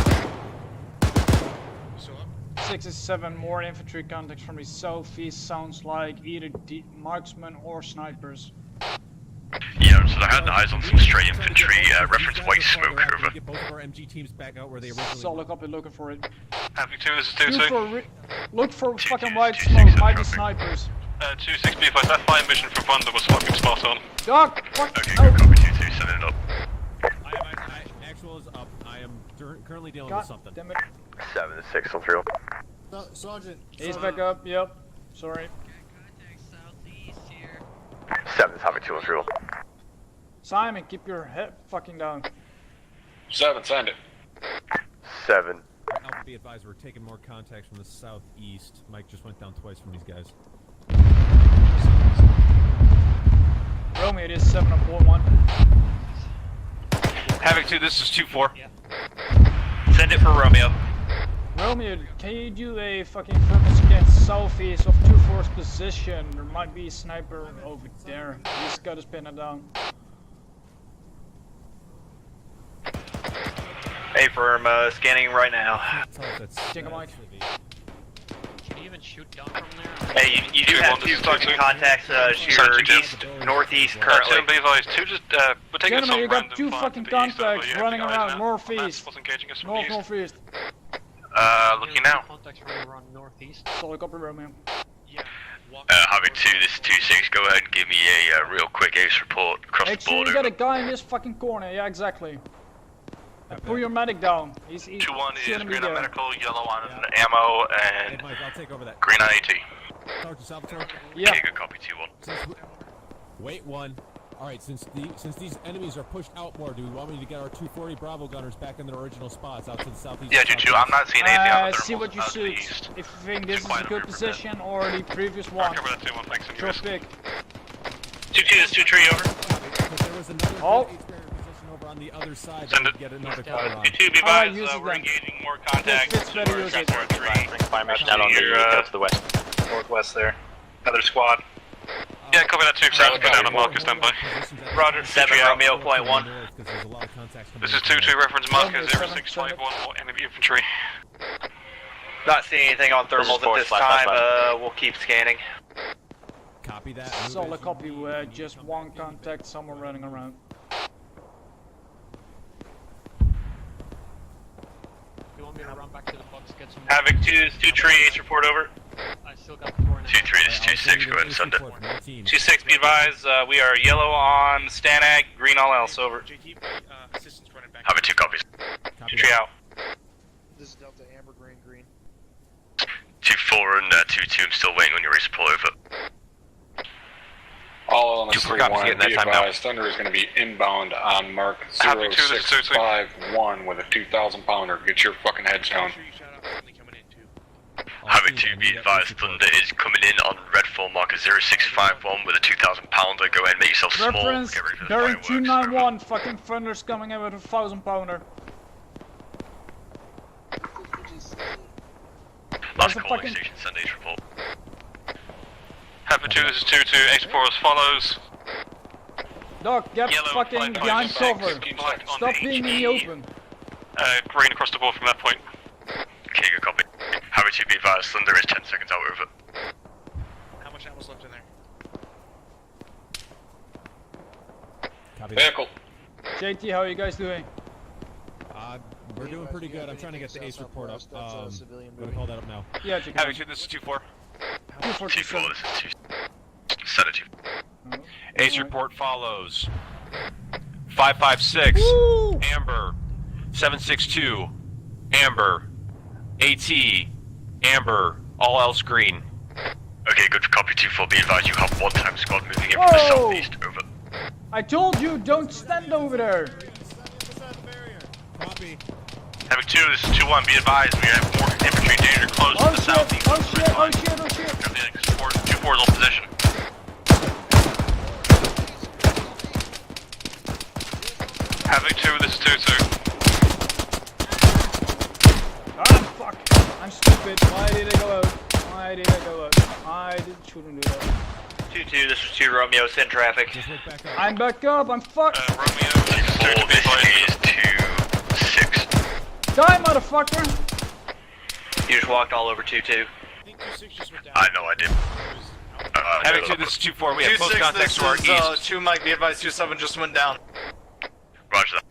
67 more infantry contacts from the southeast, sounds like either marksmen or snipers. Yeah, so I had eyes on some stray infantry, reference white smoke, over. Get both of our MG teams back out where they originally Solid copy, looking for it. Havoc 2, this is 2-2. Look for fucking white smoke, might be snipers. 2-6, be advised, that fire mission from Thunder was fucking spot on. Doc, fuck! Okay, good copy, 2-2, sending it up. Actual is up. I am currently dealing God with something. damn it. 7-6 on 3. Sergeant. He's back up, yep. Sorry. 7's Havoc 2 on 3. Simon, keep your head fucking down. 7, send it. 7. Alpha, be advised, we're taking more contacts from the southeast. Mike just went down twice from these guys. Romeo, it is 7 on 4-1. Havoc 2, this is 2-4. Send it for Romeo. Romeo, can you do a fucking focus against southeast of 2-4's position? There might be a sniper over there. He's got to spin it down. Hey, firm, scanning right now. Jingle Mike. Can you even shoot down from there? Hey, you do have 2 fucking contacts, east, northeast currently. 2 be advised, 2 just, we're taking Gentlemen, some you random got 2 fire fucking to the east, contacts yeah, running guys around now. northeast. Was engaging us from the east. Northeast. Looking now. Contacts running around northeast. Solid copy, Romeo. Yeah. Havoc 2, this is 2-6, go ahead and give me a real quick ace report across Make the sure border. you got a guy in this fucking corner, yeah, exactly. And pull your medic down. He's 2-1 is shouldn't be green on there. medical, yellow on ammo, and Hey, Mike, I'll take over that. green on AT. Sergeant Salvatore. Yeah. Okay, good copy, 2-1. Wait one. All right, since these enemies are pushed out more, do we want me to get our 240 Bravo gunners back in their original spots out to the southeast? Yeah, 2-2, I'm not seeing anything on the See what you suit. If you think this is a good position or the previous one. Cover that 2-1, thanks, and Drop big. 2-2 is 2-3, over. There was another Oh. good 8-square position over on the other side. Send it. Get another cover on. 2-2, be advised, we're engaging more contacts. We're Fire mission out on the go to the west. Northwest there. Another squad. Yeah, copy that 2-7, go down and marker, stand by. Roger, 7 Romeo, point 1. This is 2-2, reference marker 0651, more enemy infantry. Not seeing anything on thermals at this time, we'll keep scanning. Copy that. Solid copy, just one contact, someone running around. You want me to run back to the box, get some... Havoc 2-3, H report over. I still got 4 2-3, this is 2-6, go ahead and send it. 2-6, be advised, we are yellow on Stanag, green all else, over. Havoc 2 copies. 2-3 out. This is Delta, amber, green, green. 2-4 and 2-2, I'm still waiting on your resupply over. All elements 3-1, be advised, Thunder is going to be inbound on mark 0651 with a 2,000 pounder. Get your fucking heads down. Havoc 2, be advised, Thunder is coming in on red form marker 0651 with a 2,000 pounder. Go ahead and make yourself small. Reference, Get ready for the bearing fireworks. 291, fucking Thunder's coming in with a 1,000 pounder. Last calling station, send H report. Havoc 2, this is 2-2, H4 as follows. Doc, get Yellow, fucking behind cover. Stop being in the open. Green across the board from that point. Okay, good copy. Havoc 2, be advised, Thunder is 10 seconds out over. How much ammo's left in there? Copy. Vehicle. JT, how are you guys doing? We're doing pretty good. I'm trying to get the ace report up. I'm gonna call that up now. Yeah, check Havoc 2, this is 2-4. 2-4, this is 2. Set it 2. Ace report follows. 556, Amber. 762, Amber. AT, Amber. All else green. Okay, good copy 2-4. Be advised, you have one time squad moving in from the southeast. Over. I told you, don't stand over there. Copy. Havoc 2, this is 2-1, be advised, we have more infantry danger close to the southeast. Oh shit, oh shit, oh shit. 2-4 is on position. Havoc 2, this is 2-2. Ah, fuck. I'm stupid. Why did I go out? Why did I go out? Shouldn't do that. 2-2, this is 2 Romeo, send traffic. I'm back up, I'm fucked. Romeo, this is 2-6. Die, motherfucker! You just walked all over 2-2. I know I did. Havoc 2, this is 2-4. We have close contacts to our east. 2 Mike, be advised, 2-7 just went down. Roger that.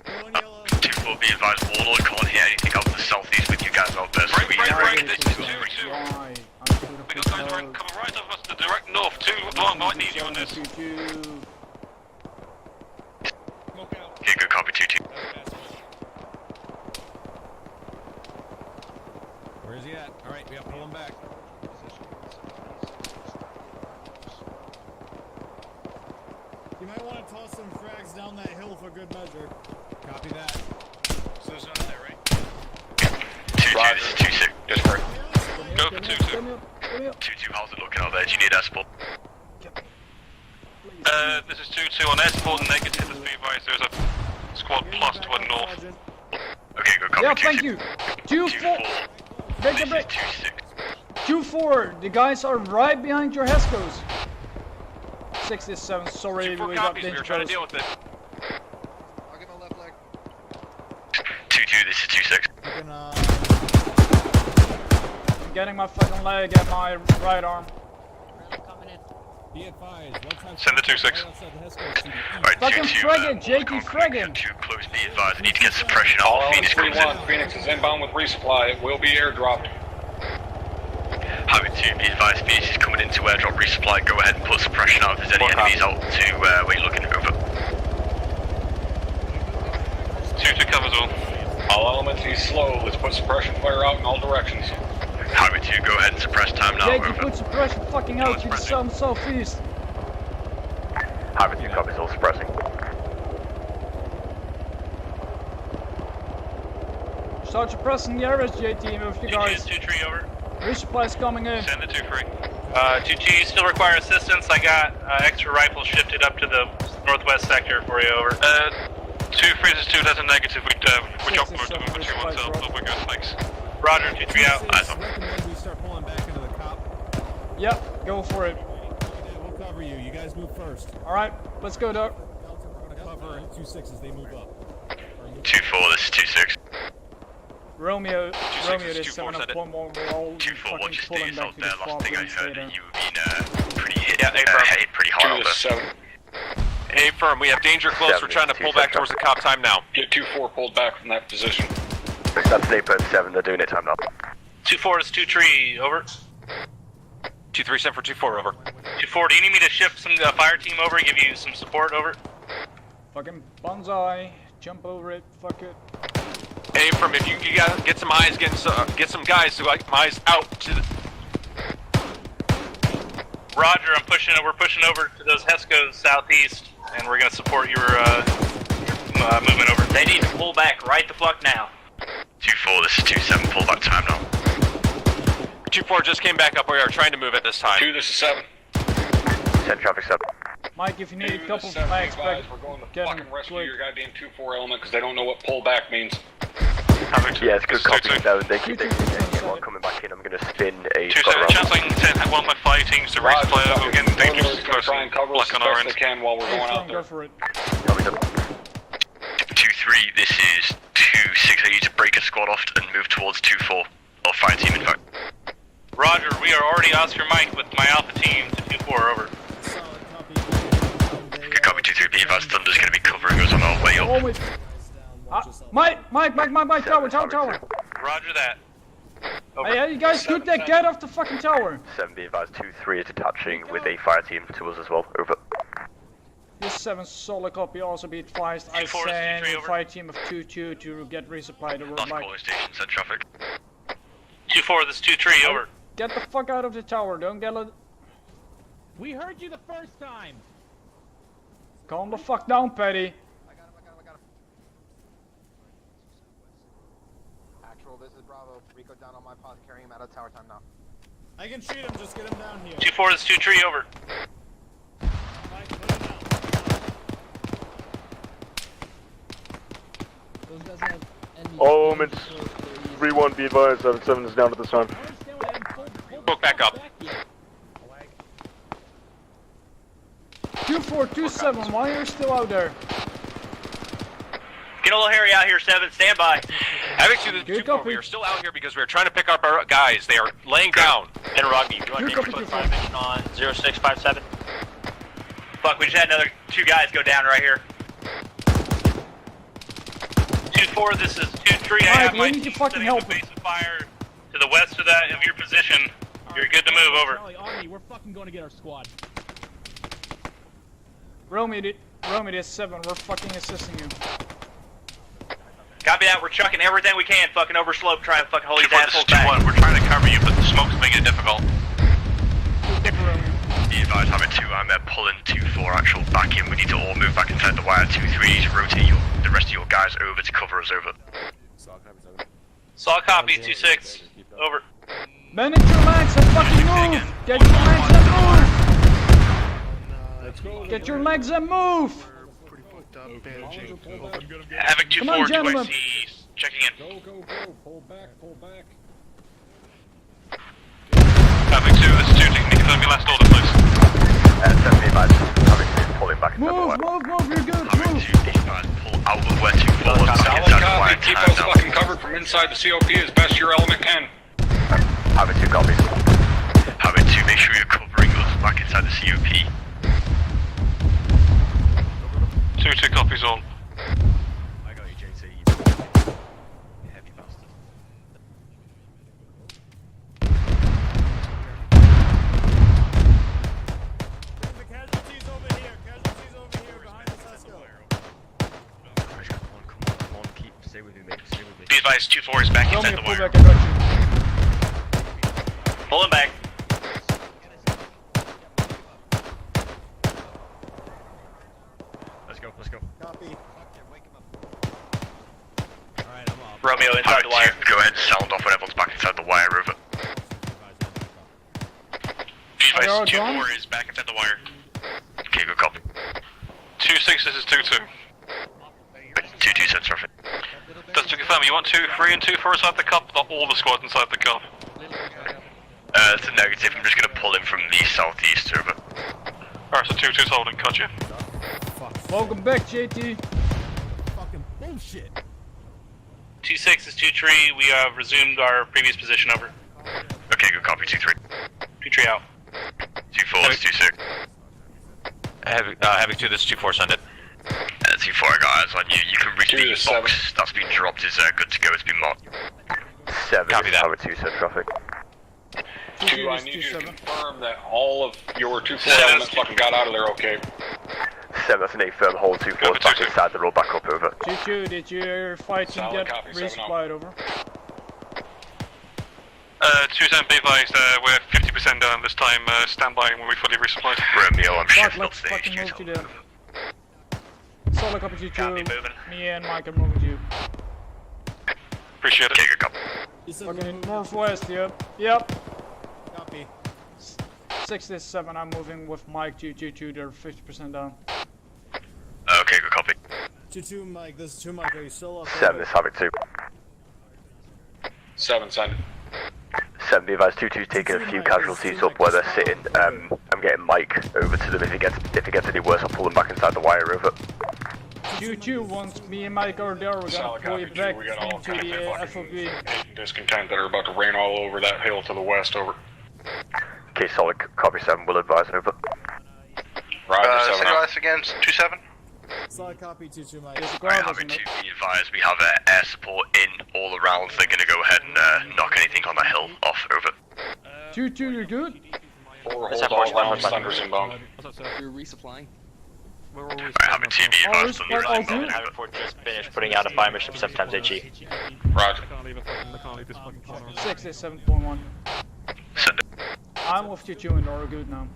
2-4, be advised, Warlord can't hear anything out in the southeast with you guys out there, so we This is 2-2. We got guys coming right up us to direct north. 2-1 might need you on this. Okay, good copy 2-2. Where is he at? Alright, we gotta pull him back. You might want to toss some frags down that hill for good measure. Copy that. So there's none there, right? 2-2, this is 2-6. Just for it. Go for 2-2. 2-2, how's it looking out there? Do you need escort? This is 2-2 on escort, negative, let's be advised, there's a squad plus to our north. Okay, good copy. Yeah, thank you. 2-4. Break the break. 2-4. The guys are right behind your Hescos. 67, sorry, we got we were trying to deal with it. 2-2, this is 2-6. I'm getting my fucking leg at my right arm. Be advised, send the 2-6. Alright, fucking 2-2, frigate, JT frigate. Too close, be advised, I need to get suppression All out. Phoenix comes in. 3-1, Phoenix is inbound with resupply. It will be airdropped. Havoc 2, be advised, Phoenix is coming into airdrop resupply. Go ahead and put suppression out if there's any enemies out to where you're looking. Over. 2-2 covers all. All elements, he's slow. Let's put suppression fire out in all directions. Havoc 2, go ahead and suppress time now. JT, put suppression fucking out to the southeast. Havoc 2 copies, all suppressing. Start suppressing the areas, JT, move you guys. 2-3 over. Resupply's coming in. Send the 2-3. 2-2, you still require assistance. I got extra rifles shifted up to the northwest sector for you, over. 2-2, 2-3, this is 2, that's a negative. We jump over to move to 2-1 south. Over good, thanks. Roger, 2-3 out. Eyes on. Recommend we start pulling back into the cop. Yep, go for it. We'll cover you. You guys move first. Alright, let's go, Doc. We're gonna cover 2-6 as they move up. 2-4, this is 2-6. Romeo, Romeo, this 7 up 1 more. We're all 2-4, what just pulling stays back out to there? the Last farm thing I police heard, later. you've been pretty hit, Yeah, hit pretty hard over. 7. Hey, firm, we have danger close. We're trying to pull back towards the cop time now. Get 2-4 pulled back from that position. That's 8.7, they're doing it time now. 2-4 is 2-3, over. 2-3, send for 2-4, over. 2-4, do you need me to shift some fire team over, give you some support, over? Fucking bonsai, jump over it, fuck it. Hey, firm, if you can get some eyes, get some guys to like eyes out to the... Roger, we're pushing over to those Hescos southeast, and we're gonna support your movement over. They need to pull back right the fuck now. 2-4, this is 2-7, pull back time now. 2-4 just came back up. We are trying to move at this time. 2, this is 7. 10 traffic 7. Mike, if you need a couple of 7, flags guys, back, we're going to get fucking them rescue quick. your goddamn 2-4 element because they don't know what pull back means. Yeah, it's good copy now. They keep anyone coming back in. I'm going to spin a... 2-7, chance I can send one of my fire teams to race player. We're getting dangerous close try and cover us black as on our best end. they can while we're going out there. Go for it. 2-3, this is 2-6, I need to break a squad off and move towards 2-4. Or fire team, in fact. Roger, we are already Oscar Mike with my Alpha team to 2-4, over. Good copy, 2-3, be advised, Thunder's going to be covering us on our way up. Always. Mike, tower. Roger that. Over. Hey, you guys good there? Get off the fucking tower. 7, be advised, 2-3 is attaching with a fire team to us as well. Over. This 7 solid copy, also be advised. I send a fire team of 2-2 to get resupplied over Last Mike. calling station, send traffic. 2-4, this is 2-3, over. Get the fuck out of the tower, don't get it. We heard you the first time. Calm the fuck down, Petty. I got him. Actual, this is Bravo. Rico down on my pod, carrying him out of tower time now. I can shoot him, just get him down here. 2-4, this is 2-3, over. All omens. 3-1, be advised, 7-7 is down at this time. Book back up. 2-4-2-7, why are you still out there? Get a little hairy out here, 7. Stand by. Havoc to the 2-4. We are still out here because we are trying to pick up our guys. They are laying down. And Rocky, you want to put fire mission on 0657? Fuck, we just had another 2 guys go down right here. 2-4, this is 2-3. I have my need to fucking help base of fire to the west of that of your position. You're good to move, over. Charlie, we're fucking going to get our squad. Romeo, this 7, we're fucking assisting you. Copy that, we're chucking everything we can fucking over slope, trying to fucking hold these assholes back. 2-1, we're trying to cover you, but the smoke's making it difficult. Be advised, having 2, I'm pulling 2-4 actual back in. We need to all move back inside the wire. 2-3, need to rotate the rest of your guys over to cover us over. Saw copy, 2-6, over. Man, get your legs and fucking move! Get your legs and move! Get your legs and move! Havoc 2-4, Come on, gentlemen. checking in. Go, pull back. Havoc 2, this is 2, can you confirm your last order, please? 7, be advised, Havoc 2 is pulling back inside the wire. Move, you're good, Having move! 2, be advised, pull out of where 2-4 was back inside the wire. Keep us fucking covered from inside the COP as best your element can. Havoc 2 copies. Having 2, make sure you're covering us back inside the COP. 2-2 copies all. I got you, JC. You heavy bastard. The casualties over here behind the Tosco. Come on, stay with me, mate, stay with me. Be advised, 2-4 is back inside the wire. Pull him back. Let's go. Copy. Romeo inside the wire. Go ahead, sound off when everyone's back inside the wire, over. Be advised, Are you all 2-4 is back inside the wire. Okay, good copy. 2-6, this is 2-2. 210 traffic. Just to confirm, you want 2, 3 and 2, 4 inside the cup, not all the squads inside the cup? It's a negative, I'm just going to pull in from the southeast, over. Alright, so 2-2's holding, cut you. Welcome back, JT. Fucking bullshit. 2-6 is 2-3, we have resumed our previous position, over. Okay, good copy, 2-3. 2-3 out. 2-4 is 2-6. Havoc 2, this is 2-4, send it. 2-4, I got eyes on you. You can reach the box that's been dropped, is good to go, it's been marked. 7, copy that. Havoc 2, send traffic. 2, I need you to confirm that all of your 2-4 elements fucking got out of there okay. 7, that's an 8 firm hold, 2-4 is back inside the roll, back up, over. 2-2, did your fighting Solid get copy, 7-0. resupplied, over? 2-10, be advised, we're 50% down this time, stand by when we fully resupply. Romeo, I'm shifting up Let's stage, fucking move to the... Solid copy, 2-2. Me and Mike are moving to you. Appreciate it. Okay, good copy. Fucking northwest, yep. Yep. Copy. 67, I'm moving with Mike 2-2-2, they're 50% down. Okay, good copy. 2-2, Mike, this is 2 Mike, are you still up? 7, this is Havoc 2. 7, send it. 7, be advised, 2-2's taking a few casualties up where they're sitting. I'm getting Mike over to them. If it gets any worse, I'll pull them back inside the wire, over. 2-2, once me and Mike are there, we're gonna Solid pull copy, you 2, back we got all into kinds the of FOB. fucking discontent that are about to rain all over that hill to the west, over. Okay, solid copy 7, will advise, over. Roger, 7 Signalize again, 2-7. Solid copy, 2-2, Mike. Alright, Havoc 2, be advised, we have air support in all around. They're gonna go ahead and knock anything on that hill off, over. 2-2, you're good? 4, hold all rounds, thunders inbound. We're resupplying. Alright, Havoc 2, be advised on the all right good? inbound. Havoc 4 just finished putting out a fire mission 7 times HE. Roger. I can't leave this fucking corner. 67.1. Send it. I'm with 2-2 and they're good now.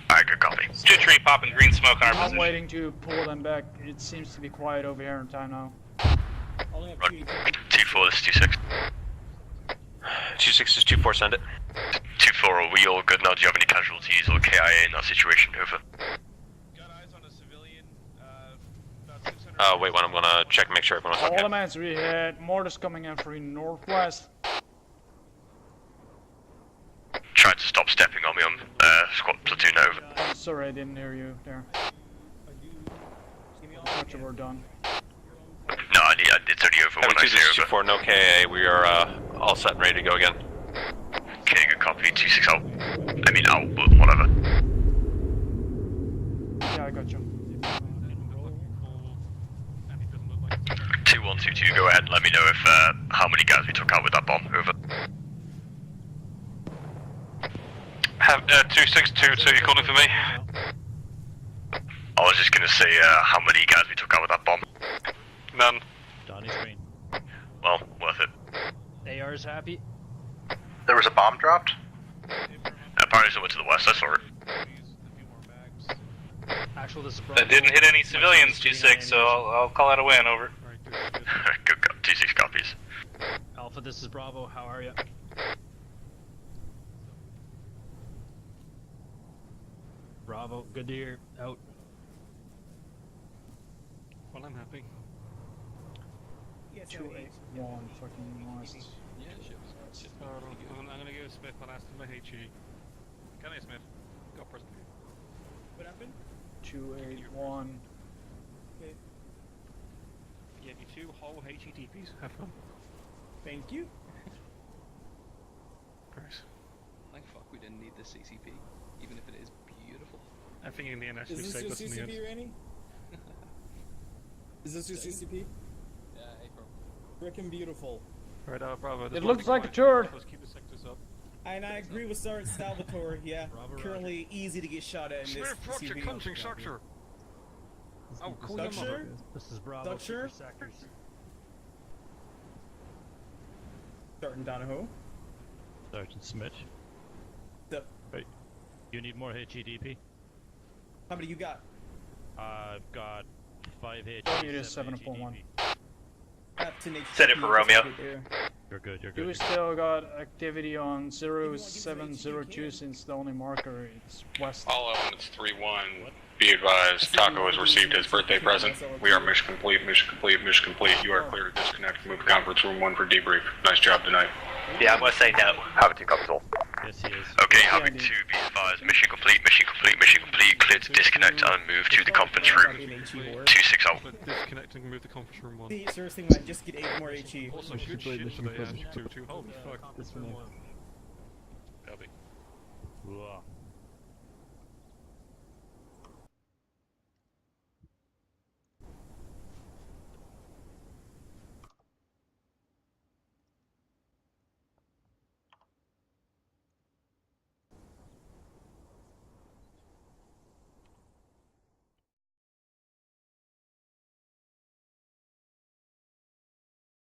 Alright, good copy. 2-3 popping green smoke on our I'm position. waiting to pull them back. It seems to be quiet over here in time now. 2-4, this is 2-6. 2-6 is 2-4, send it. 2-4, are we all good now? Do you have any casualties or KIA in that situation, over? Wait one, I'm gonna check and make sure everyone's All okay. the mans, we had mortars coming in for northwest. Tried to stop stepping on me on squad platoon, over. I'm sorry, I didn't hear you there. Much of we're done. No, it's only over when I say over. 2-4, no KA, we are all set and ready to go again. Okay, good copy, 2-6 out. I mean out, but whatever. Yeah, I got you. 2-1-2-2, go ahead and let me know if how many guys we took out with that bomb, over. 2-6-2-2, you calling for me? I was just gonna say how many guys we took out with that bomb. None. Donnie's green. Well, worth it. AR's happy. There was a bomb dropped? Apparently somewhere to the west, I saw it. Actual, this is That didn't hit any civilians, 2-6, so I'll call that a win, over. Good, 2-6 copies. Alpha, this is Bravo. How are you? Bravo, good to hear. Out. Well, I'm happy. 2-8-1, fucking west. Yeah, shit. I'm gonna give Smith my last my HE. Can I, Smith? Go first. What happened? 2-8-1. Okay. Yeah, you 2 whole HE TPs. Have fun. Thank you. Price. Like fuck, we didn't need this CCP, even if it is beautiful. I think in the end, actually Is this your saved us in the CCP, end. Randy? Is this your CCP? Yeah, April. Frickin' beautiful. Right, Bravo. It looks like a turd. Let's keep the sectors up. And I agree with Sergeant Salvatore, yeah. Currently easy to get shot at in this CCP. Structure. Oh, cool. Structure? This is Bravo. Structure? Super sectors. Sergeant Donahoe. Sergeant Smith. Wait, you need more HEDP? How many you got? I've got 5 HEDP. Don't need a 7.1. Captain HDP, Send it for Romeo. You're good, you're You good. still got activity on 0702 since the only marker is west. All elements 3-1. Be advised, Taco has received his birthday present. We are mission complete, mission complete, mission complete. You are clear to disconnect. Move to conference room 1 for debrief. Nice job tonight. Yeah, I'm gonna say no. Havoc 2 comes all. Yes, he is. Okay, Havoc 2, be advised. Mission complete, mission complete, mission complete. Clear to disconnect and move to the conference room. 260. Disconnect and move to conference room 1. Seriously, might just get 8 more HE. Also, good shit today, 2-2. Holy fuck. Copy.